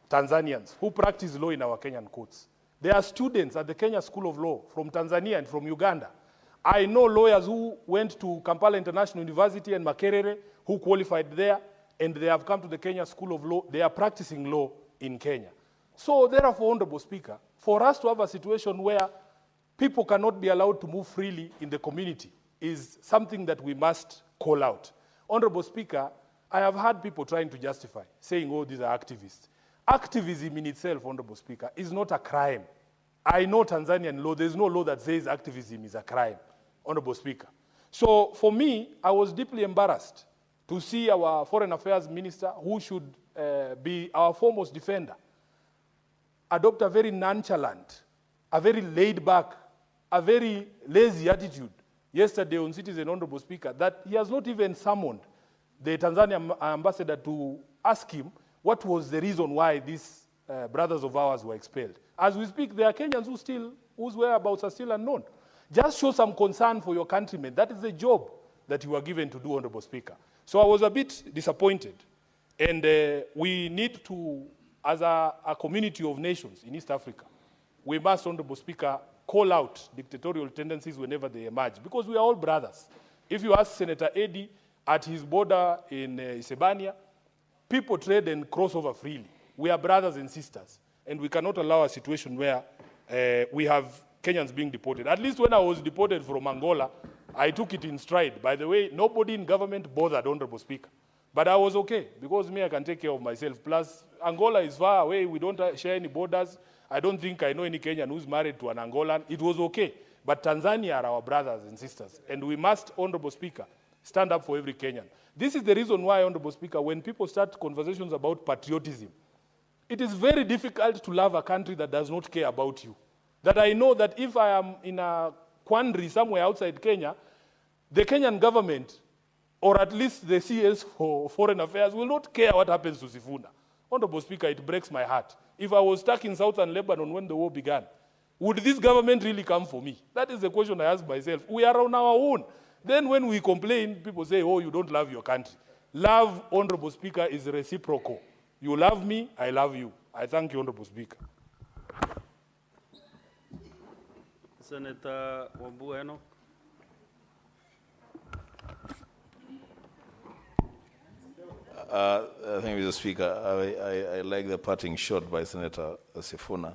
Tanzanians, who practice law in our Kenyan courts. There are students at the Kenya School of Law from Tanzania and from Uganda. I know lawyers who went to Kampala International University and Makerere, who qualified there, and they have come to the Kenya School of Law. They are practicing law in Kenya. So therefore, Honorable Speaker, for us to have a situation where people cannot be allowed to move freely in the community is something that we must call out. Honorable Speaker, I have heard people trying to justify, saying, oh, these are activists. Activism in itself, Honorable Speaker, is not a crime. I know Tanzanian law, there's no law that says activism is a crime, Honorable Speaker. So for me, I was deeply embarrassed to see our Foreign Affairs Minister, who should be our foremost defender, adopt a very nonchalant, a very laid-back, a very lazy attitude yesterday on Citizen, Honorable Speaker, that he has not even summoned the Tanzanian ambassador to ask him what was the reason why these brothers of ours were expelled. As we speak, there are Kenyans whose whereabouts are still unknown. Just show some concern for your countrymen. That is the job that you are given to do, Honorable Speaker. So I was a bit disappointed. And we need to, as a community of nations in East Africa, we must, Honorable Speaker, call out dictatorial tendencies whenever they emerge, because we are all brothers. If you ask Senator Eddy at his border in Isebania, people trade and cross over freely. We are brothers and sisters, and we cannot allow a situation where we have Kenyans being deported. At least when I was deported from Angola, I took it in stride. By the way, nobody in government bothered, Honorable Speaker. But I was okay, because me, I can take care of myself. Plus, Angola is far away. We don't share any borders. I don't think I know any Kenyan who's married to an Angolan. It was okay. But Tanzania are our brothers and sisters. And we must, Honorable Speaker, stand up for every Kenyan. This is the reason why, Honorable Speaker, when people start conversations about patriotism, it is very difficult to love a country that does not care about you. That I know that if I am in a quandary somewhere outside Kenya, the Kenyan government, or at least the CS for Foreign Affairs, will not care what happens to Sifuna. Honorable Speaker, it breaks my heart. If I was stuck in southern Lebanon when the war began, would this government really come for me? That is the question I ask myself. We are on our own. Then when we complain, people say, oh, you don't love your country. Love, Honorable Speaker, is reciprocal. You love me, I love you. I thank you, Honorable Speaker. Senator Wambueno. Thank you, Mr. Speaker. I like the parting shot by Senator Sifuna.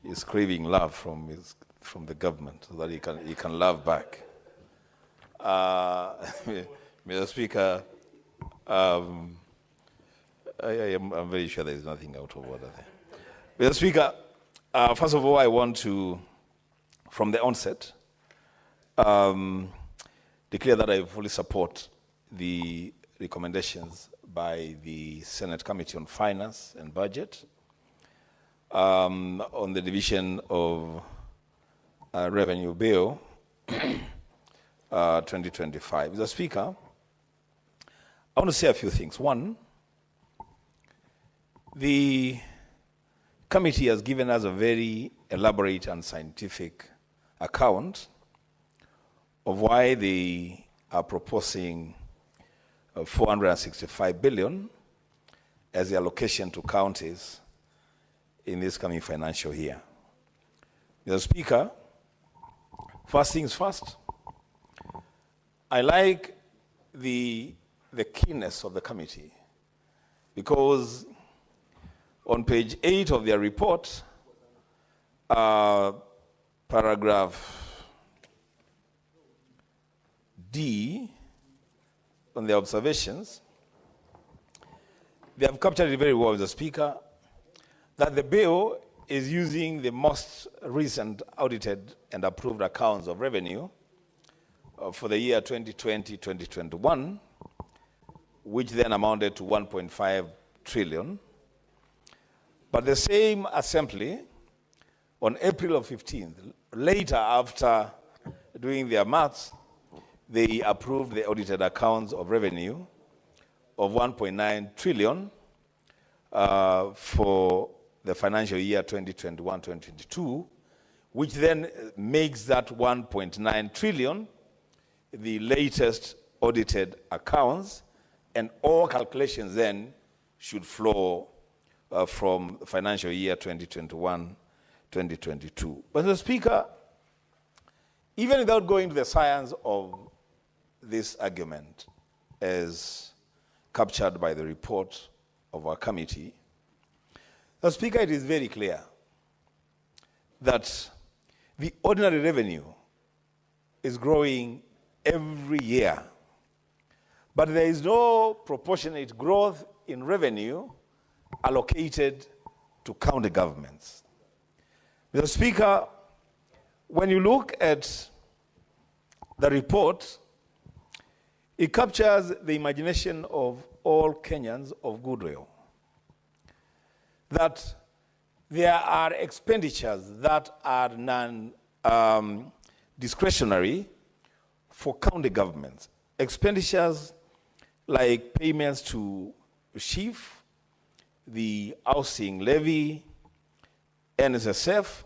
He's craving love from the government so that he can love back. Mr. Speaker, I'm very sure there is nothing out of order there. Mr. Speaker, first of all, I want to, from the onset, declare that I fully support the recommendations by the Senate Committee on Finance and Budget on the division of Revenue Bill 2025. Mr. Speaker, I want to say a few things. One, the committee has given us a very elaborate and scientific account of why they are proposing 465 billion as the allocation to counties in this coming financial year. Mr. Speaker, first things first, I like the keenness of the committee, because on page 8 of their report, paragraph D, on the observations, they have captured it very well, Mr. Speaker, that the bill is using the most recent audited and approved accounts of revenue for the year 2020-2021, which then amounted to 1.5 trillion. But the same assembly, on April 15th, later after doing their maths, they approved the audited accounts of revenue of 1.9 trillion for the financial year 2021-2022, which then makes that 1.9 trillion the latest audited accounts, and all calculations then should flow from financial year 2021-2022. But Mr. Speaker, even without going to the science of this argument as captured by the report of our committee, Mr. Speaker, it is very clear that the ordinary revenue is growing every year, but there is no proportionate growth in revenue allocated to county governments. Mr. Speaker, when you look at the report, it captures the imagination of all Kenyans of goodwill, that there are expenditures that are non-discretionary for county governments. Expenditures like payments to chief, the housing levy, NSSF,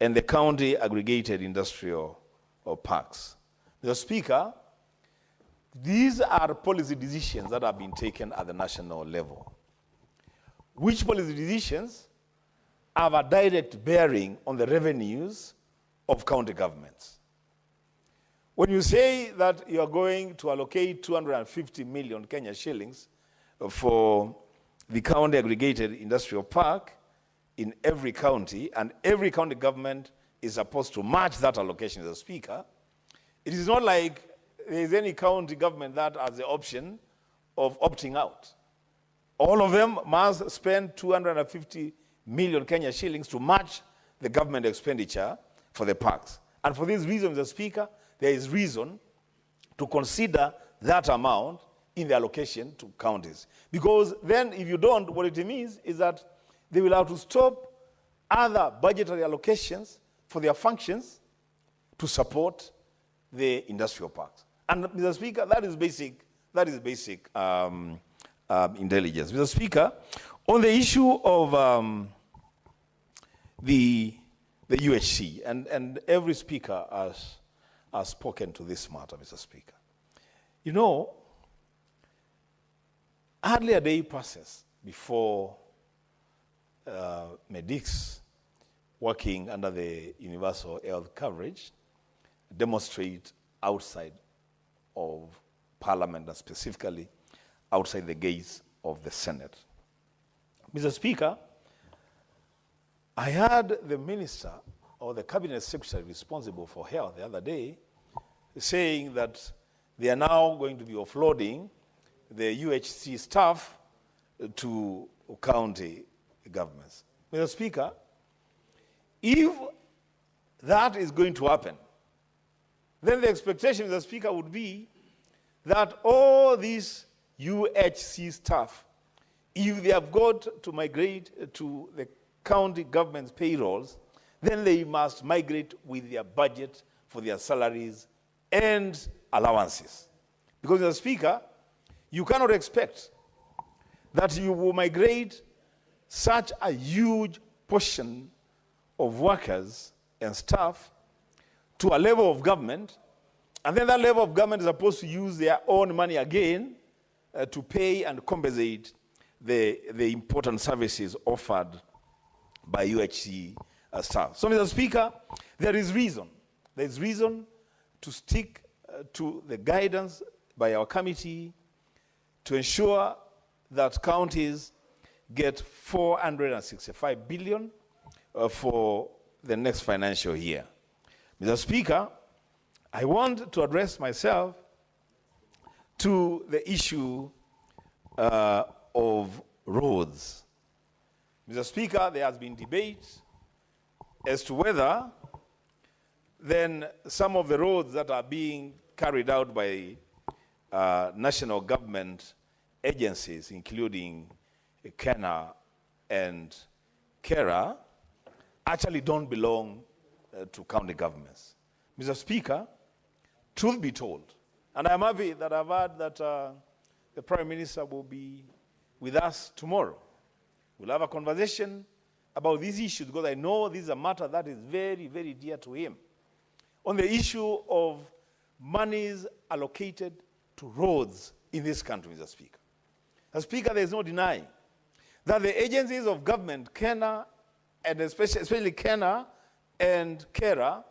and the county aggregated industrial parks. Mr. Speaker, these are policy decisions that have been taken at the national level, which policy decisions have a direct bearing on the revenues of county governments. When you say that you are going to allocate 250 million Kenya shillings for the county aggregated industrial park in every county, and every county government is supposed to match that allocation, as a Speaker, it is not like there is any county government that has the option of opting out. All of them must spend 250 million Kenya shillings to match the government expenditure for the parks. And for this reason, Mr. Speaker, there is reason to consider that amount in the allocation to counties. Because then if you don't, what it means is that they will have to stop other budgetary allocations for their functions to support the industrial parks. And Mr. Speaker, that is basic intelligence. Mr. Speaker, on the issue of the UHC, and every speaker has spoken to this matter, Mr. Speaker. You know, hardly a day passes before medics working under the universal health coverage demonstrate outside of Parliament, and specifically outside the gates of the Senate. Mr. Speaker, I heard the minister or the cabinet secretary responsible for health the other day saying that they are now going to be offloading the UHC staff to county governments. Mr. Speaker, if that is going to happen, then the expectation, Mr. Speaker, would be that all these UHC staff, if they have got to migrate to the county government's payrolls, then they must migrate with their budget for their salaries and allowances. Because, Mr. Speaker, you cannot expect that you will migrate such a huge portion of workers and staff to a level of government, and then that level of government is supposed to use their own money again to pay and compensate the important services offered by UHC staff. So, Mr. Speaker, there is reason. There is reason to stick to the guidance by our committee to ensure that counties get 465 billion for the next financial year. Mr. Speaker, I want to address myself to the issue of roads. Mr. Speaker, there has been debate as to whether then some of the roads that are being carried out by national government agencies, including Kenya and Kera, actually don't belong to county governments. Mr. Speaker, truth be told, and I'm happy that I've heard that the Prime Minister will be with us tomorrow. We'll have a conversation about these issues because I know this is a matter that is very, very dear to him. On the issue of monies allocated to roads in this country, Mr. Speaker. Mr. Speaker, there is no denying that the agencies of government, Kenya, and especially Kenya and Kera,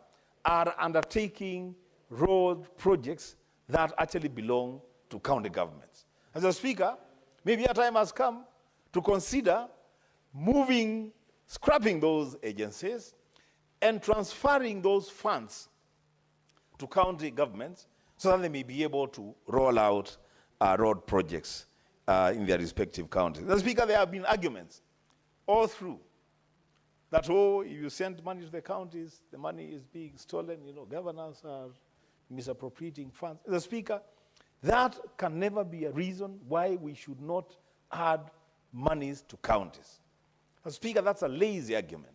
are undertaking road projects that actually belong to county governments. As a Speaker, maybe a time has come to consider scrapping those agencies and transferring those funds to county governments so that they may be able to roll out road projects in their respective counties. Mr. Speaker, there have been arguments all through that, oh, if you send money to the counties, the money is being stolen, governors are misappropriating funds. Mr. Speaker, that can never be a reason why we should not add monies to counties. Mr. Speaker, that's a lazy argument.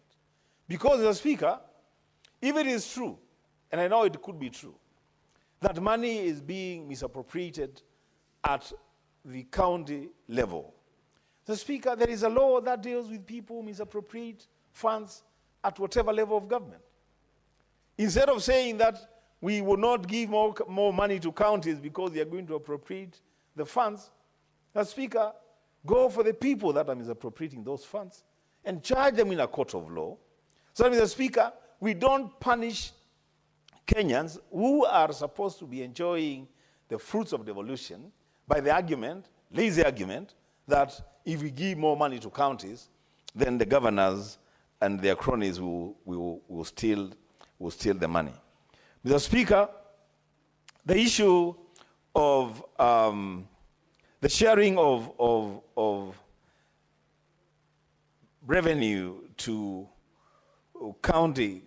Because, Mr. Speaker, if it is true, and I know it could be true, that money is being misappropriated at the county level. Mr. Speaker, there is a law that deals with people who misappropriate funds at whatever level of government. Instead of saying that we will not give more money to counties because they are going to appropriate the funds, Mr. Speaker, go for the people that are misappropriating those funds and charge them in a court of law. So, Mr. Speaker, we don't punish Kenyans who are supposed to be enjoying the fruits of devolution by the argument, lazy argument, that if we give more money to counties, then the governors and their cronies will steal the money. Mr. Speaker, the issue of the sharing of revenue to county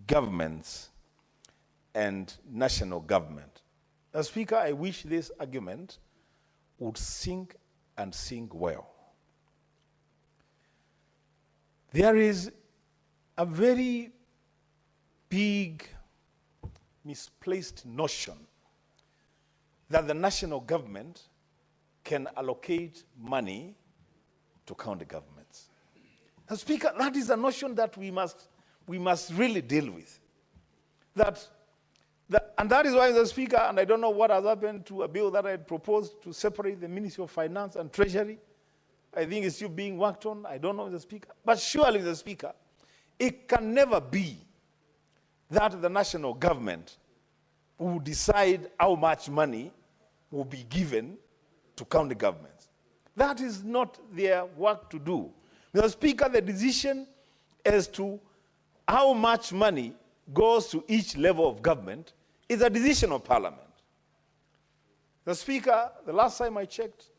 governments and national government. Mr. Speaker, I wish this argument would sink and sink well. There is a very big misplaced notion that the national government can allocate money to county governments. Mr. Speaker, that is a notion that we must really deal with. And that is why, Mr. Speaker, and I don't know what has happened to a bill that I had proposed to separate the Ministry of Finance and Treasury. I think it's still being worked on. I don't know, Mr. Speaker. But surely, Mr. Speaker, it can never be that the national government will decide how much money will be given to county governments. That is not their work to do. Mr. Speaker, the decision as to how much money goes to each level of government is a decision of Parliament. The Speaker, the last time I checked,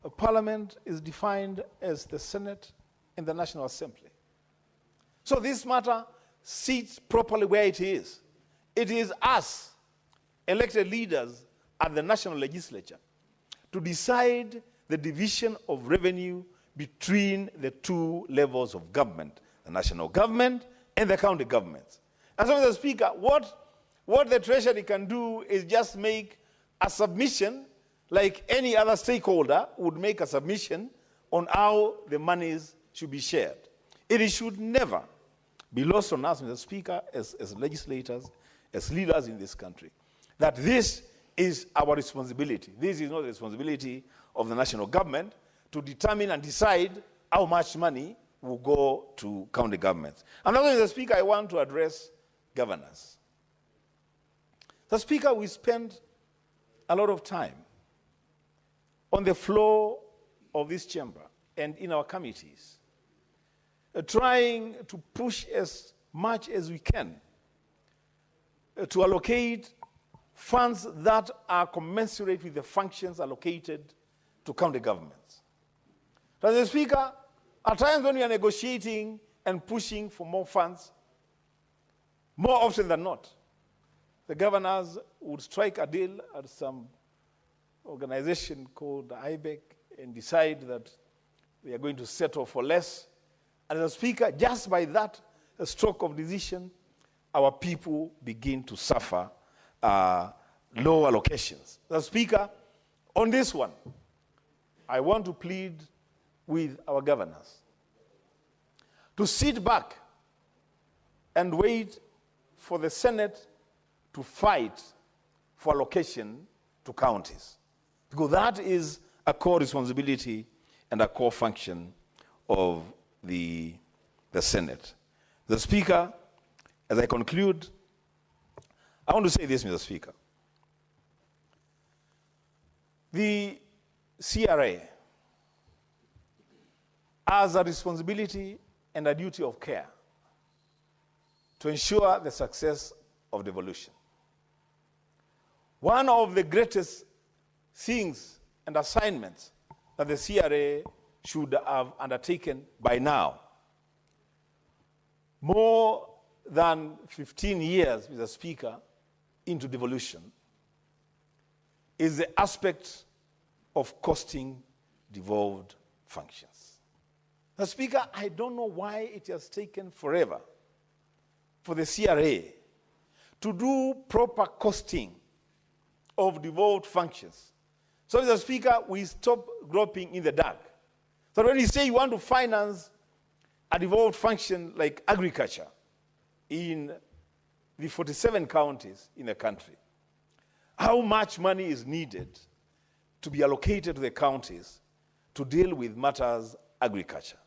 a parliament is defined as the Senate and the National Assembly. So this matter sits properly where it is. It is us, elected leaders at the national legislature, to decide the division of revenue between the two levels of government, the national government and the county governments. And so, Mr. Speaker, what the Treasury can do is just make a submission like any other stakeholder would make a submission on how the monies should be shared. It should never be lost on us, Mr. Speaker, as legislators, as leaders in this country, that this is our responsibility. This is not the responsibility of the national government to determine and decide how much money will go to county governments. Another, Mr. Speaker, I want to address governors. The Speaker, we spend a lot of time on the floor of this chamber and in our committees, trying to push as much as we can to allocate funds that are commensurate with the functions allocated to county governments. But Mr. Speaker, at times when we are negotiating and pushing for more funds, more often than not, the governors would strike a deal at some organization called IBEC and decide that they are going to settle for less. And as a Speaker, just by that stroke of decision, our people begin to suffer low allocations. As a Speaker, on this one, I want to plead with our governors to sit back and wait for the Senate to fight for allocation to counties, because that is a core responsibility and a core function of the Senate. The Speaker, as I conclude, I want to say this, Mr. Speaker. The CRA has a responsibility and a duty of care to ensure the success of devolution. One of the greatest things and assignments that the CRA should have undertaken by now, more than 15 years, Mr. Speaker, into devolution, is the aspect of costing devolved functions. Mr. Speaker, I don't know why it has taken forever for the CRA to do proper costing of devolved functions. So, Mr. Speaker, we stop groping in the dark. So when you say you want to finance a devolved function like agriculture in the 47 counties in the country, how much money is needed to be allocated to the counties to deal with matters agriculture?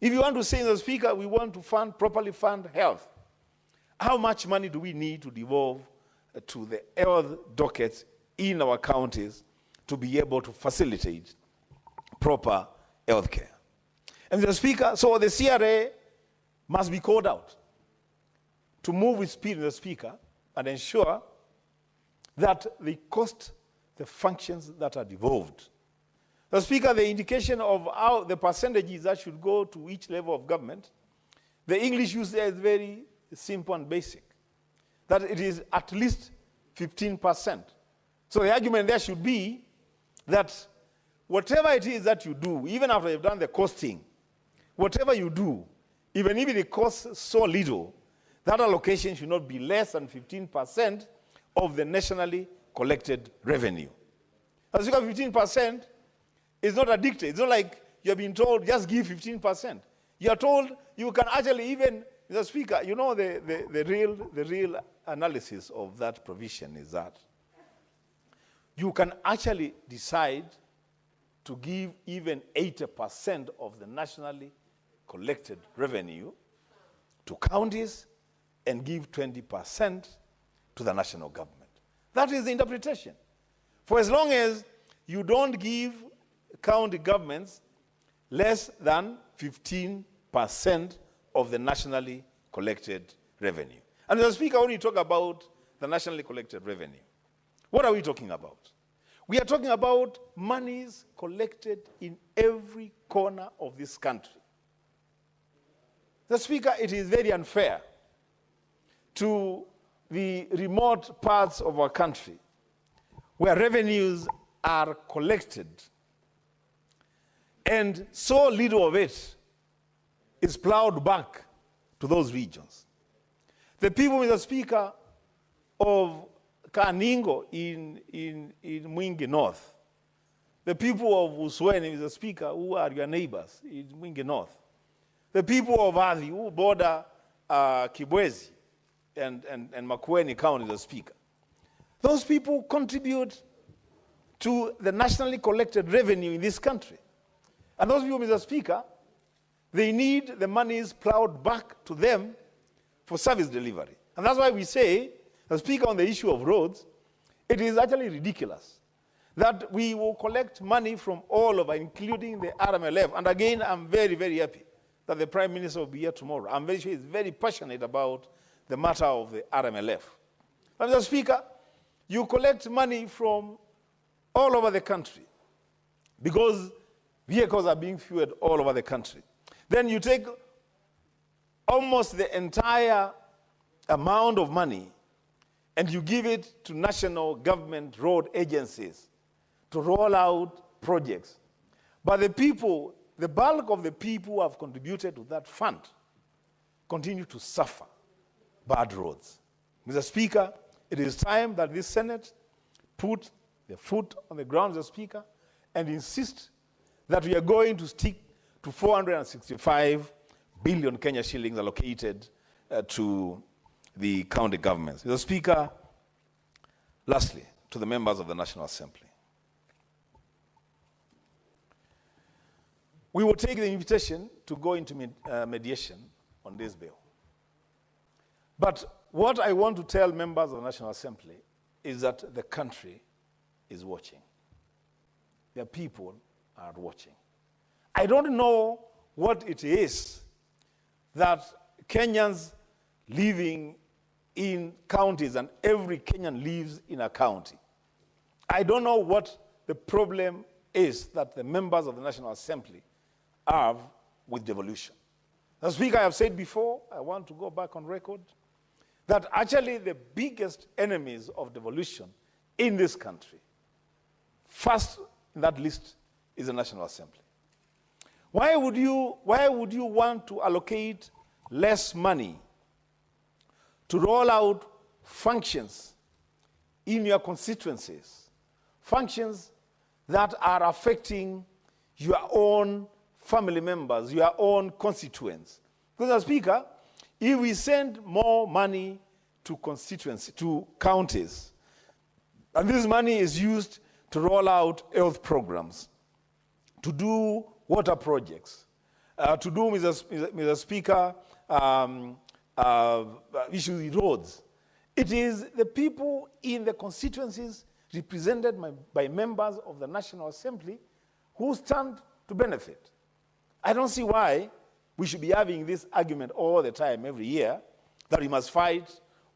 If you want to say, Mr. Speaker, we want to properly fund health, how much money do we need to devolve to the health dockets in our counties to be able to facilitate proper health care? And Mr. Speaker, so the CRA must be called out to move with speed, Mr. Speaker, and ensure that they cost the functions that are devolved. Mr. Speaker, the indication of how the percentages that should go to each level of government, the English use there is very simple and basic, that it is at least 15%. So the argument there should be that whatever it is that you do, even after you've done the costing, whatever you do, even if it costs so little, that allocation should not be less than 15% of the nationally collected revenue. As you have 15%, it's not a dictate. It's not like you're being told, just give 15%. You're told you can actually even, Mr. Speaker, you know the real analysis of that provision is that you can actually decide to give even 80% of the nationally collected revenue to counties and give 20% to the national government. That is the interpretation. For as long as you don't give county governments less than 15% of the nationally collected revenue. And Mr. Speaker, when you talk about the nationally collected revenue, What are we talking about? We are talking about monies collected in every corner of this country. The Speaker, it is very unfair to the remote parts of our country where revenues are collected and so little of it is plowed back to those regions. The people, Mr. Speaker, of Kaningo in Mwingi North, the people of Usweni, Mr. Speaker, who are your neighbors in Mwingi North, the people of Athi, who border Kibwezi and Makueni County, Mr. Speaker, those people contribute to the nationally collected revenue in this country. And those people, Mr. Speaker, they need the monies plowed back to them for service delivery. And that's why we say, Mr. Speaker, on the issue of roads, it is actually ridiculous that we will collect money from all over, including the RMLF. And again, I'm very, very happy that the Prime Minister will be here tomorrow. I'm very sure he's very passionate about the matter of the RMLF. But Mr. Speaker, you collect money from all over the country because vehicles are being fueled all over the country. Then you take almost the entire amount of money and you give it to national government road agencies to roll out projects. But the people, the bulk of the people who have contributed to that fund continue to suffer bad roads. Mr. Speaker, it is time that this Senate put their foot on the ground, Mr. Speaker, and insist that we are going to stick to 465 billion Kenya shillings allocated to the county governments. Mr. Speaker, lastly, to the members of the National Assembly, we will take the invitation to go into mediation on this bill. But what I want to tell members of the National Assembly is that the country is watching. The people are watching. I don't know what it is that Kenyans living in counties, and every Kenyan lives in a county. I don't know what the problem is that the members of the National Assembly have with devolution. As Speaker, I have said before, I want to go back on record, that actually the biggest enemies of devolution in this country, first in that list is the National Assembly. Why would you want to allocate less money to roll out functions in your constituencies, functions that are affecting your own family members, your own constituents? Because, as Speaker, if we send more money to constituencies, to counties, and this money is used to roll out health programs, to do water projects, to do, Mr. Speaker, issues with roads. It is the people in the constituencies represented by members of the National Assembly who stand to benefit. I don't see why we should be having this argument all the time, every year, that we must fight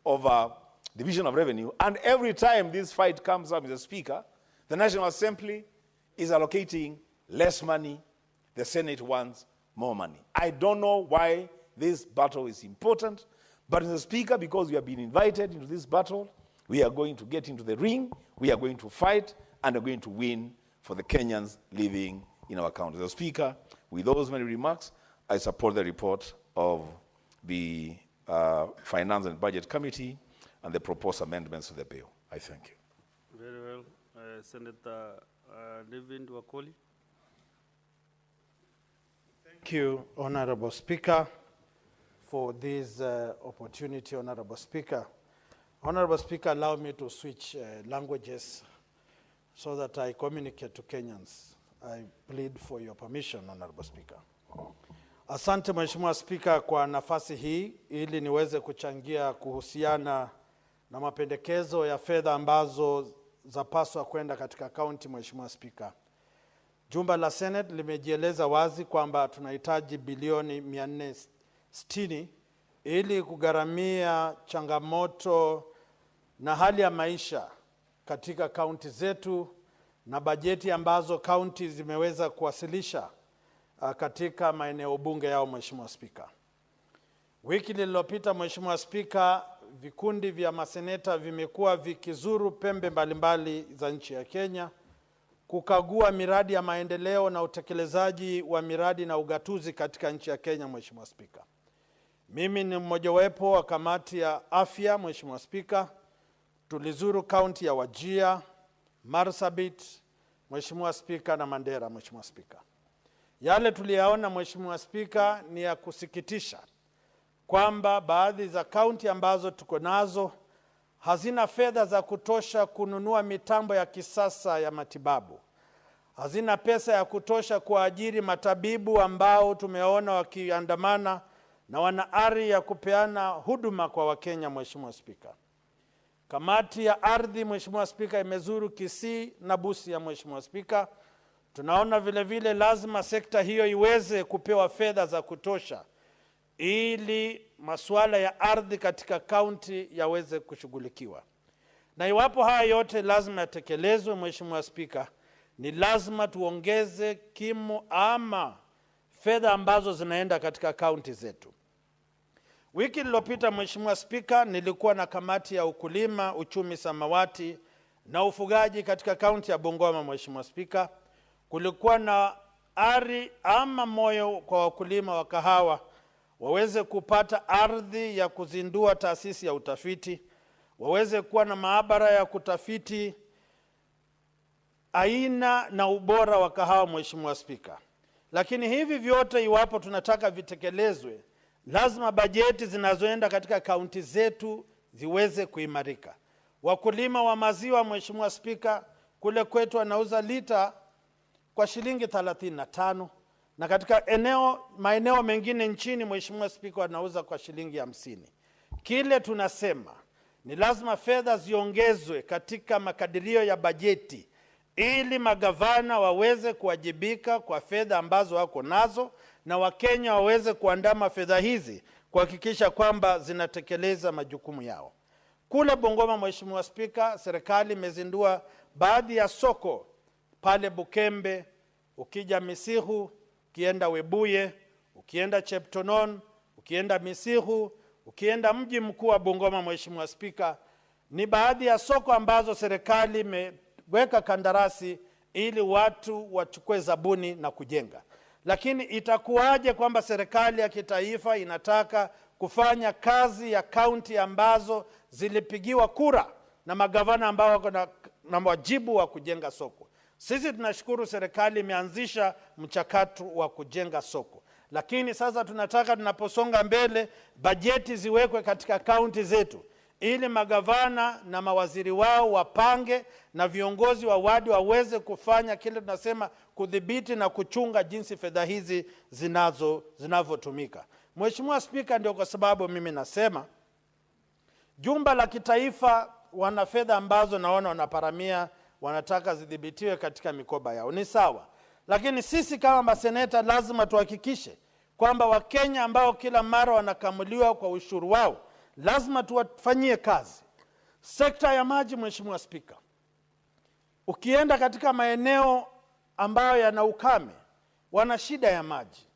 over division of revenue. And every time this fight comes up, Mr. Speaker, the National Assembly is allocating less money. The Senate wants more money. I don't know why this battle is important, but Mr. Speaker, because we have been invited into this battle, we are going to get into the ring, we are going to fight, and are going to win for the Kenyans living in our country. Mr. Speaker, with those many remarks, I support the report of the Finance and Budget Committee and the proposed amendments to the bill. I thank you. Very well. Senator David Wakoli. Thank you, Honorable Speaker, for this opportunity, Honorable Speaker. Honorable Speaker, allow me to switch languages so that I communicate to Kenyans. I plead for your permission, Honorable Speaker. Asante Mheshimiwa Speaker kwa nafasi hii ili niweze kuchangia kuhusiana na mapendekezo ya fedha ambazo zapaswa kwenda katika kaunti. Mheshimiwa Speaker, jumba la Senate limejieleza wazi kwamba tunahitaji bilioni 460 ili kugharamia changamoto na hali ya maisha katika kaunti zetu na bajeti ambazo kaunti zimeweza kuwasilisha katika maeneo bunge yao, Mheshimiwa Spika. Wiki lililopita, Mheshimiwa Spika, vikundi vya maseneta vimekuwa vikizuru pembe mbalimbali za nchi ya Kenya kukagua miradi ya maendeleo na utekelezaji wa miradi na ugatuzi katika nchi ya Kenya, Mheshimiwa Spika. Mimi ni mmojawapo wa kamati ya afya, Mheshimiwa Spika. Tulizuru kaunti ya Wajir, Marsabit, Mheshimiwa Spika, na Mandera, Mheshimiwa Spika. Yale tuliyaona, Mheshimiwa Spika, ni ya kusikitisha kwamba baadhi za kaunti ambazo tuko nazo hazina fedha za kutosha kununua mitambo ya kisasa ya matibabu. Hazina pesa ya kutosha kuajiri matabibu ambao tumeona wakiandamana na wana ari ya kupeana huduma kwa Wakenya, Mheshimiwa Spika. Kamati ya ardhi, Mheshimiwa Spika, imezuru Kisii na Busia, Mheshimiwa Spika. Tunaona vile vile lazima sekta hiyo iweze kupewa fedha za kutosha ili masuala ya ardhi katika kaunti yaweze kushughulikiwa. Na iwapo haya yote lazima yatekelezwe, Mheshimiwa Spika, ni lazima tuongeze kimo ama fedha ambazo zinaenda katika kaunti zetu. Wiki iliyopita, Mheshimiwa Spika, nilikuwa na kamati ya ukulima, uchumi samawati na ufugaji katika kaunti ya Bungoma, Mheshimiwa Spika. Kulikuwa na ari ama moyo kwa wakulima wa kahawa waweze kupata ardhi ya kuzindua taasisi ya utafiti, waweze kuwa na maabara ya kutafiti aina na ubora wa kahawa, Mheshimiwa Spika. Lakini hivi vyote iwapo tunataka vitekelezwe, lazima bajeti zinazoenda katika kaunti zetu ziweze kuimarika. Wakulima wa maziwa, Mheshimiwa Spika, kule kwetu wanauza lita kwa shilingi 35, na katika maeneo mengine nchini, Mheshimiwa Spika, wanauza kwa shilingi 50. Kile tunasema ni lazima fedha ziongezwe katika makadirio ya bajeti ili magavana waweze kuwajibika kwa fedha ambazo wako nazo na Wakenya waweze kuandama fedha hizi kuhakikisha kwamba zinatekeleza majukumu yao. Kule Bungoma, Mheshimiwa Spika, serikali imezindua baadhi ya soko pale Bukembe, ukija Misihu, ukienda Webuye, ukienda Cheptonon, ukienda Misihu, ukienda mji mkuu wa Bungoma, Mheshimiwa Spika, ni baadhi ya soko ambazo serikali imeweka kandarasi ili watu wachukue zabuni na kujenga. Lakini itakuwaje kwamba serikali ya kitaifa inataka kufanya kazi ya kaunti ambazo zilipigiwa kura na magavana ambao wako na wajibu wa kujenga soko? Sisi tunashukuru serikali imeanzisha mchakato wa kujenga soko. Lakini sasa tunataka tunaposonga mbele bajeti ziwekwe katika kaunti zetu ili magavana na mawaziri wao wapange na viongozi wa wadi waweze kufanya kile tunasema kudhibiti na kuchunga jinsi fedha hizi zinavyotumika. Mheshimiwa Spika, ndio kwa sababu mimi nasema jumba la kitaifa wana fedha ambazo naona wanaparamia, wanataka zidhibitiwe katika mikoba yao. Ni sawa. Lakini sisi kama maseneta lazima tuhakikishe kwamba Wakenya ambao kila mara wanakamuliwa kwa ushuru wao lazima tuwafanyie kazi. Sekta ya maji, Mheshimiwa Spika, ukienda katika maeneo ambayo yana ukame, wana shida ya maji.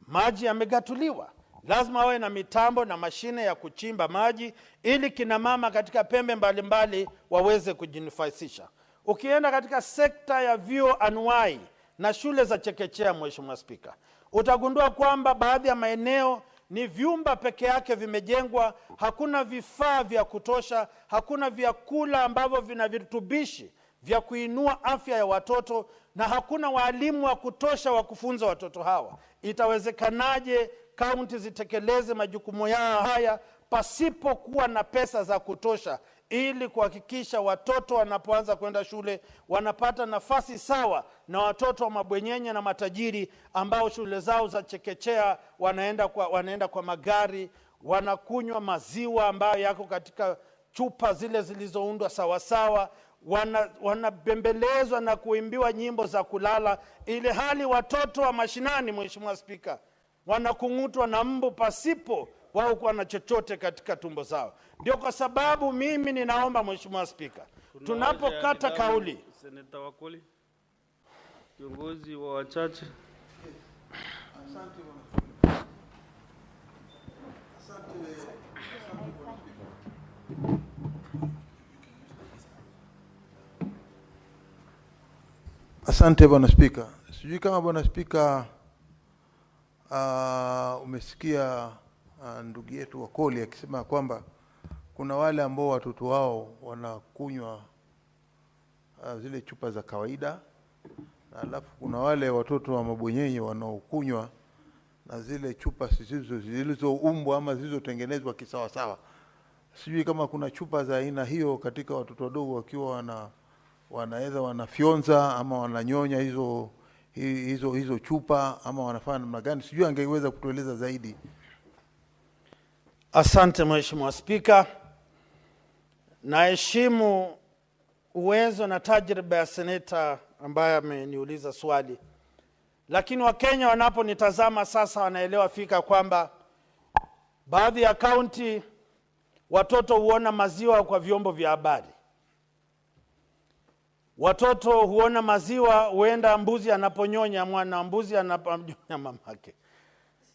Maji yamegatuliwa. Lazima wawe na mitambo na mashine ya kuchimba maji ili kina mama katika pembe mbalimbali waweze kujinufaisha. Ukienda katika sekta ya vyuo anuwai na shule za chekechea, Mheshimiwa Spika, utagundua kwamba baadhi ya maeneo ni vyumba peke yake vimejengwa, hakuna vifaa vya kutosha, hakuna vyakula ambavyo vina virutubishi vya kuinua afya ya watoto, na hakuna walimu wa kutosha wa kufunza watoto hawa. Itawezekanaje kaunti zitekeleze majukumu yao haya pasipokuwa na pesa za kutosha ili kuhakikisha watoto wanapoanza kwenda shule wanapata nafasi sawa na watoto wa mabwenyenye na matajiri ambao shule zao za chekechea wanaenda kwa magari, wanakunywa maziwa ambayo yako katika chupa zile zilizoundwa sawa sawa, wanabembelezwa na kuimbiwa nyimbo za kulala, ili hali watoto wa mashinani, Mheshimiwa Spika, wanakung'utwa na mbu pasipo wao kuwa na chochote katika tumbo zao. Ndio kwa sababu mimi ninaomba, Mheshimiwa Spika, tunapokata kauli. Senator Wakoli, kiongozi wa wachache. Asante Bwana Spika. Sijui kama Bwana Spika umesikia ndugu yetu Wakoli akisema kwamba kuna wale ambao watoto wao wanakunywa zile chupa za kawaida, na alafu kuna wale watoto wa mabwenyenye wanaokunywa na zile chupa zilizoumbwa ama zilizotengenezwa kisawa sawa. Sijui kama kuna chupa za aina hiyo katika watoto wadogo wakiwa wanaweza wanafyonza ama wananyonya hizo chupa ama wanafanya namna gani? Sijui angeweza kutueleza zaidi. Asante Mheshimiwa Spika. Naheshimu uwezo na tajriba ya seneta ambaye ameniuliza swali. Lakini Wakenya wanaponitazama sasa wanaelewa fika kwamba baadhi ya kaunti watoto huona maziwa kwa vyombo vya habari. Watoto huona maziwa, huenda mbuzi anaponyonya mwana, mbuzi anaponyonya mamake.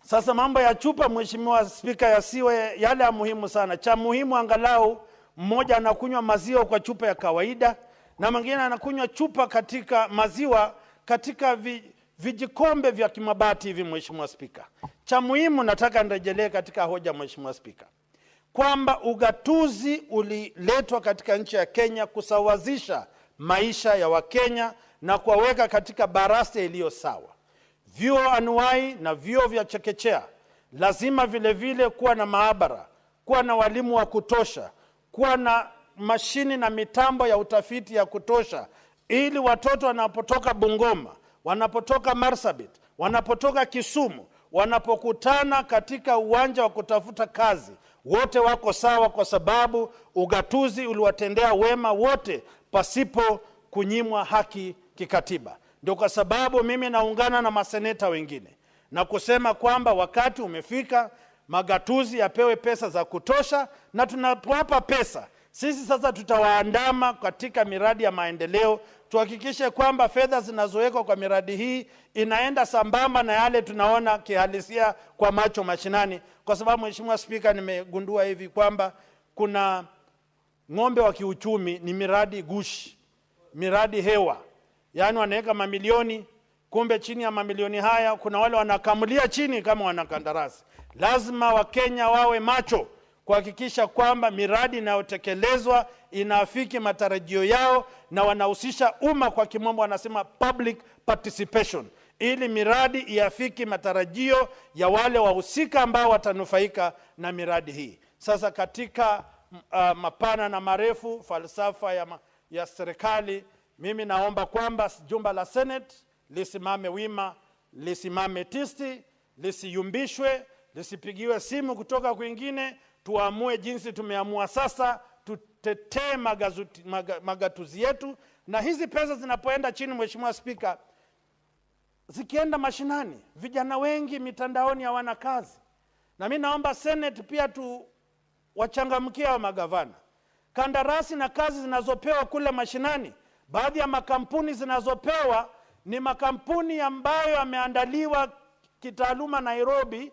Sasa mambo ya chupa, Mheshimiwa Spika, yasiwe yale ya muhimu sana. Cha muhimu angalau mmoja anakunywa maziwa kwa chupa ya kawaida na mwingine anakunywa chupa katika maziwa katika vijikombe vya kimabati hivi, Mheshimiwa Spika. Cha muhimu nataka nirejelee katika hoja, Mheshimiwa Spika, kwamba ugatuzi uliletwa katika nchi ya Kenya kusawazisha maisha ya Wakenya na kuwaweka katika baraste iliyo sawa. Vyuo anuwai na vyuo vya chekechea lazima vile vile kuwa na maabara, kuwa na walimu wa kutosha, kuwa na mashini na mitambo ya utafiti ya kutosha, ili watoto wanapotoka Bungoma, wanapotoka Marsabit, wanapotoka Kisumu, wanapokutana katika uwanja wa kutafuta kazi, wote wako sawa, kwa sababu ugatuzi uliwatendea wema wote pasipo kunyimwa haki kikatiba. Ndio kwa sababu mimi naungana na maseneta wengine na kusema kwamba wakati umefika magatuzi yapewe pesa za kutosha, na tunapowapa pesa sisi sasa tutawaandama katika miradi ya maendeleo, tuhakikishe kwamba fedha zinazowekwa kwa miradi hii inaenda sambamba na yale tunaona kihalisia kwa macho mashinani. Kwa sababu Mheshimiwa Spika, nimegundua hivi kwamba kuna ng'ombe wa kiuchumi ni miradi gushi, miradi hewa. Yaani wanaweka mamilioni, kumbe chini ya mamilioni haya kuna wale wanakamulia chini kama wanakandarasi. Lazima Wakenya wawe macho kuhakikisha kwamba miradi inayotekelezwa inaafiki matarajio yao na wanahusisha umma, kwa kimombo wanasema public participation, ili miradi iafiki matarajio ya wale wahusika ambao watanufaika na miradi hii. Sasa katika mapana na marefu falsafa ya serikali, mimi naomba kwamba jumba la Senate lisimame wima, lisimame tisti, lisiyumbishwe, lisipigiwe simu kutoka kwingine. Tuamue jinsi tumeamua sasa, tutetee magatuzi yetu, na hizi pesa zinapoenda chini, Mheshimiwa Spika, zikienda mashinani, vijana wengi mitandaoni hawana kazi. Na mimi naomba Senate pia wachangamkia wa magavana. Kandarasi na kazi zinazopewa kule mashinani, baadhi ya makampuni zinazopewa ni makampuni ambayo yameandaliwa kitaaluma Nairobi,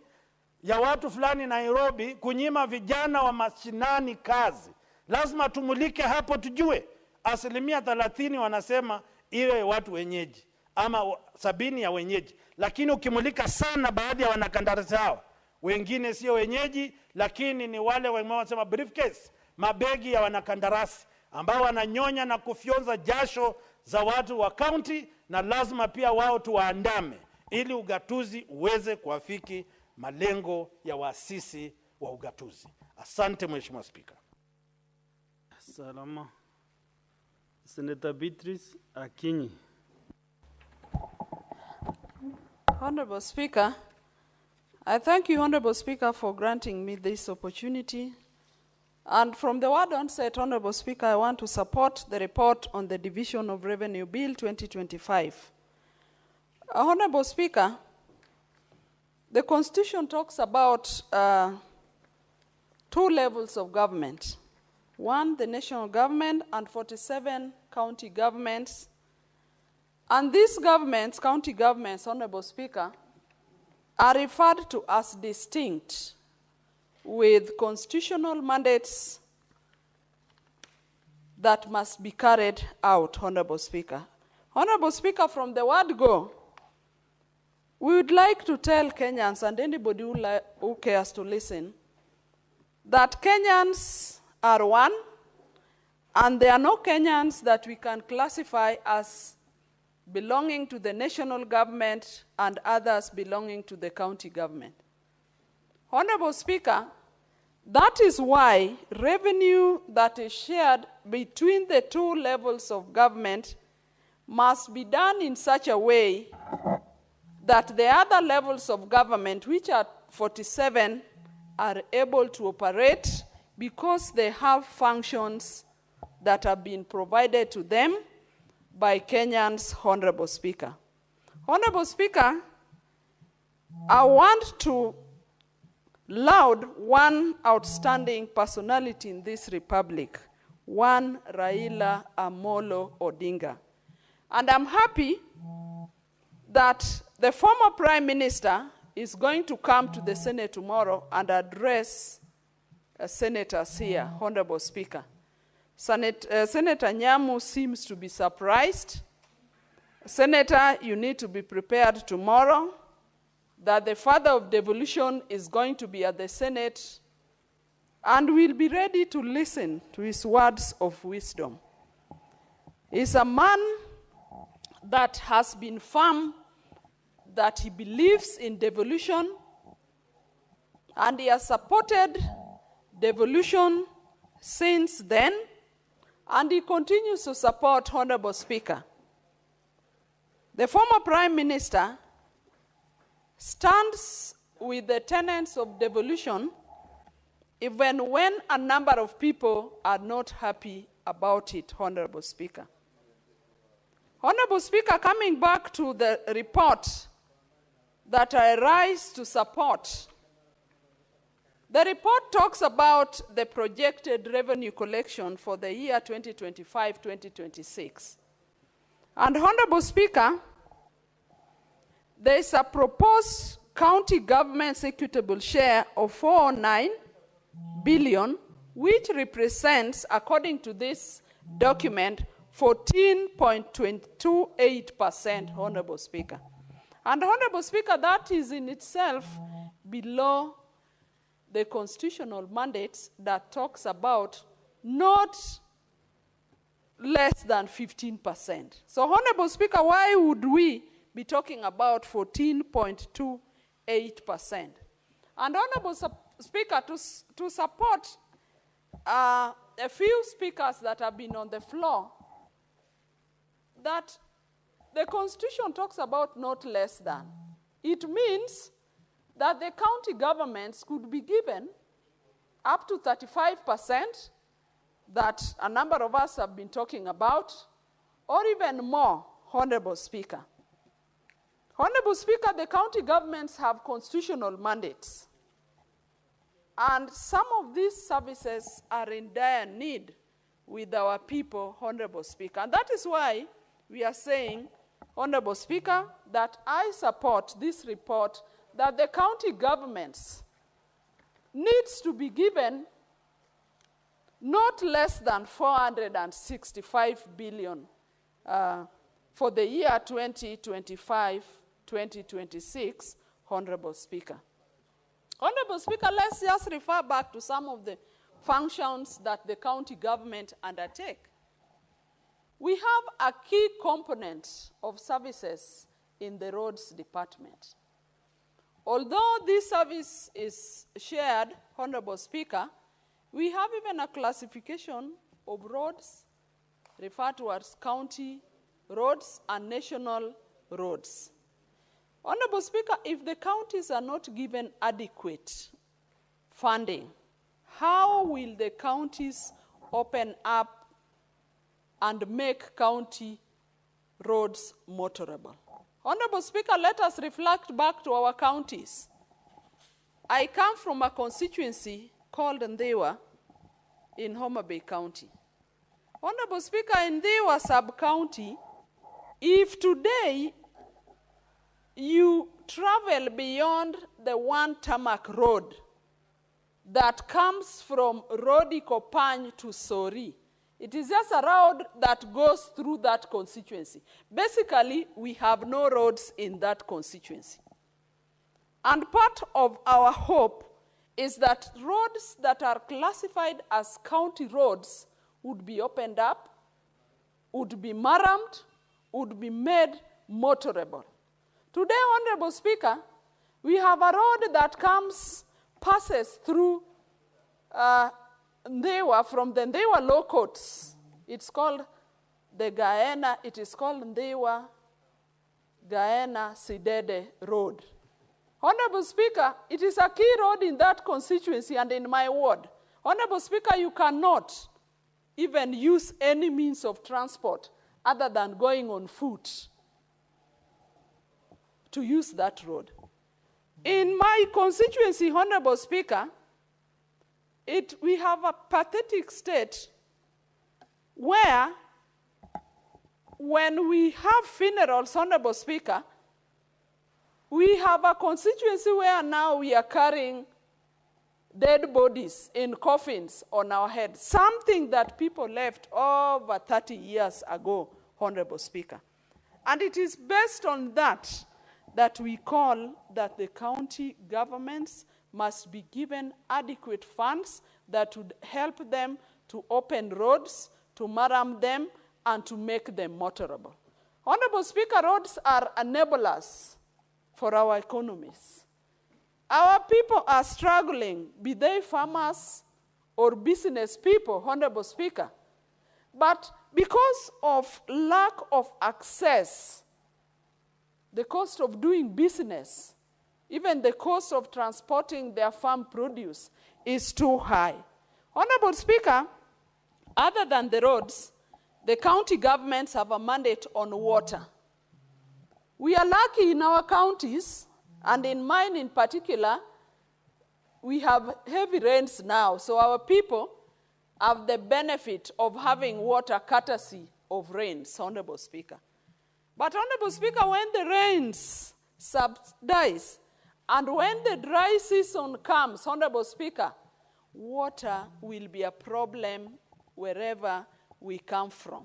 ya watu fulani Nairobi, kunyima vijana wa mashinani kazi. Lazima tumulike hapo, tujue 30% wanasema iwe watu wenyeji ama 70 ya wenyeji. Lakini ukimulika sana baadhi ya wanakandarasi hao, wengine sio wenyeji, lakini ni wale wanasema briefcase, mabegi ya wanakandarasi ambao wananyonya na kufyonza jasho za watu wa county, na lazima pia wao tuwaandame ili ugatuzi uweze kuafiki malengo ya waasisi wa ugatuzi. Asante Mheshimiwa Spika. Salama. Senator Beatrice Akinyi. Honorable Speaker, I thank you, Honorable Speaker, for granting me this opportunity. And from the word onset, Honorable Speaker, I want to support the report on the Division of Revenue Bill 2025. Honorable Speaker, the Constitution talks about 2 levels of government. 1, the national government, and 47 county governments. And these governments, county governments, Honorable Speaker, are referred to as distinct with constitutional mandates that must be carried out, Honorable Speaker. Honorable Speaker, from the word go, we would like to tell Kenyans and anybody who cares to listen that Kenyans are one, and there are no Kenyans that we can classify as belonging to the national government and others belonging to the county government. Honorable Speaker, that is why revenue that is shared between the two levels of government must be done in such a way that the other levels of government, which are 47, are able to operate because they have functions that have been provided to them by Kenyans, Honorable Speaker. Honorable Speaker, I want to laud one outstanding personality in this republic, one Raila Amolo Odinga. And I'm happy that the former Prime Minister is going to come to the Senate tomorrow and address senators here, Honorable Speaker. Senator Nyamu seems to be surprised. Senator, you need to be prepared tomorrow that the father of devolution is going to be at the Senate, and we'll be ready to listen to his words of wisdom. He's a man that has been firm that he believes in devolution, and he has supported devolution since then, and he continues to support, Honorable Speaker. The former Prime Minister stands with the tenets of devolution even when a number of people are not happy about it, Honorable Speaker. Honorable Speaker, coming back to the report that I rise to support, the report talks about the projected revenue collection for the year 2025-2026. And Honorable Speaker, there is a proposed county government's equitable share of 409 billion, which represents, according to this document, 14.28%, Honorable Speaker. And Honorable Speaker, that is in itself below the constitutional mandates that talks about not less than 15%. So, Honorable Speaker, why would we be talking about 14.28%? And Honorable Speaker, to support a few speakers that have been on the floor, that the Constitution talks about not less than. It means that the county governments could be given up to 35% that a number of us have been talking about, or even more, Honorable Speaker. Honorable Speaker, the county governments have constitutional mandates, and some of these services are in dire need with our people, Honorable Speaker. And that is why we are saying, Honorable Speaker, that I support this report that the county governments needs to be given not less than 465 billion for the year 2025-2026, Honorable Speaker. Honorable Speaker, let's just refer back to some of the functions that the county government undertake. We have a key component of services in the roads department. Although this service is shared, Honorable Speaker, we have even a classification of roads referred to as county roads and national roads. Honorable Speaker, if the counties are not given adequate funding, how will the counties open up and make county roads motorable? Honorable Speaker, let us reflect back to our counties. I come from a constituency called Ndewa, in Homa Bay County. Honorable Speaker, in Dewa sub-county, if today you travel beyond the one tarmac road that comes from Rodi Kopany to Sori, it is just a road that goes through that constituency. Basically, we have no roads in that constituency. And part of our hope is that roads that are classified as county roads would be opened up, would be marramed, would be made motorable. Today, Honorable Speaker, we have a road that passes through Ndewa from the Ndewa low courts. It's called the Gaena, it is called Ndewa Gaena Sidede Road. Honorable Speaker, it is a key road in that constituency and in my ward. Honorable Speaker, you cannot even use any means of transport other than going on foot to use that road. In my constituency, Honorable Speaker, we have a pathetic state where when we have funerals, Honorable Speaker, we have a constituency where now we are carrying dead bodies in coffins on our heads, something that people left over 30 years ago, Honorable Speaker. And it is based on that we call that the county governments must be given adequate funds that would help them to open roads, to marram them, and to make them motorable. Honorable Speaker, roads are enablers for our economies. Our people are struggling, be they farmers or business people, Honorable Speaker. But because of lack of access, the cost of doing business, even the cost of transporting their farm produce is too high. Honorable Speaker, other than the roads, the county governments have a mandate on water. We are lucky in our counties, and in mine in particular, we have heavy rains now, so our people have the benefit of having water courtesy of rains, Honorable Speaker. But Honorable Speaker, when the rains subsides, and when the dry season comes, Honorable Speaker, water will be a problem wherever we come from.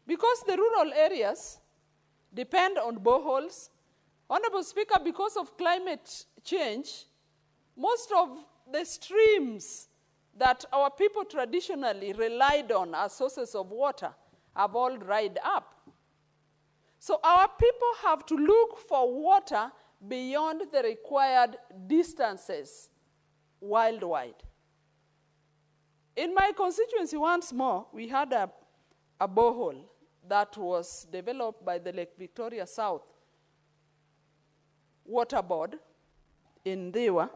Because the rural areas depend on boreholes, Honorable Speaker, because of climate change, most of the streams that our people traditionally relied on as sources of water have all dried up. So our people have to look for water beyond the required distances worldwide. In my constituency, once more, we had a borehole that was developed by the Lake Victoria South Water Board in Dewa.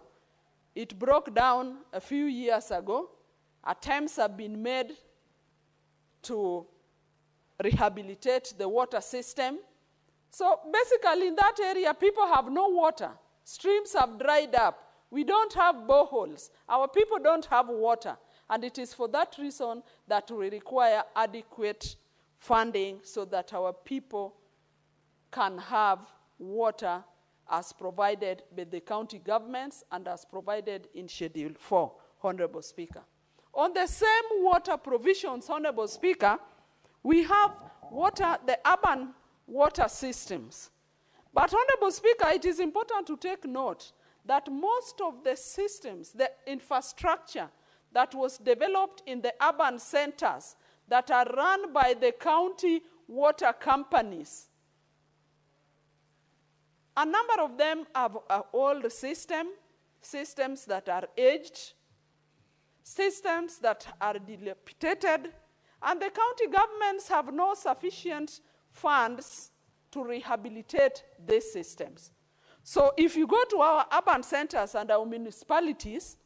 It broke down a few years ago. Attempts have been made to rehabilitate the water system. So basically in that area, people have no water. Streams have dried up. We don't have boreholes. Our people don't have water. And it is for that reason that we require adequate funding so that our people can have water as provided by the county governments and as provided in Schedule 4, Honorable Speaker. On the same water provisions, Honorable Speaker, we have the urban water systems. But Honorable Speaker, it is important to take note that most of the systems, the infrastructure that was developed in the urban centers that are run by the county water companies, a number of them have old systems that are aged, systems that are dilapidated, and the county governments have no sufficient funds to rehabilitate these systems. So if you go to our urban centers and our municipalities,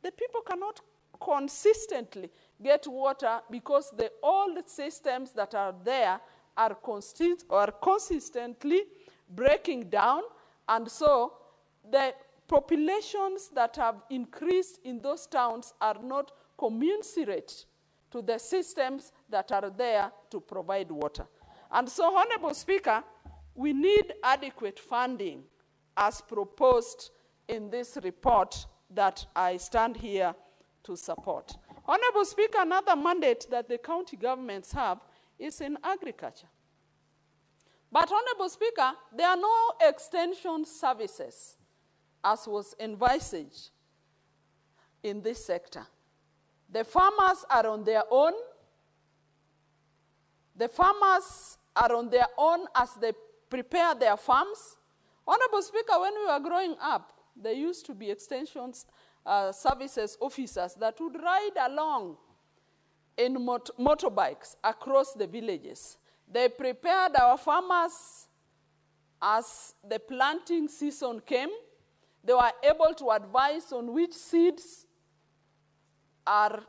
the people cannot consistently get water because the old systems that are there are consistently breaking down, and so the populations that have increased in those towns are not commensurate to the systems that are there to provide water. And so, Honorable Speaker, we need adequate funding as proposed in this report that I stand here to support. Honorable Speaker, another mandate that the county governments have is in agriculture. But, Honorable Speaker, there are no extension services as was envisaged in this sector. The farmers are on their own. The farmers are on their own as they prepare their farms. Honorable Speaker, when we were growing up, there used to be extensions services officers that would ride along in motorbikes across the villages. They prepared our farmers as the planting season came. They were able to advise on which seeds the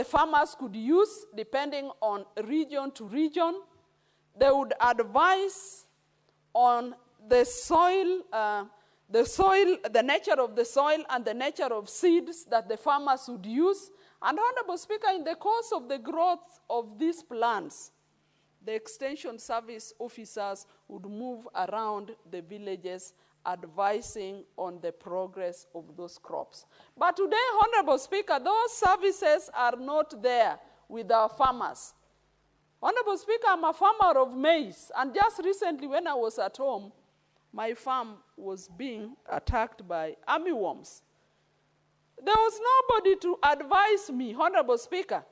farmers could use depending on region to region. They would advise on the soil, the nature of the soil and the nature of seeds that the farmers would use. And Honorable Speaker, in the course of the growth of these plants, the extension service officers would move around the villages advising on the progress of those crops. But today, Honorable Speaker, those services are not there with our farmers. Honorable Speaker, I'm a farmer of maize, and just recently when I was at home, my farm was being attacked by armyworms. There was nobody to advise me, Honorable Speaker,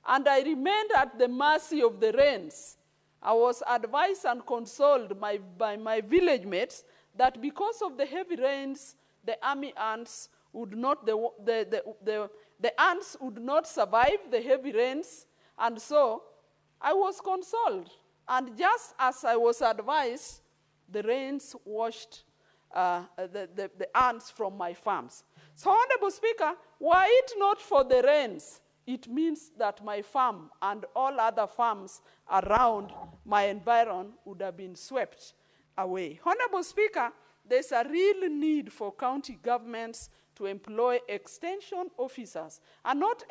and I remained at the mercy of the rains. I was advised and consoled by my village mates that because of the heavy rains, the army ants would not, the ants would not survive the heavy rains, and so I was consoled. And just as I was advised, the rains washed the ants from my farms. So, Honorable Speaker, were it not for the rains, it means that my farm and all other farms around my environment would have been swept away. Honorable Speaker, there's a real need for county governments to employ extension officers, and not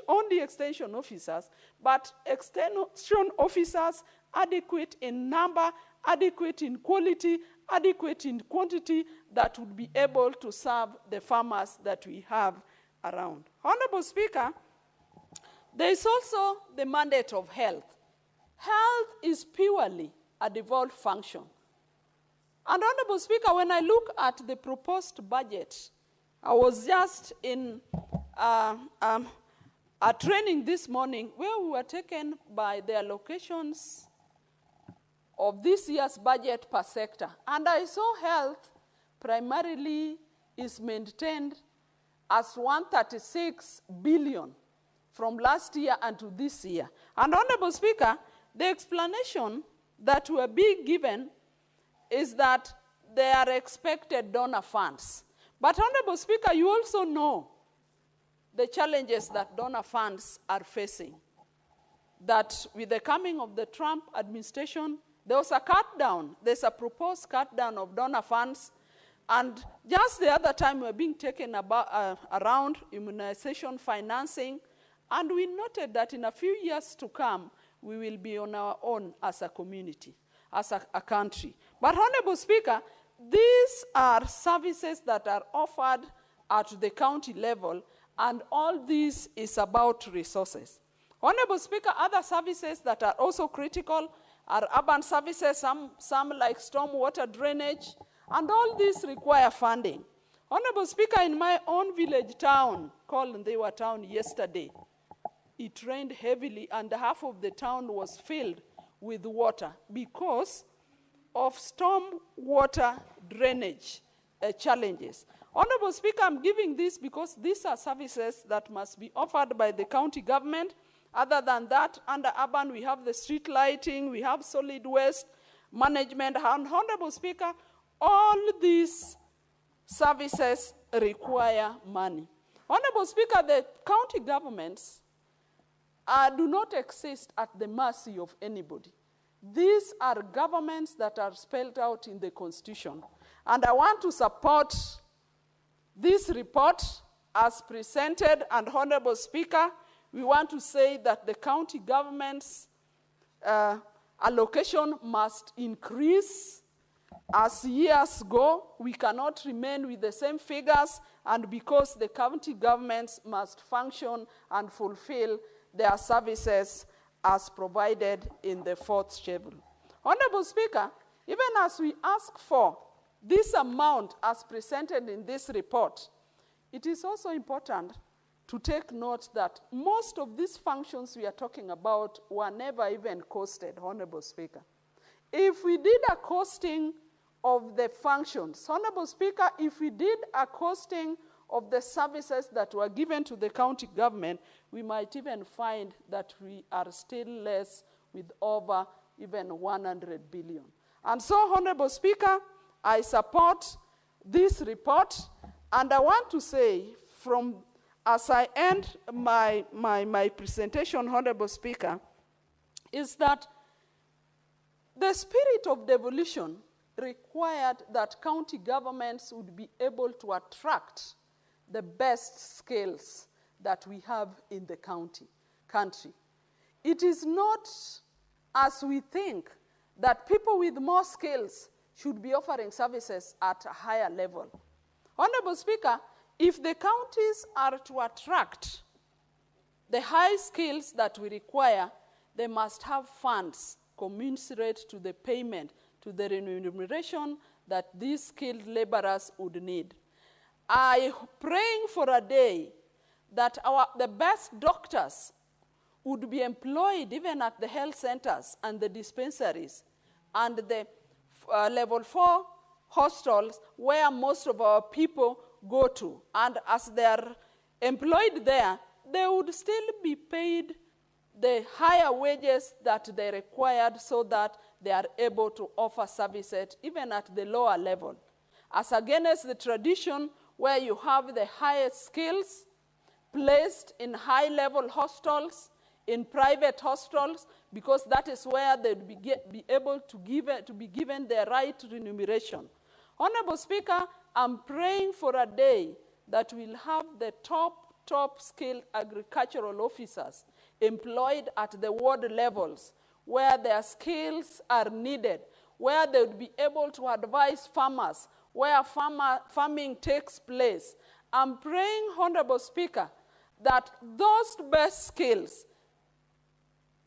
only extension officers, but extension officers adequate in number, adequate in quality, adequate in quantity, that would be able to serve the farmers that we have around. Honorable Speaker, there is also the mandate of health. Health is purely a devolved function. And Honorable Speaker, when I look at the proposed budget, I was just in a training this morning where we were taken by the allocations of this year's budget per sector. And I saw health primarily is maintained as 136 billion from last year and to this year. And Honorable Speaker, the explanation that we're being given is that they are expected donor funds. But Honorable Speaker, you also know the challenges that donor funds are facing. That with the coming of the Trump administration, there was a cut down. There's a proposed cut down of donor funds. And just the other time, we're being taken around immunization financing. And we noted that in a few years to come, we will be on our own as a community, as a country. But Honorable Speaker, these are services that are offered at the county level, and all this is about resources. Honorable Speaker, other services that are also critical are urban services, some like stormwater drainage, and all these require funding. Honorable Speaker, in my own village town, called Ndewa Town yesterday, it rained heavily and half of the town was filled with water because of storm water drainage challenges. Honorable Speaker, I'm giving this because these are services that must be offered by the county government. Other than that, under urban, we have the street lighting, we have solid waste management. And Honorable Speaker, all these services require money. Honorable Speaker, the county governments do not exist at the mercy of anybody. These are governments that are spelled out in the Constitution. And I want to support this report as presented, and Honorable Speaker, we want to say that the county government's allocation must increase as years go. We cannot remain with the same figures, and because the county governments must function and fulfill their services as provided in the fourth schedule. Honorable Speaker, even as we ask for this amount as presented in this report, it is also important to take note that most of these functions we are talking about were never even costed, Honorable Speaker. If we did a costing of the functions, Honorable Speaker, if we did a costing of the services that were given to the county government, we might even find that we are still less with over even 100 billion. And so, Honorable Speaker, I support this report, and I want to say, as I end my presentation, Honorable Speaker, is that the spirit of devolution required that county governments would be able to attract the best skills that we have in the country. It is not as we think that people with more skills should be offering services at a higher level. Honorable Speaker, if the counties are to attract the high skills that we require, they must have funds commensurate to the payment, to the remuneration that these skilled laborers would need. I am praying for a day that the best doctors would be employed even at the health centers and the dispensaries and the level 4 hostels where most of our people go to. And as they are employed there, they would still be paid the higher wages that they required so that they are able to offer services even at the lower level. As against the tradition where you have the highest skills placed in high-level hostels, in private hostels, because that is where they would be able to be given the right remuneration. Honorable Speaker, I'm praying for a day that we'll have the top skilled agricultural officers employed at the ward levels where their skills are needed, where they would be able to advise farmers, where farming takes place. I'm praying, Honorable Speaker, that those best skills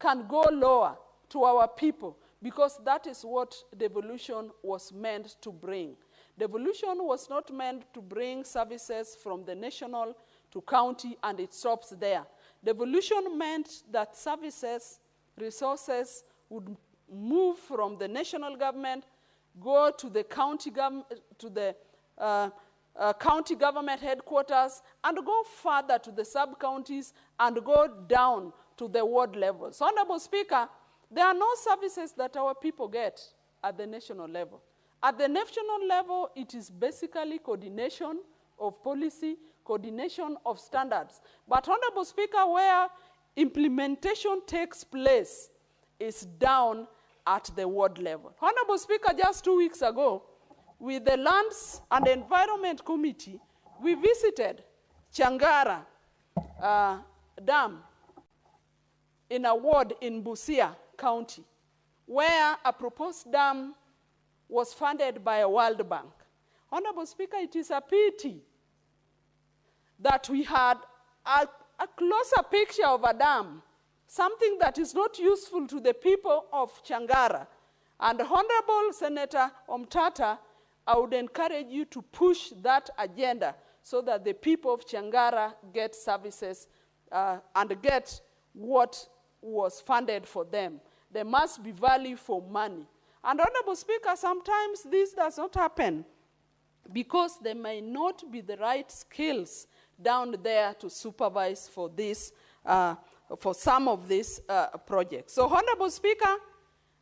can go lower to our people, because that is what devolution was meant to bring. Devolution was not meant to bring services from the national to county and it stops there. Devolution meant that services, resources would move from the national government, go to the county county government headquarters, and go further to the sub-counties and go down to the ward level. So, Honorable Speaker, there are no services that our people get at the national level. At the national level, it is basically coordination of policy, coordination of standards. But, Honorable Speaker, where implementation takes place is down at the ward level. Honorable Speaker, just 2 weeks ago, with the Lands and Environment Committee, we visited Changara Dam in a ward in Busia County, where a proposed dam was funded by a World Bank. Honorable Speaker, it is a pity that we had a closer picture of a dam, something that is not useful to the people of Changara. And Honorable Senator Omtata, I would encourage you to push that agenda so that the people of Changara get services and get what was funded for them. There must be value for money. And Honorable Speaker, sometimes this does not happen because there may not be the right skills down there to supervise for this, for some of these projects. So, Honorable Speaker,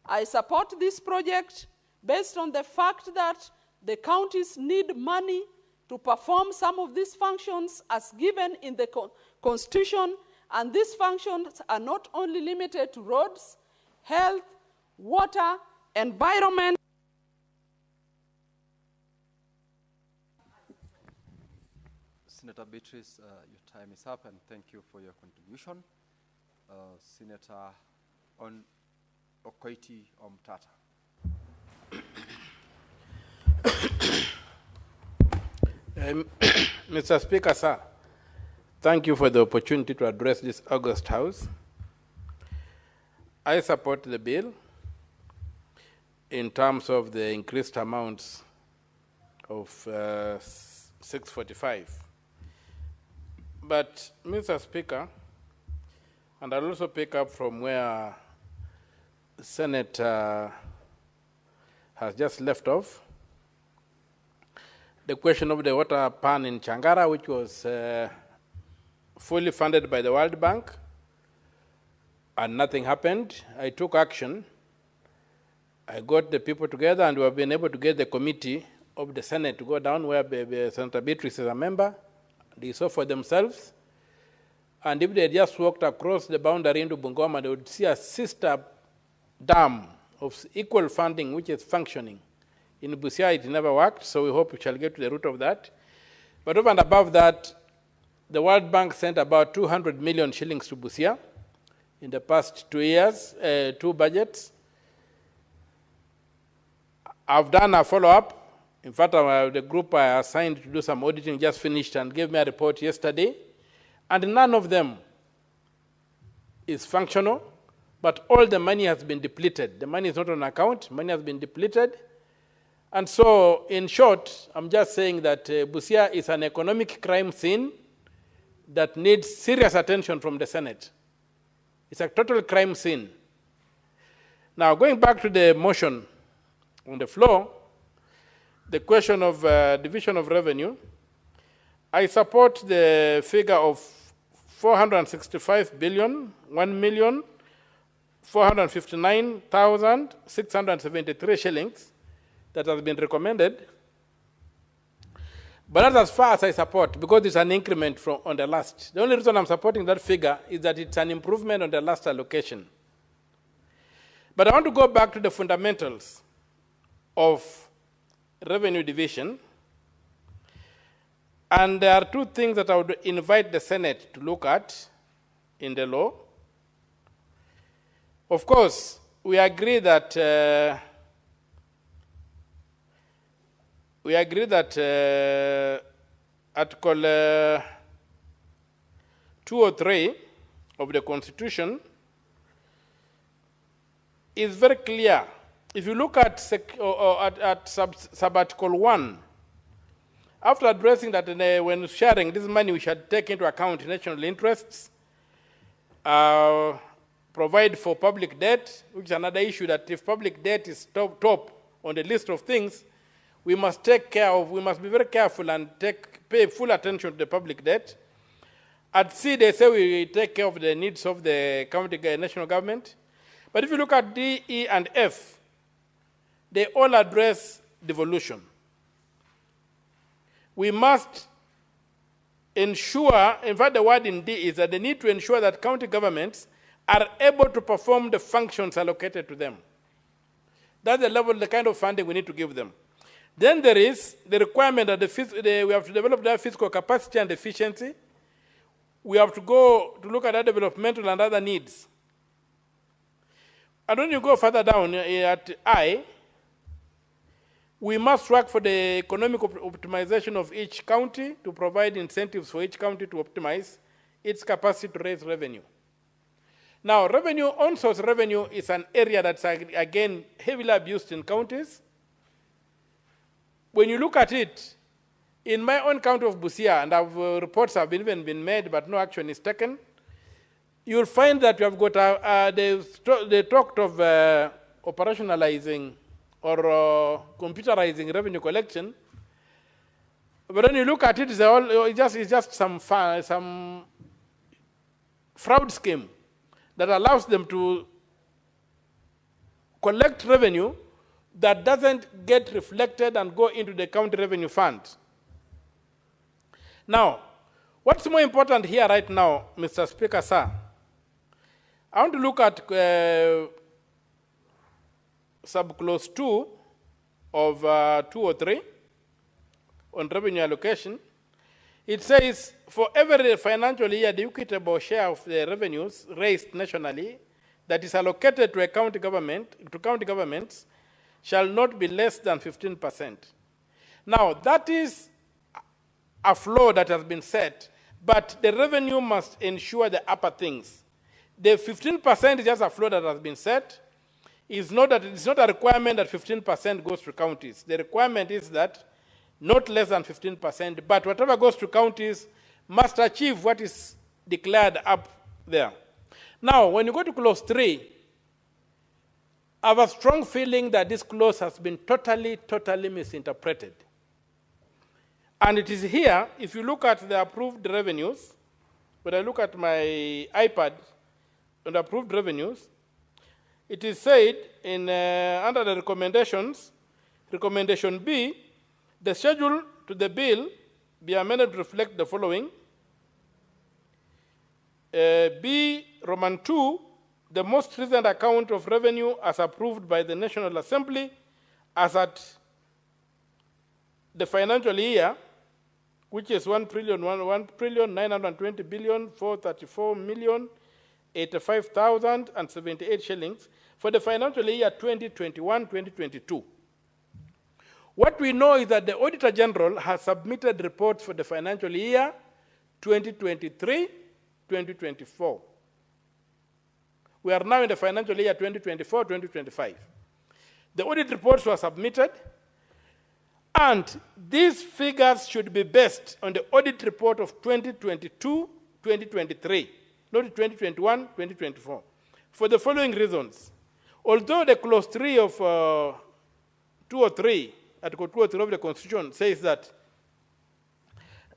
I support this project based on the fact that the counties need money to perform some of these functions as given in the Constitution, and these functions are not only limited to roads, health, water, environment. Senator Beatrice, your time is up, and thank you for your contribution. Senator Okoiti Omtata. Mr. Speaker, sir, thank you for the opportunity to address this august House. I support the bill in terms of the increased amounts of 645. But, Mr. Speaker, and I'll also pick up from where the Senate has just left off, the question of the water pan in Changara, which was fully funded by the World Bank, and nothing happened. I took action. I got the people together, and we have been able to get the committee of the Senate to go down where Senator Beatrice is a member. They saw for themselves. And if they just walked across the boundary into Bungoma, they would see a sister dam of equal funding, which is functioning. In Busia, it never worked, so we hope we shall get to the root of that. But over and above that, the World Bank sent about 200 million shillings to Busia in the past 2 years, 2 budgets. I've done a follow-up. In fact, the group I assigned to do some auditing just finished and gave me a report yesterday. And none of them is functional, but all the money has been depleted. The money is not on account, money has been depleted. And so, in short, I'm just saying that Busia is an economic crime scene that needs serious attention from the Senate. It's a total crime scene. Now, going back to the motion on the floor, the question of division of revenue, I support the figure of 465 billion, 1,459,673 shillings that has been recommended. But that's as far as I support, because it's an increment from on the last. The only reason I'm supporting that figure is that it's an improvement on the last allocation. But I want to go back to the fundamentals of revenue division. And there are 2 things that I would invite the Senate to look at in the law. Of course, we agree that Article 203 of the Constitution is very clear. If you look at sub-article 1, after addressing that when sharing this money, we should take into account national interests, provide for public debt, which is another issue that if public debt is top on the list of things, we must be very careful and pay full attention to the public debt. At C, they say we take care of the needs of the county national government. But if you look at D, E, and F, they all address devolution. We must ensure, in fact, the word in D is that they need to ensure that county governments are able to perform the functions allocated to them. That's the level, the kind of funding we need to give them. Then there is the requirement that we have to develop their fiscal capacity and efficiency. We have to go to look at their developmental and other needs. And when you go further down at I, we must work for the economic optimization of each county to provide incentives for each county to optimize its capacity to raise revenue. Now, revenue, on-source revenue is an area that's, again, heavily abused in counties. When you look at it, in my own county of Busia, and reports have even been made, but no action is taken, you'll find that you have got they talked of operationalizing or computerizing revenue collection. But when you look at it, it's just some fraud scheme that allows them to collect revenue that doesn't get reflected and go into the county revenue fund. Now, what's more important here right now, Mr. Speaker, sir, I want to look at subclause 2 of 203 on revenue allocation. It says, for every financial year, the equitable share of the revenues raised nationally that is allocated to county governments shall not be less than 15%. Now, that is a floor that has been set, but the revenue must ensure the upper things. The 15% is just a floor that has been set. It's not a requirement that 15% goes to counties. The requirement is that not less than 15%, but whatever goes to counties must achieve what is declared up there. Now, when you go to clause 3, I have a strong feeling that this clause has been totally misinterpreted. And it is here, if you look at the approved revenues, when I look at my iPad on the approved revenues, it is said in under the recommendations, recommendation B, the schedule to the bill be amended to reflect the following. B, Roman 2, the most recent account of revenue as approved by the National Assembly as at the financial year, which is 1,434,434,085,078 shillings for the financial year 2021-2022. What we know is that the Auditor General has submitted reports for the financial year 2023-2024. We are now in the financial year 2024-2025. The audit reports were submitted, and these figures should be based on the audit report of 2022-2023, not 2021-2024, for the following reasons. Although the clause 3 of 203, Article 203 of the Constitution says that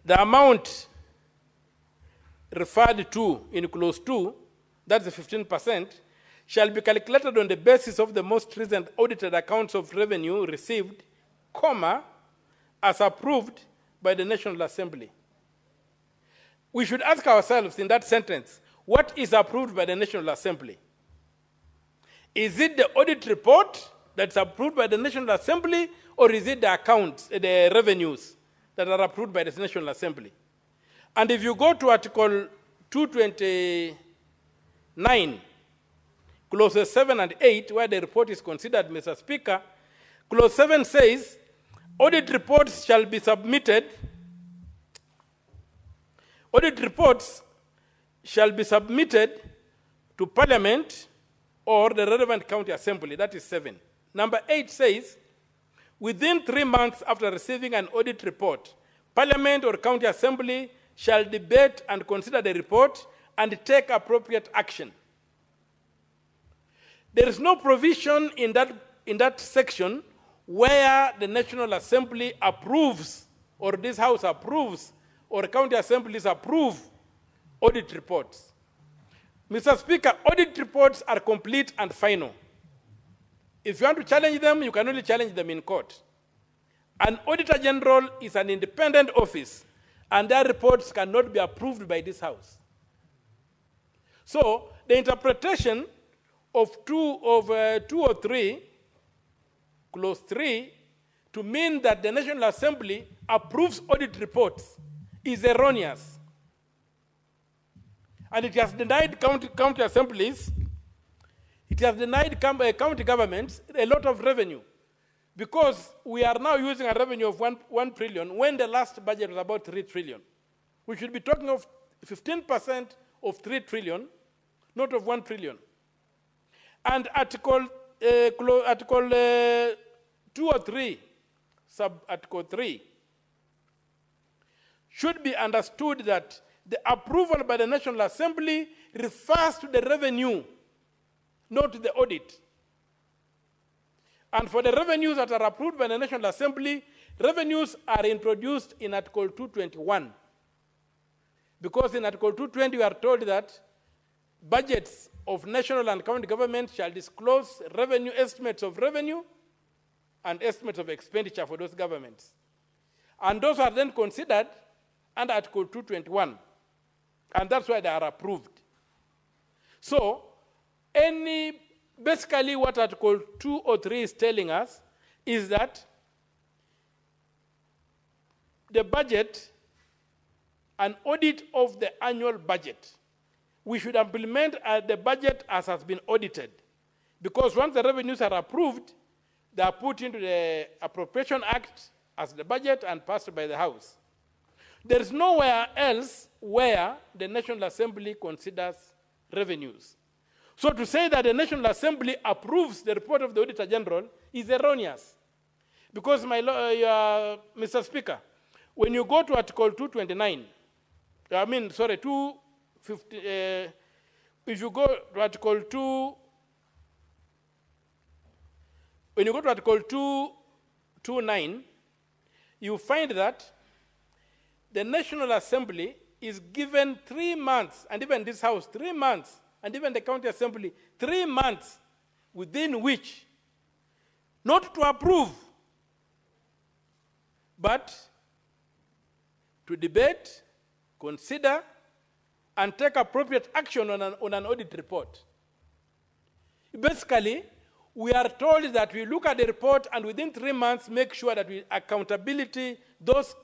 the amount referred to in clause 2, that's the 15%, shall be calculated on the basis of the most recent audited accounts of revenue received, comma, as approved by the National Assembly. We should ask ourselves in that sentence, what is approved by the National Assembly? Is it the audit report that's approved by the National Assembly, or is it the accounts, the revenues that are approved by the National Assembly? And if you go to Article 229, clauses 7 and 8, where the report is considered, Mr. Speaker, clause 7 says, audit reports shall be submitted, to Parliament or the relevant county assembly, that is 7. Number 8 says, within 3 months after receiving an audit report, Parliament or county assembly shall debate and consider the report and take appropriate action. There is no provision in that section where the National Assembly approves, or this House approves, or county assemblies approve audit reports. Mr. Speaker, audit reports are complete and final. If you want to challenge them, you can only challenge them in court. An Auditor General is an independent office, and their reports cannot be approved by this House. So, the interpretation of 203, clause 3, to mean that the National Assembly approves audit reports is erroneous. And it has denied county assemblies, it has denied county governments a lot of revenue, because we are now using a revenue of 1 trillion when the last budget was about 3 trillion. We should be talking of 15% of 3 trillion, not of 1 trillion. And Article 203, sub-Article 3, should be understood that the approval by the National Assembly refers to the revenue, not to the audit. And for the revenues that are approved by the National Assembly, revenues are introduced in Article 221. Because in Article 220 we are told that budgets of national and county government shall disclose revenue estimates of revenue and estimates of expenditure for those governments. And those are then considered under Article 221. And that's why they are approved. So, basically what Article 203 is telling us is that the budget an audit of the annual budget. We should implement the budget as has been audited, because once the revenues are approved, they are put into the Appropriation Act as the budget and passed by the House. There is nowhere else where the National Assembly considers revenues. So to say that the National Assembly approves the report of the Auditor General is erroneous. Because, Mr. Speaker, when you go to Article 229, if you go to Article 2, when you go to Article 229, you find that the National Assembly is given 3 months, and even this House, 3 months, and even the County Assembly, 3 months within which not to approve, but to debate, consider, and take appropriate action on an audit report. Basically, we are told that we look at the report and within 3 months make sure that accountability, those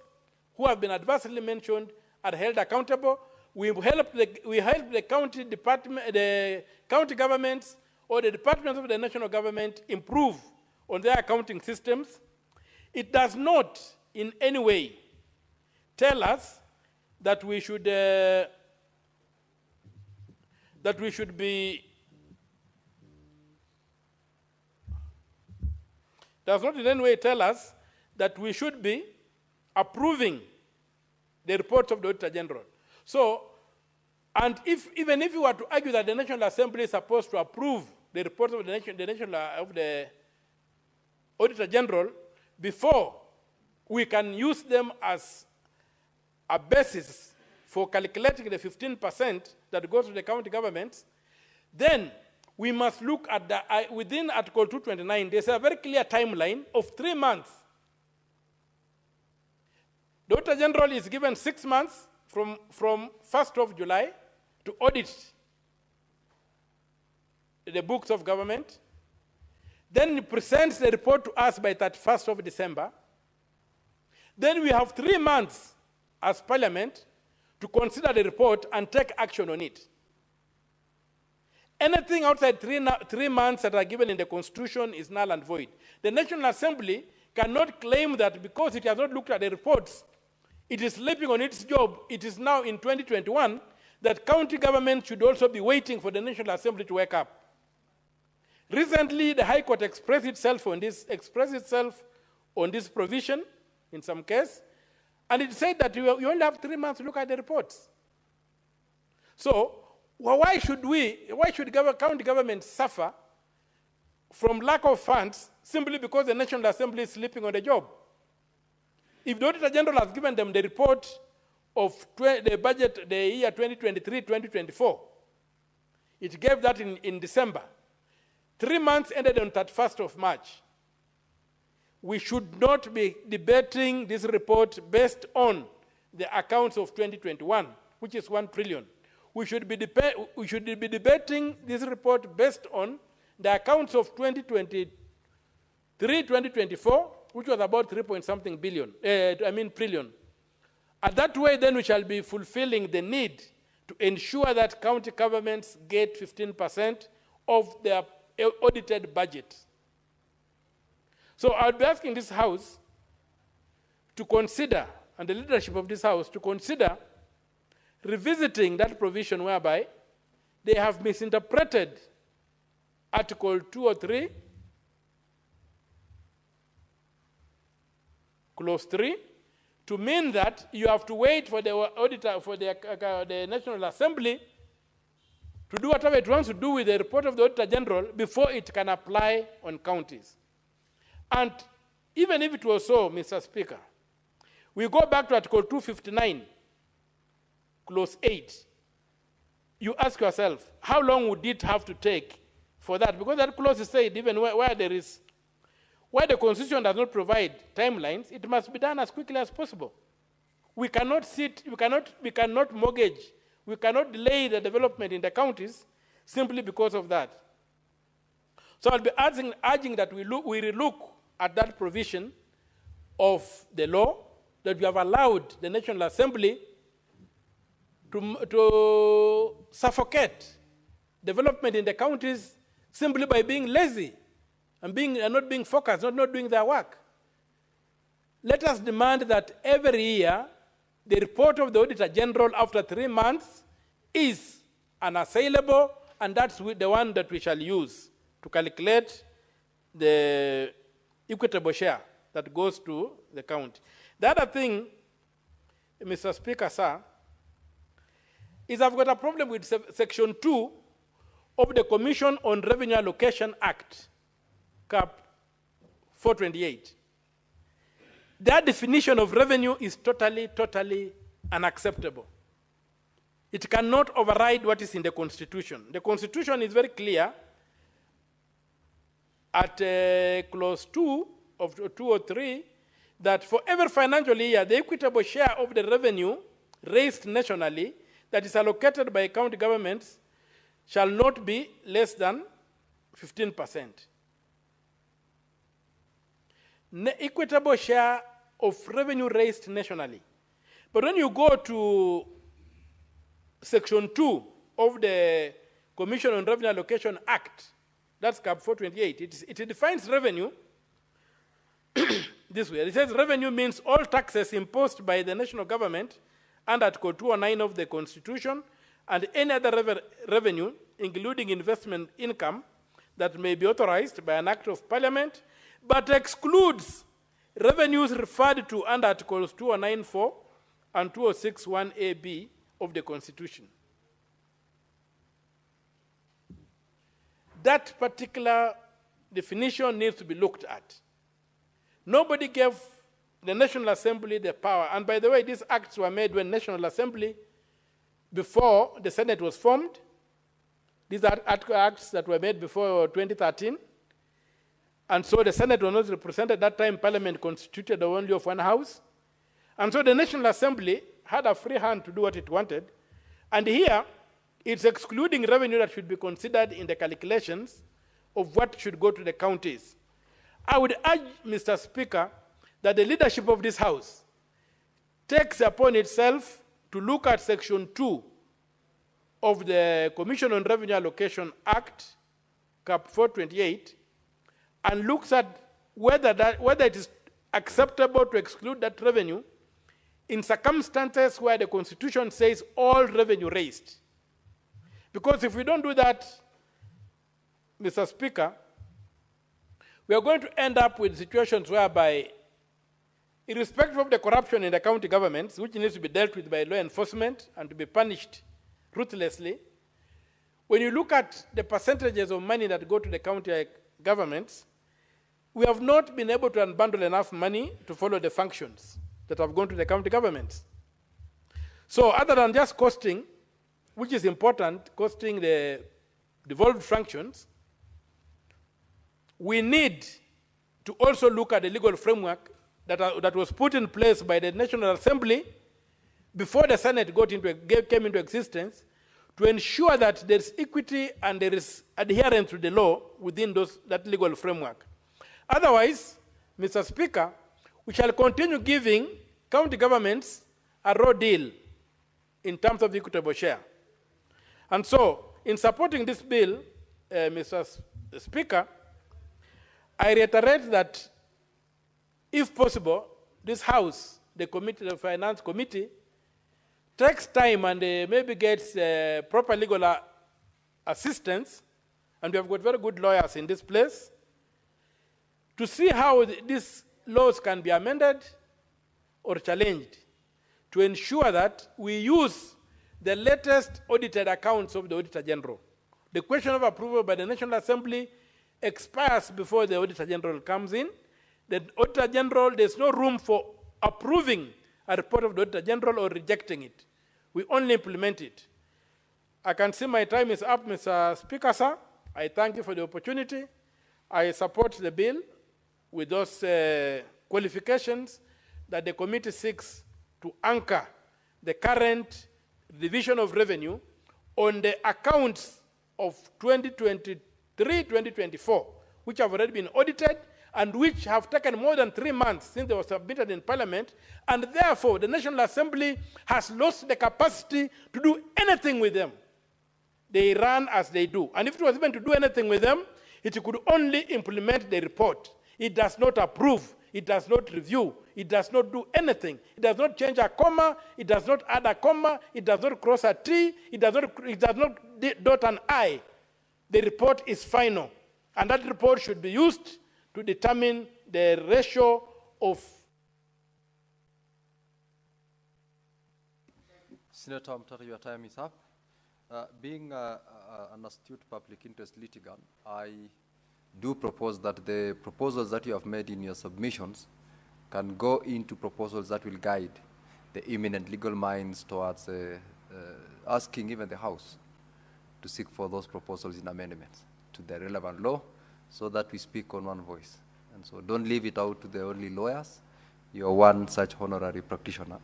who have been adversely mentioned are held accountable. We help the county department, the county governments or the departments of the national government improve on their accounting systems. It does not in any way tell us that we should be does not in any way tell us that we should be approving the reports of the Auditor General. So, and even if you were to argue that the National Assembly is supposed to approve the reports of the Auditor General before we can use them as a basis for calculating the 15% that goes to the county governments, then we must look at the, within Article 229, there's a very clear timeline of 3 months. The Auditor General is given 6 months from 1st of July to audit the books of government. Then he presents the report to us by 31st of December. Then we have 3 months as Parliament to consider the report and take action on it. Anything outside 3 months that are given in the Constitution is null and void. The National Assembly cannot claim that because it has not looked at the reports, it is sleeping on its job. It is now in 2021 that county government should also be waiting for the National Assembly to wake up. Recently, the High Court expressed itself on this provision in some case, and it said that you only have 3 months to look at the reports. So, why should county governments suffer from lack of funds simply because the National Assembly is sleeping on the job? If the Auditor General has given them the report of the budget, the year 2023-2024, it gave that in December. 3 months ended on 31st of March. We should not be debating this report based on the accounts of 2021, which is 1 trillion. We should be debating this report based on the accounts of 2023-2024, which was about 3-point-something trillion. And that way, then we shall be fulfilling the need to ensure that county governments get 15% of their audited budget. So I'll be asking this House to consider, and the leadership of this House to consider revisiting that provision whereby they have misinterpreted Article 203, Clause 3, to mean that you have to wait for the auditor, for the National Assembly to do whatever it wants to do with the report of the Auditor General before it can apply on counties. And even if it was so, Mr. Speaker, we go back to Article 259, Clause 8. You ask yourself, how long would it have to take for that? Because that clause is said, even where the Constitution does not provide timelines, it must be done as quickly as possible. We cannot mortgage, we cannot delay the development in the counties simply because of that. So I'll be urging that we relook at that provision of the law, that we have allowed the National Assembly to suffocate development in the counties simply by being lazy and not being focused, not doing their work. Let us demand that every year the report of the Auditor General after 3 months is unassailable, and that's the one that we shall use to calculate the equitable share that goes to the county. The other thing, Mr. Speaker, sir, is I've got a problem with Section 2 of the Commission on Revenue Allocation Act, Cap 428. Their definition of revenue is totally unacceptable. It cannot override what is in the Constitution. The Constitution is very clear at clause 2 of 203 that for every financial year, the equitable share of the revenue raised nationally that is allocated by county governments shall not be less than 15%. Equitable share of revenue raised nationally. But when you go to Section 2 of the Commission on Revenue Allocation Act, that's Cap 428, it defines revenue this way. It says revenue means all taxes imposed by the national government under Article 209 of the Constitution and any other revenue, including investment income, that may be authorized by an act of parliament, but excludes revenues referred to under Articles 209(4) and 206(1)(a)(b) of the Constitution. That particular definition needs to be looked at. Nobody gave the National Assembly the power, and by the way, these acts were made when National Assembly, before the Senate was formed. These are acts that were made before 2013. And so the Senate was not represented at that time. Parliament constituted only of one house. And so the National Assembly had a free hand to do what it wanted. And here, it's excluding revenue that should be considered in the calculations of what should go to the counties. I would urge, Mr. Speaker, that the leadership of this House takes upon itself to look at Section 2 of the Commission on Revenue Allocation Act, Cap 428, and looks at whether it is acceptable to exclude that revenue in circumstances where the Constitution says all revenue raised. Because if we don't do that, Mr. Speaker, we are going to end up with situations whereby, irrespective of the corruption in the county governments, which needs to be dealt with by law enforcement and to be punished ruthlessly, when you look at the percentages of money that go to the county governments, we have not been able to unbundle enough money to follow the functions that have gone to the county governments. So other than just costing, which is important, costing the devolved functions, we need to also look at the legal framework that was put in place by the National Assembly before the Senate came into existence, to ensure that there is equity and there is adherence to the law within that legal framework. Otherwise, Mr. Speaker, we shall continue giving county governments a raw deal in terms of equitable share. And so, in supporting this bill, Mr. Speaker, I reiterate that, if possible, this House, the Finance Committee, takes time and maybe gets proper legal assistance, and we have got very good lawyers in this place, to see how these laws can be amended or challenged to ensure that we use the latest audited accounts of the Auditor General. The question of approval by the National Assembly expires before the Auditor General comes in. The Auditor General, there's no room for approving a report of the Auditor General or rejecting it. We only implement it. I can see my time is up, Mr. Speaker, sir. I thank you for the opportunity. I support the bill with those qualifications that the committee seeks to anchor the current division of revenue on the accounts of 2023-2024, which have already been audited and which have taken more than 3 months since they were submitted in Parliament, and therefore the National Assembly has lost the capacity to do anything with them. They run as they do. And if it was even to do anything with them, it could only implement the report. It does not approve. It does not review. It does not do anything. It does not change a comma. It does not add a comma. It does not cross a T. It does not dot an I. The report is final. And that report should be used to determine the ratio of... Senator Mutari, your time is up. Being an astute public interest litigant, I do propose that the proposals that you have made in your submissions can go into proposals that will guide the eminent legal minds towards asking even the House to seek for those proposals in amendments to the relevant law so that we speak on one voice. And so don't leave it out to the only lawyers. You're one such honorary practitioner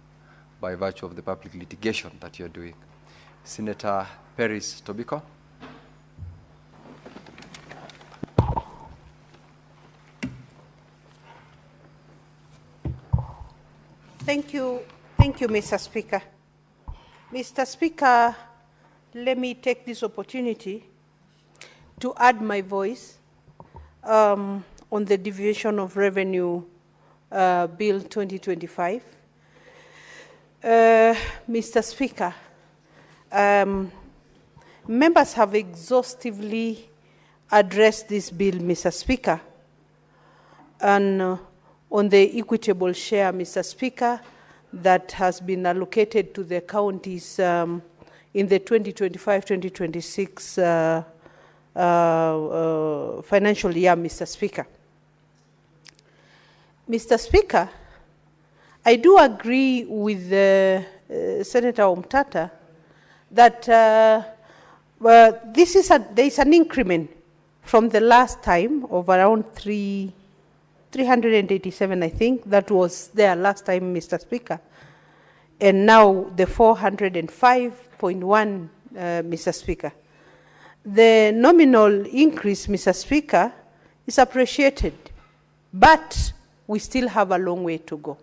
by virtue of the public litigation that you're doing. Senator Peris Tobiko. Thank you, Mr. Speaker. Mr. Speaker, let me take this opportunity to add my voice on the Deviation of Revenue Bill 2025. Mr. Speaker, members have exhaustively addressed this bill, Mr. Speaker, and on the equitable share, Mr. Speaker, that has been allocated to the counties in the 2025-2026 financial year, Mr. Speaker. Mr. Speaker, I do agree with Senator Omtata that there is an increment from the last time of around 387, I think, that was there last time, Mr. Speaker. And now the 405.1, Mr. Speaker. The nominal increase, Mr. Speaker, is appreciated, but we still have a long way to go.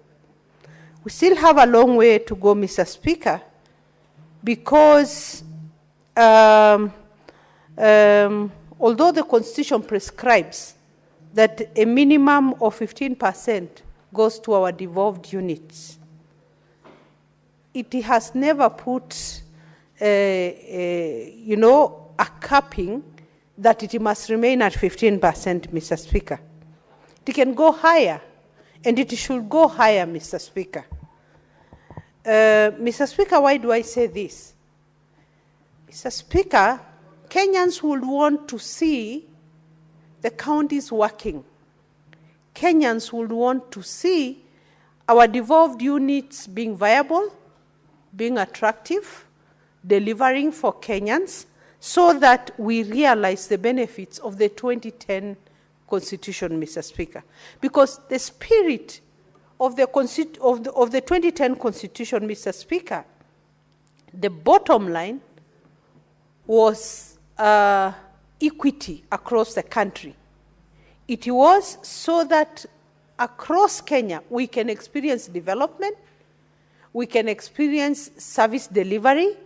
We still have a long way to go, Mr. Speaker, because although the Constitution prescribes that a minimum of 15% goes to our devolved units, it has never put, a capping that it must remain at 15%, Mr. Speaker. It can go higher, and it should go higher, Mr. Speaker. Mr. Speaker, why do I say this? Mr. Speaker, Kenyans would want to see the counties working. Kenyans would want to see our devolved units being viable, being attractive, delivering for Kenyans, so that we realize the benefits of the 2010 Constitution, Mr. Speaker. Because the spirit of the 2010 Constitution, Mr. Speaker, the bottom line was equity across the country. It was so that across Kenya we can experience development, we can experience service delivery,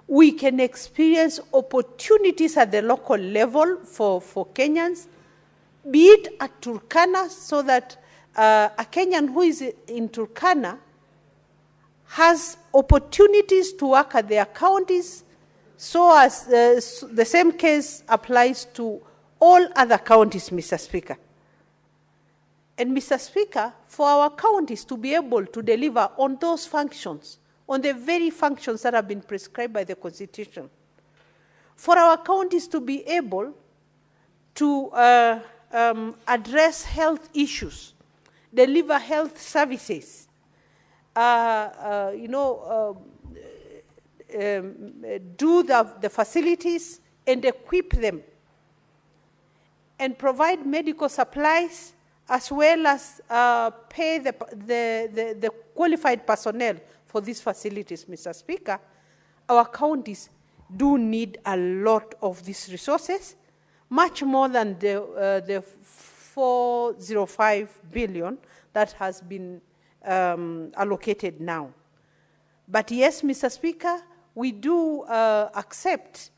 we can experience opportunities at the local level for Kenyans, be it at Turkana, so that a Kenyan who is in Turkana has opportunities to work at their counties, so as the same case applies to all other counties, Mr. Speaker. And Mr. Speaker, for our counties to be able to deliver on those functions, on the very functions that have been prescribed by the Constitution, for our counties to be able to address health issues, deliver health services, do the facilities and equip them, and provide medical supplies, as well as pay the qualified personnel for these facilities, Mr. Speaker. Our counties do need a lot of these resources, much more than the 405 billion that has been allocated now. But yes, Mr. Speaker, we do accept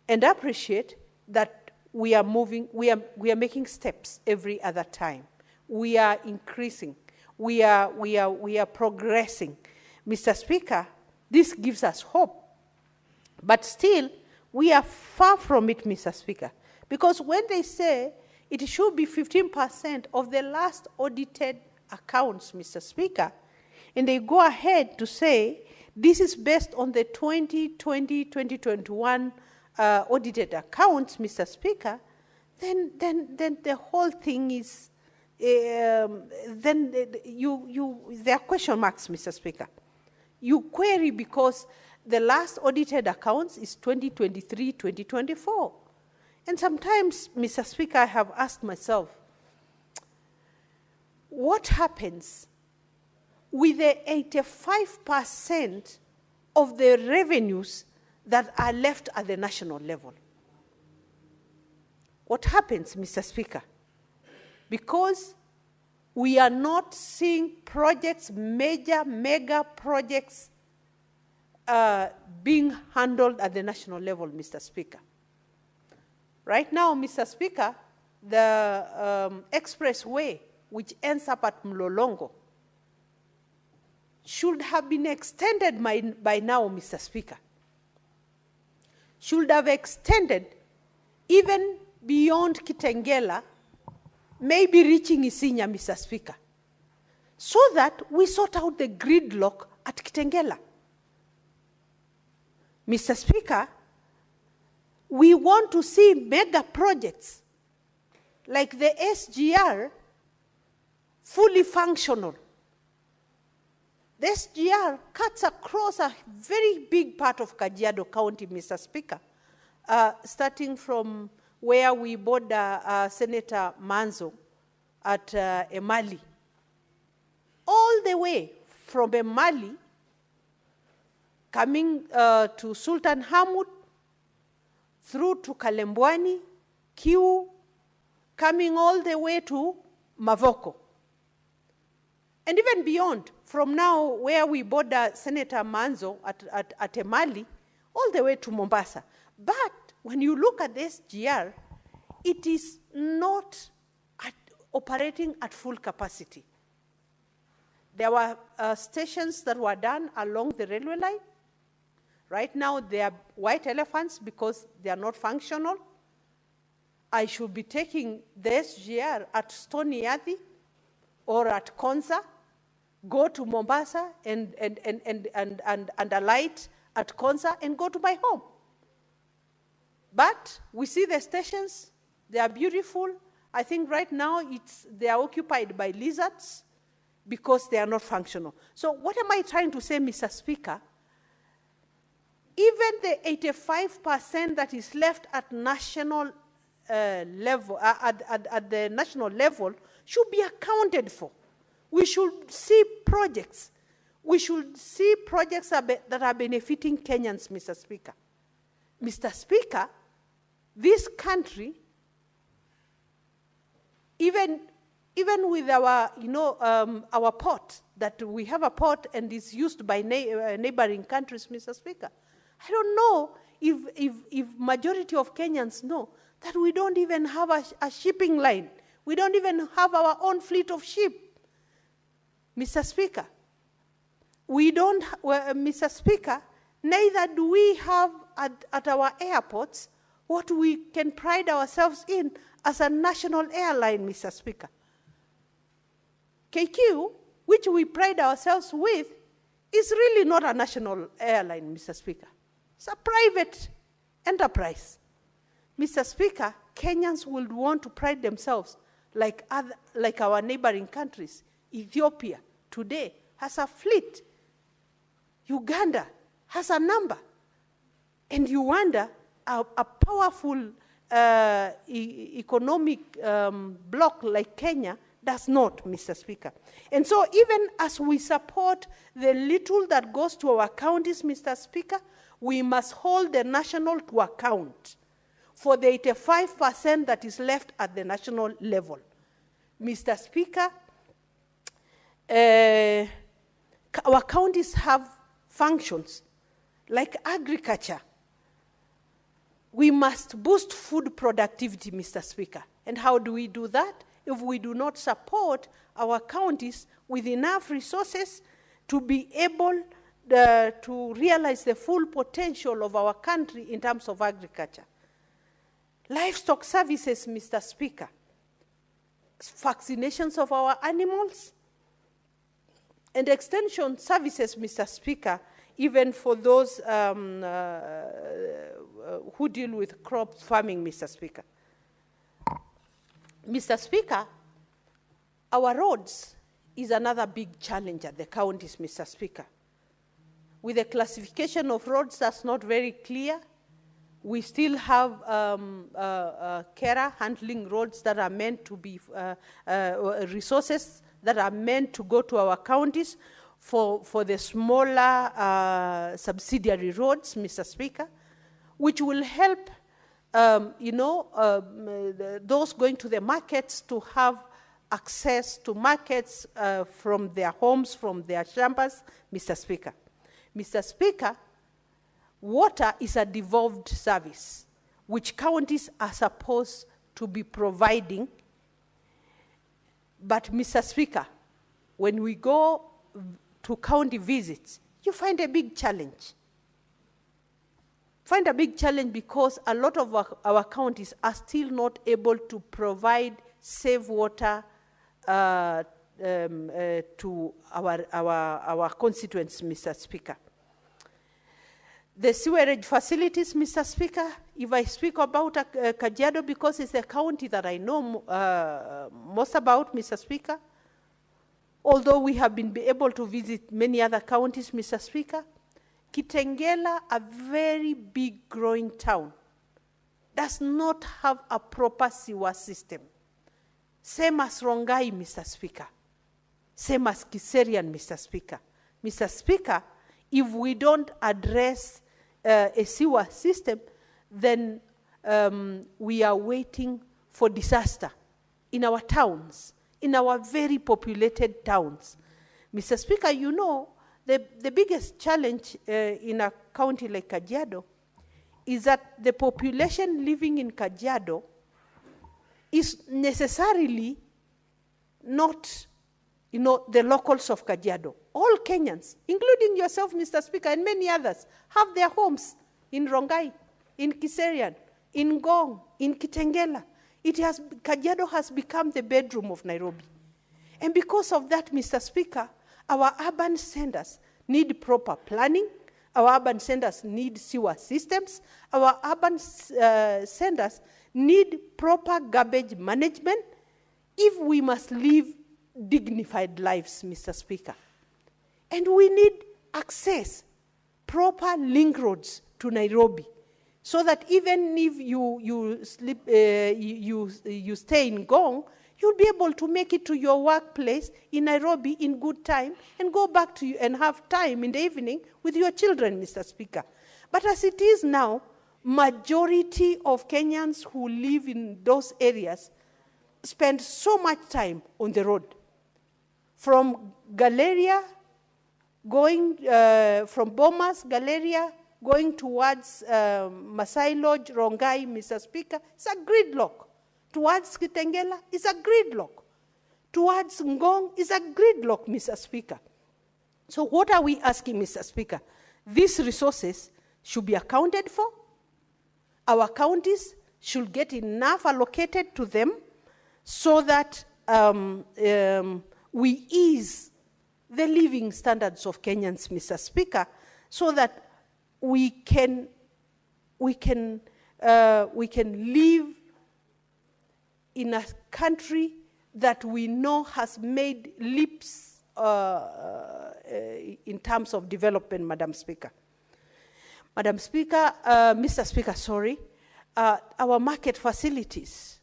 and appreciate that we are making steps every other time. We are increasing. We are progressing. Mr. Speaker, this gives us hope. But still, we are far from it, Mr. Speaker. Because when they say it should be 15% of the last audited accounts, Mr. Speaker, and they go ahead to say this is based on the 2020-2021 audited accounts, Mr. Speaker, then the whole thing is, there are question marks, Mr. Speaker. You query because the last audited accounts is 2023-2024. And sometimes, Mr. Speaker, I have asked myself, what happens with the 85% of the revenues that are left at the national level? What happens, Mr. Speaker? Because we are not seeing projects, mega projects, being handled at the national level, Mr. Speaker. Right now, Mr. Speaker, the expressway, which ends up at Mlolongo, should have been extended by now, Mr. Speaker. Should have extended even beyond Kitengela, maybe reaching Isinya, Mr. Speaker, so that we sort out the gridlock at Kitengela. Mr. Speaker, we want to see mega projects like the SGR fully functional. The SGR cuts across a very big part of Kajiado County, Mr. Speaker, starting from where we border Senator Manzo at Emali, all the way from Emali, coming to Sultan Hamud, through to Kalembwani, Kiu, coming all the way to Mavoko. And even beyond, from now where we border Senator Manzo at Emali, all the way to Mombasa. But when you look at this SGR, it is not operating at full capacity. There were stations that were done along the railway line. Right now, they are white elephants because they are not functional. I should be taking the SGR at Stony Yadi or at Konza, go to Mombasa and alight at Konza and go to my home. But we see the stations, they are beautiful. I think right now they are occupied by lizards because they are not functional. So what am I trying to say, Mr. Speaker? Even the 85% that is left at national level, at the national level, should be accounted for. We should see projects. We should see projects that are benefiting Kenyans, Mr. Speaker. Mr. Speaker, this country, even with our, our port, that we have a port and is used by neighboring countries, Mr. Speaker. I don't know if majority of Kenyans know that we don't even have a shipping line. We don't even have our own fleet of ship. Mr. Speaker, we don't, Mr. Speaker, neither do we have at our airports what we can pride ourselves in as a national airline, Mr. Speaker. KQ, which we pride ourselves with, is really not a national airline, Mr. Speaker. It's a private enterprise. Mr. Speaker, Kenyans would want to pride themselves like our neighboring countries. Ethiopia today has a fleet. Uganda has a number. And you wonder, a powerful economic bloc like Kenya does not, Mr. Speaker. And so even as we support the little that goes to our counties, Mr. Speaker, we must hold the national to account for the 85% that is left at the national level. Mr. Speaker, our counties have functions like agriculture. We must boost food productivity, Mr. Speaker. And how do we do that? If we do not support our counties with enough resources to be able to realize the full potential of our country in terms of agriculture. Livestock services, Mr. Speaker. Vaccinations of our animals, and extension services, Mr. Speaker, even for those who deal with crop farming, Mr. Speaker. Mr. Speaker, our roads is another big challenge at the counties, Mr. Speaker. With the classification of roads that's not very clear, we still have carer handling roads that are meant to be resources that are meant to go to our counties for the smaller subsidiary roads, Mr. Speaker, which will help those going to the markets to have access to markets from their homes, from their chambers, Mr. Speaker. Mr. Speaker, water is a devolved service which counties are supposed to be providing. But, Mr. Speaker, when we go to county visits, you find a big challenge. Find a big challenge because a lot of our counties are still not able to provide safe water to our constituents, Mr. Speaker. The sewerage facilities, Mr. Speaker, if I speak about Kajiado, because it's a county that I know most about, Mr. Speaker, although we have been able to visit many other counties, Mr. Speaker, Kitengela, a very big growing town, does not have a proper sewer system. Same as Rongai, Mr. Speaker. Same as Kiserian, Mr. Speaker. Mr. Speaker, if we don't address a sewer system, then we are waiting for disaster in our towns, in our very populated towns. Mr. Speaker, you know, the biggest challenge in a county like Kajiado is that the population living in Kajiado is necessarily not, the locals of Kajiado. All Kenyans, including yourself, Mr. Speaker, and many others, have their homes in Rongai, in Kiserian, in Ngong, in Kitengela. Kajiado has become the bedroom of Nairobi. And because of that, Mr. Speaker, our urban centers need proper planning. Our urban centers need sewer systems. Our urban centers need proper garbage management if we must live dignified lives, Mr. Speaker. And we need access, proper link roads to Nairobi, so that even if you stay in Ngong, you'll be able to make it to your workplace in Nairobi in good time and go back to you and have time in the evening with your children, Mr. Speaker. But as it is now, majority of Kenyans who live in those areas spend so much time on the road. From Galleria, going from Bomas, Galleria, going towards Masai Lodge, Rongai, Mr. Speaker, it's a gridlock. Towards Kitengela, it's a gridlock. Towards Ngong, it's a gridlock, Mr. Speaker. So what are we asking, Mr. Speaker? These resources should be accounted for. Our counties should get enough allocated to them so that we ease the living standards of Kenyans, Mr. Speaker, so that we can live in a country that we know has made leaps in terms of development, Madam Speaker. Madam Speaker, Mr. Speaker, sorry, our market facilities,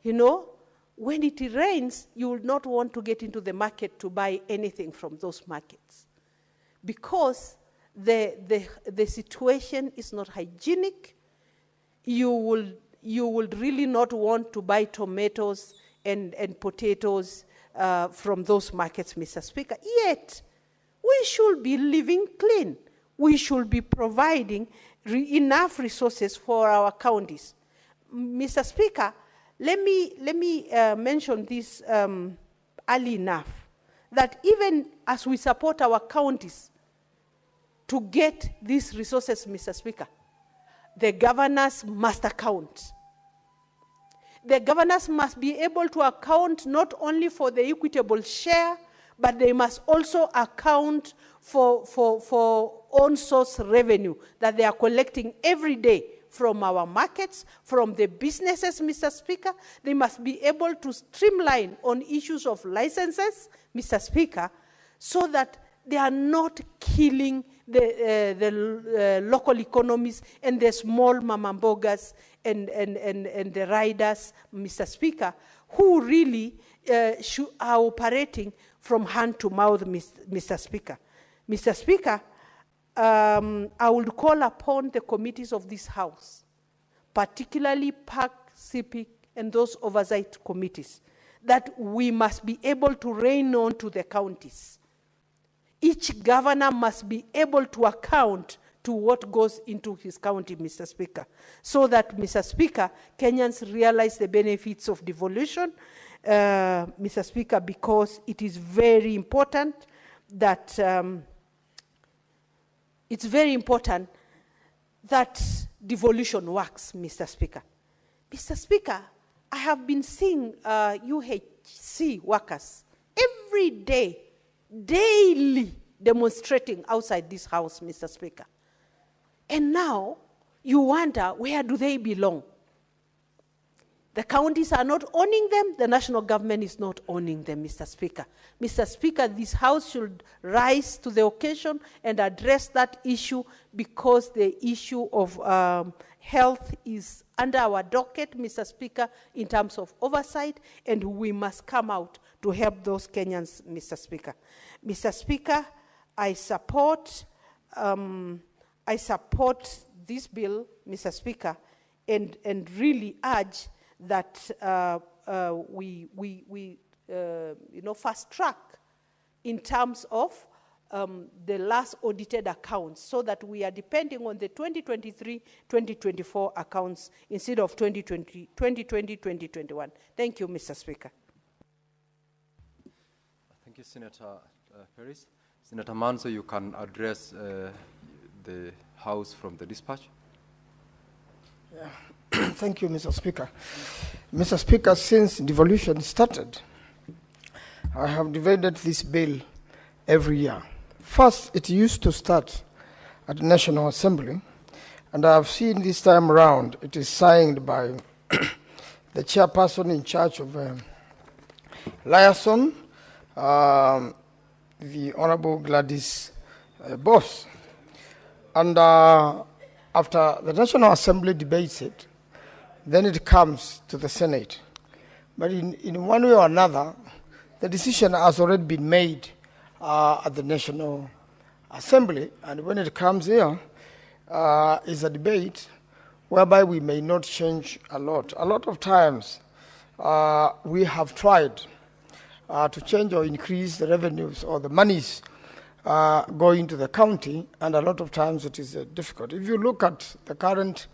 when it rains, you will not want to get into the market to buy anything from those markets because the situation is not hygienic. You will really not want to buy tomatoes and potatoes from those markets, Mr. Speaker. Yet, we should be living clean. We should be providing enough resources for our counties. Mr. Speaker, let me mention this early enough, that even as we support our counties to get these resources, Mr. Speaker, the governors must account. The governors must be able to account not only for the equitable share, but they must also account for own source revenue that they are collecting every day from our markets, from the businesses, Mr. Speaker. They must be able to streamline on issues of licenses, Mr. Speaker, so that they are not killing the local economies and the small mamambogas and the riders, Mr. Speaker, who really are operating from hand to mouth, Mr. Speaker. Mr. Speaker, I would call upon the committees of this House, particularly PAC, CPIC, and those oversight committees, that we must be able to rein on to the counties. Each governor must be able to account to what goes into his county, Mr. Speaker, so that, Mr. Speaker, Kenyans realize the benefits of devolution, Mr. Speaker, because it is very important that devolution works, Mr. Speaker. Mr. Speaker, I have been seeing UHC workers every day, daily demonstrating outside this House, Mr. Speaker. And now you wonder, where do they belong? The counties are not owning them, the national government is not owning them, Mr. Speaker. Mr. Speaker, this House should rise to the occasion and address that issue, because the issue of health is under our docket, Mr. Speaker, in terms of oversight, and we must come out to help those Kenyans, Mr. Speaker. Mr. Speaker, I support this bill, Mr. Speaker, and really urge that we fast track in terms of the last audited accounts, so that we are depending on the 2023-2024 accounts instead of 2020-2021. Thank you, Mr. Speaker. Thank you, Senator Ferris. Senator Manso, you can address the House from the dispatch. Yeah. Thank you, Mr. Speaker. Mr. Speaker, since devolution started, I have divided this bill every year. First, it used to start at the National Assembly, and I have seen this time around it is signed by the chairperson in charge of liaison, the Honorable Gladys Boss. And after the National Assembly debates it, then it comes to the Senate. But in one way or another, the decision has already been made at the National Assembly, and when it comes here, is a debate whereby we may not change a lot. A lot of times, we have tried to change or increase the revenues or the monies going to the county, and a lot of times it is difficult. If you look at the current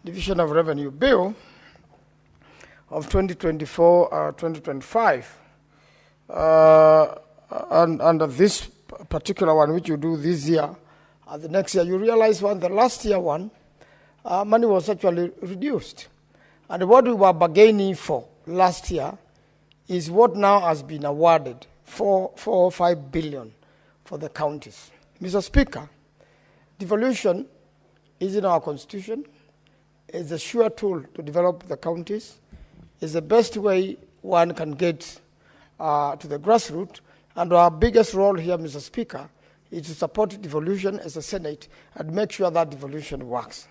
Division of Revenue Bill of 2024-2025, and under this particular one, which you do this year, the next year, you realize the last year one, money was actually reduced. And what we were bargaining for last year is what now has been awarded, 4 or 5 billion for the counties. Mr. Speaker, devolution is in our constitution. It's a sure tool to develop the counties. It's the best way one can get to the grassroots. And our biggest role here, Mr. Speaker, is to support devolution as a Senate and make sure that devolution works.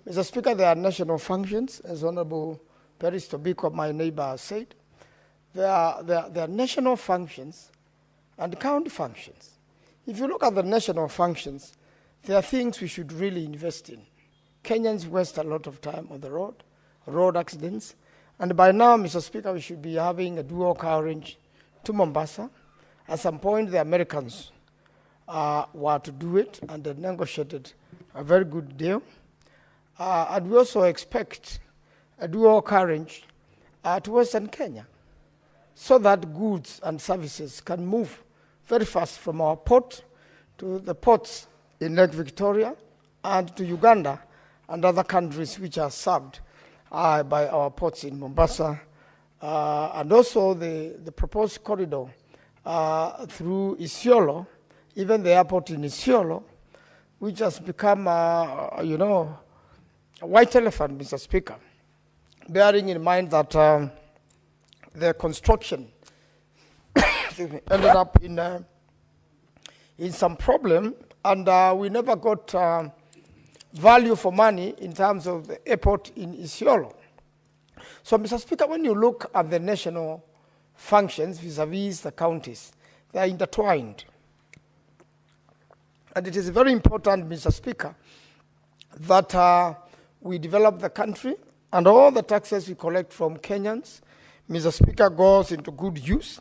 Mr. Speaker, there are national functions, as Honorable Peris Tobiko, my neighbor, said. There are national functions and county functions. If you look at the national functions, there are things we should really invest in. Kenyans waste a lot of time on the road accidents, And by now, Mr. Speaker, we should be having a dual carriage to Mombasa. At some point, the Americans were to do it, and they negotiated a very good deal. And we also expect a dual carriage to Western Kenya, so that goods and services can move very fast from our port to the ports in Lake Victoria and to Uganda and other countries which are served by our ports in Mombasa, and also the proposed corridor through Isiolo, even the airport in Isiolo, which has become, a white elephant, Mr. Speaker, bearing in mind that the construction ended up in some problem, and we never got value for money in terms of the airport in Isiolo. So, Mr. Speaker, when you look at the national functions vis-a-vis the counties, they are intertwined. And it is very important, Mr. Speaker, that we develop the country and all the taxes we collect from Kenyans, Mr. Speaker, goes into good use.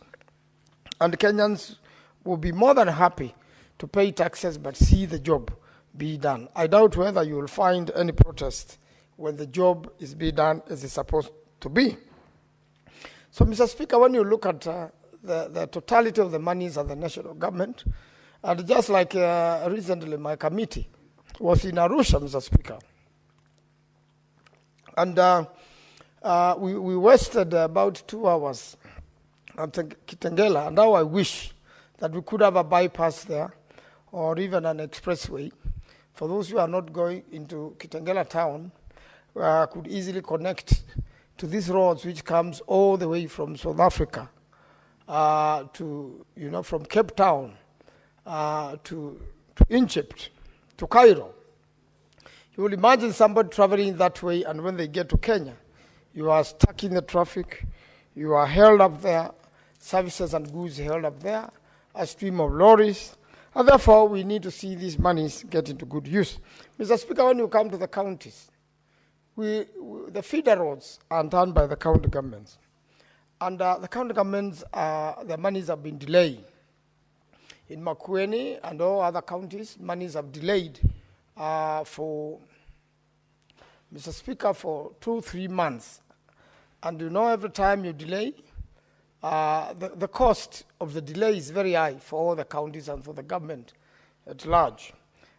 And Kenyans will be more than happy to pay taxes but see the job be done. I doubt whether you will find any protest when the job is being done as it's supposed to be. So, Mr. Speaker, when you look at the totality of the monies of the national government, and just like recently my committee was in Arusha, Mr. Speaker, and we wasted about 2 hours at Kitengela, and now I wish that we could have a bypass there or even an expressway. For those who are not going into Kitengela town, could easily connect to these roads which comes all the way from South Africa to, from Cape Town to Egypt, to Cairo. You will imagine somebody traveling that way, and when they get to Kenya, you are stuck in the traffic, you are held up there, services and goods held up there, a stream of lorries, and therefore we need to see these monies get into good use. Mr. Speaker, when you come to the counties, the feeder roads are done by the county governments. And the county governments, the monies have been delayed. In Makueni and all other counties, monies have delayed for, Mr. Speaker, for 2-3 months. And every time you delay, the cost of the delay is very high for all the counties and for the government at large.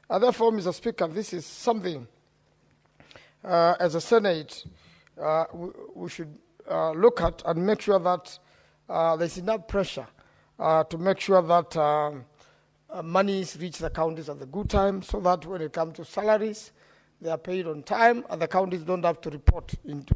And therefore, Mr. Speaker, this is something, as a Senate, we should look at and make sure that there's enough pressure to make sure that monies reach the counties at the good time, so that when it comes to salaries, they are paid on time and the counties don't have to report into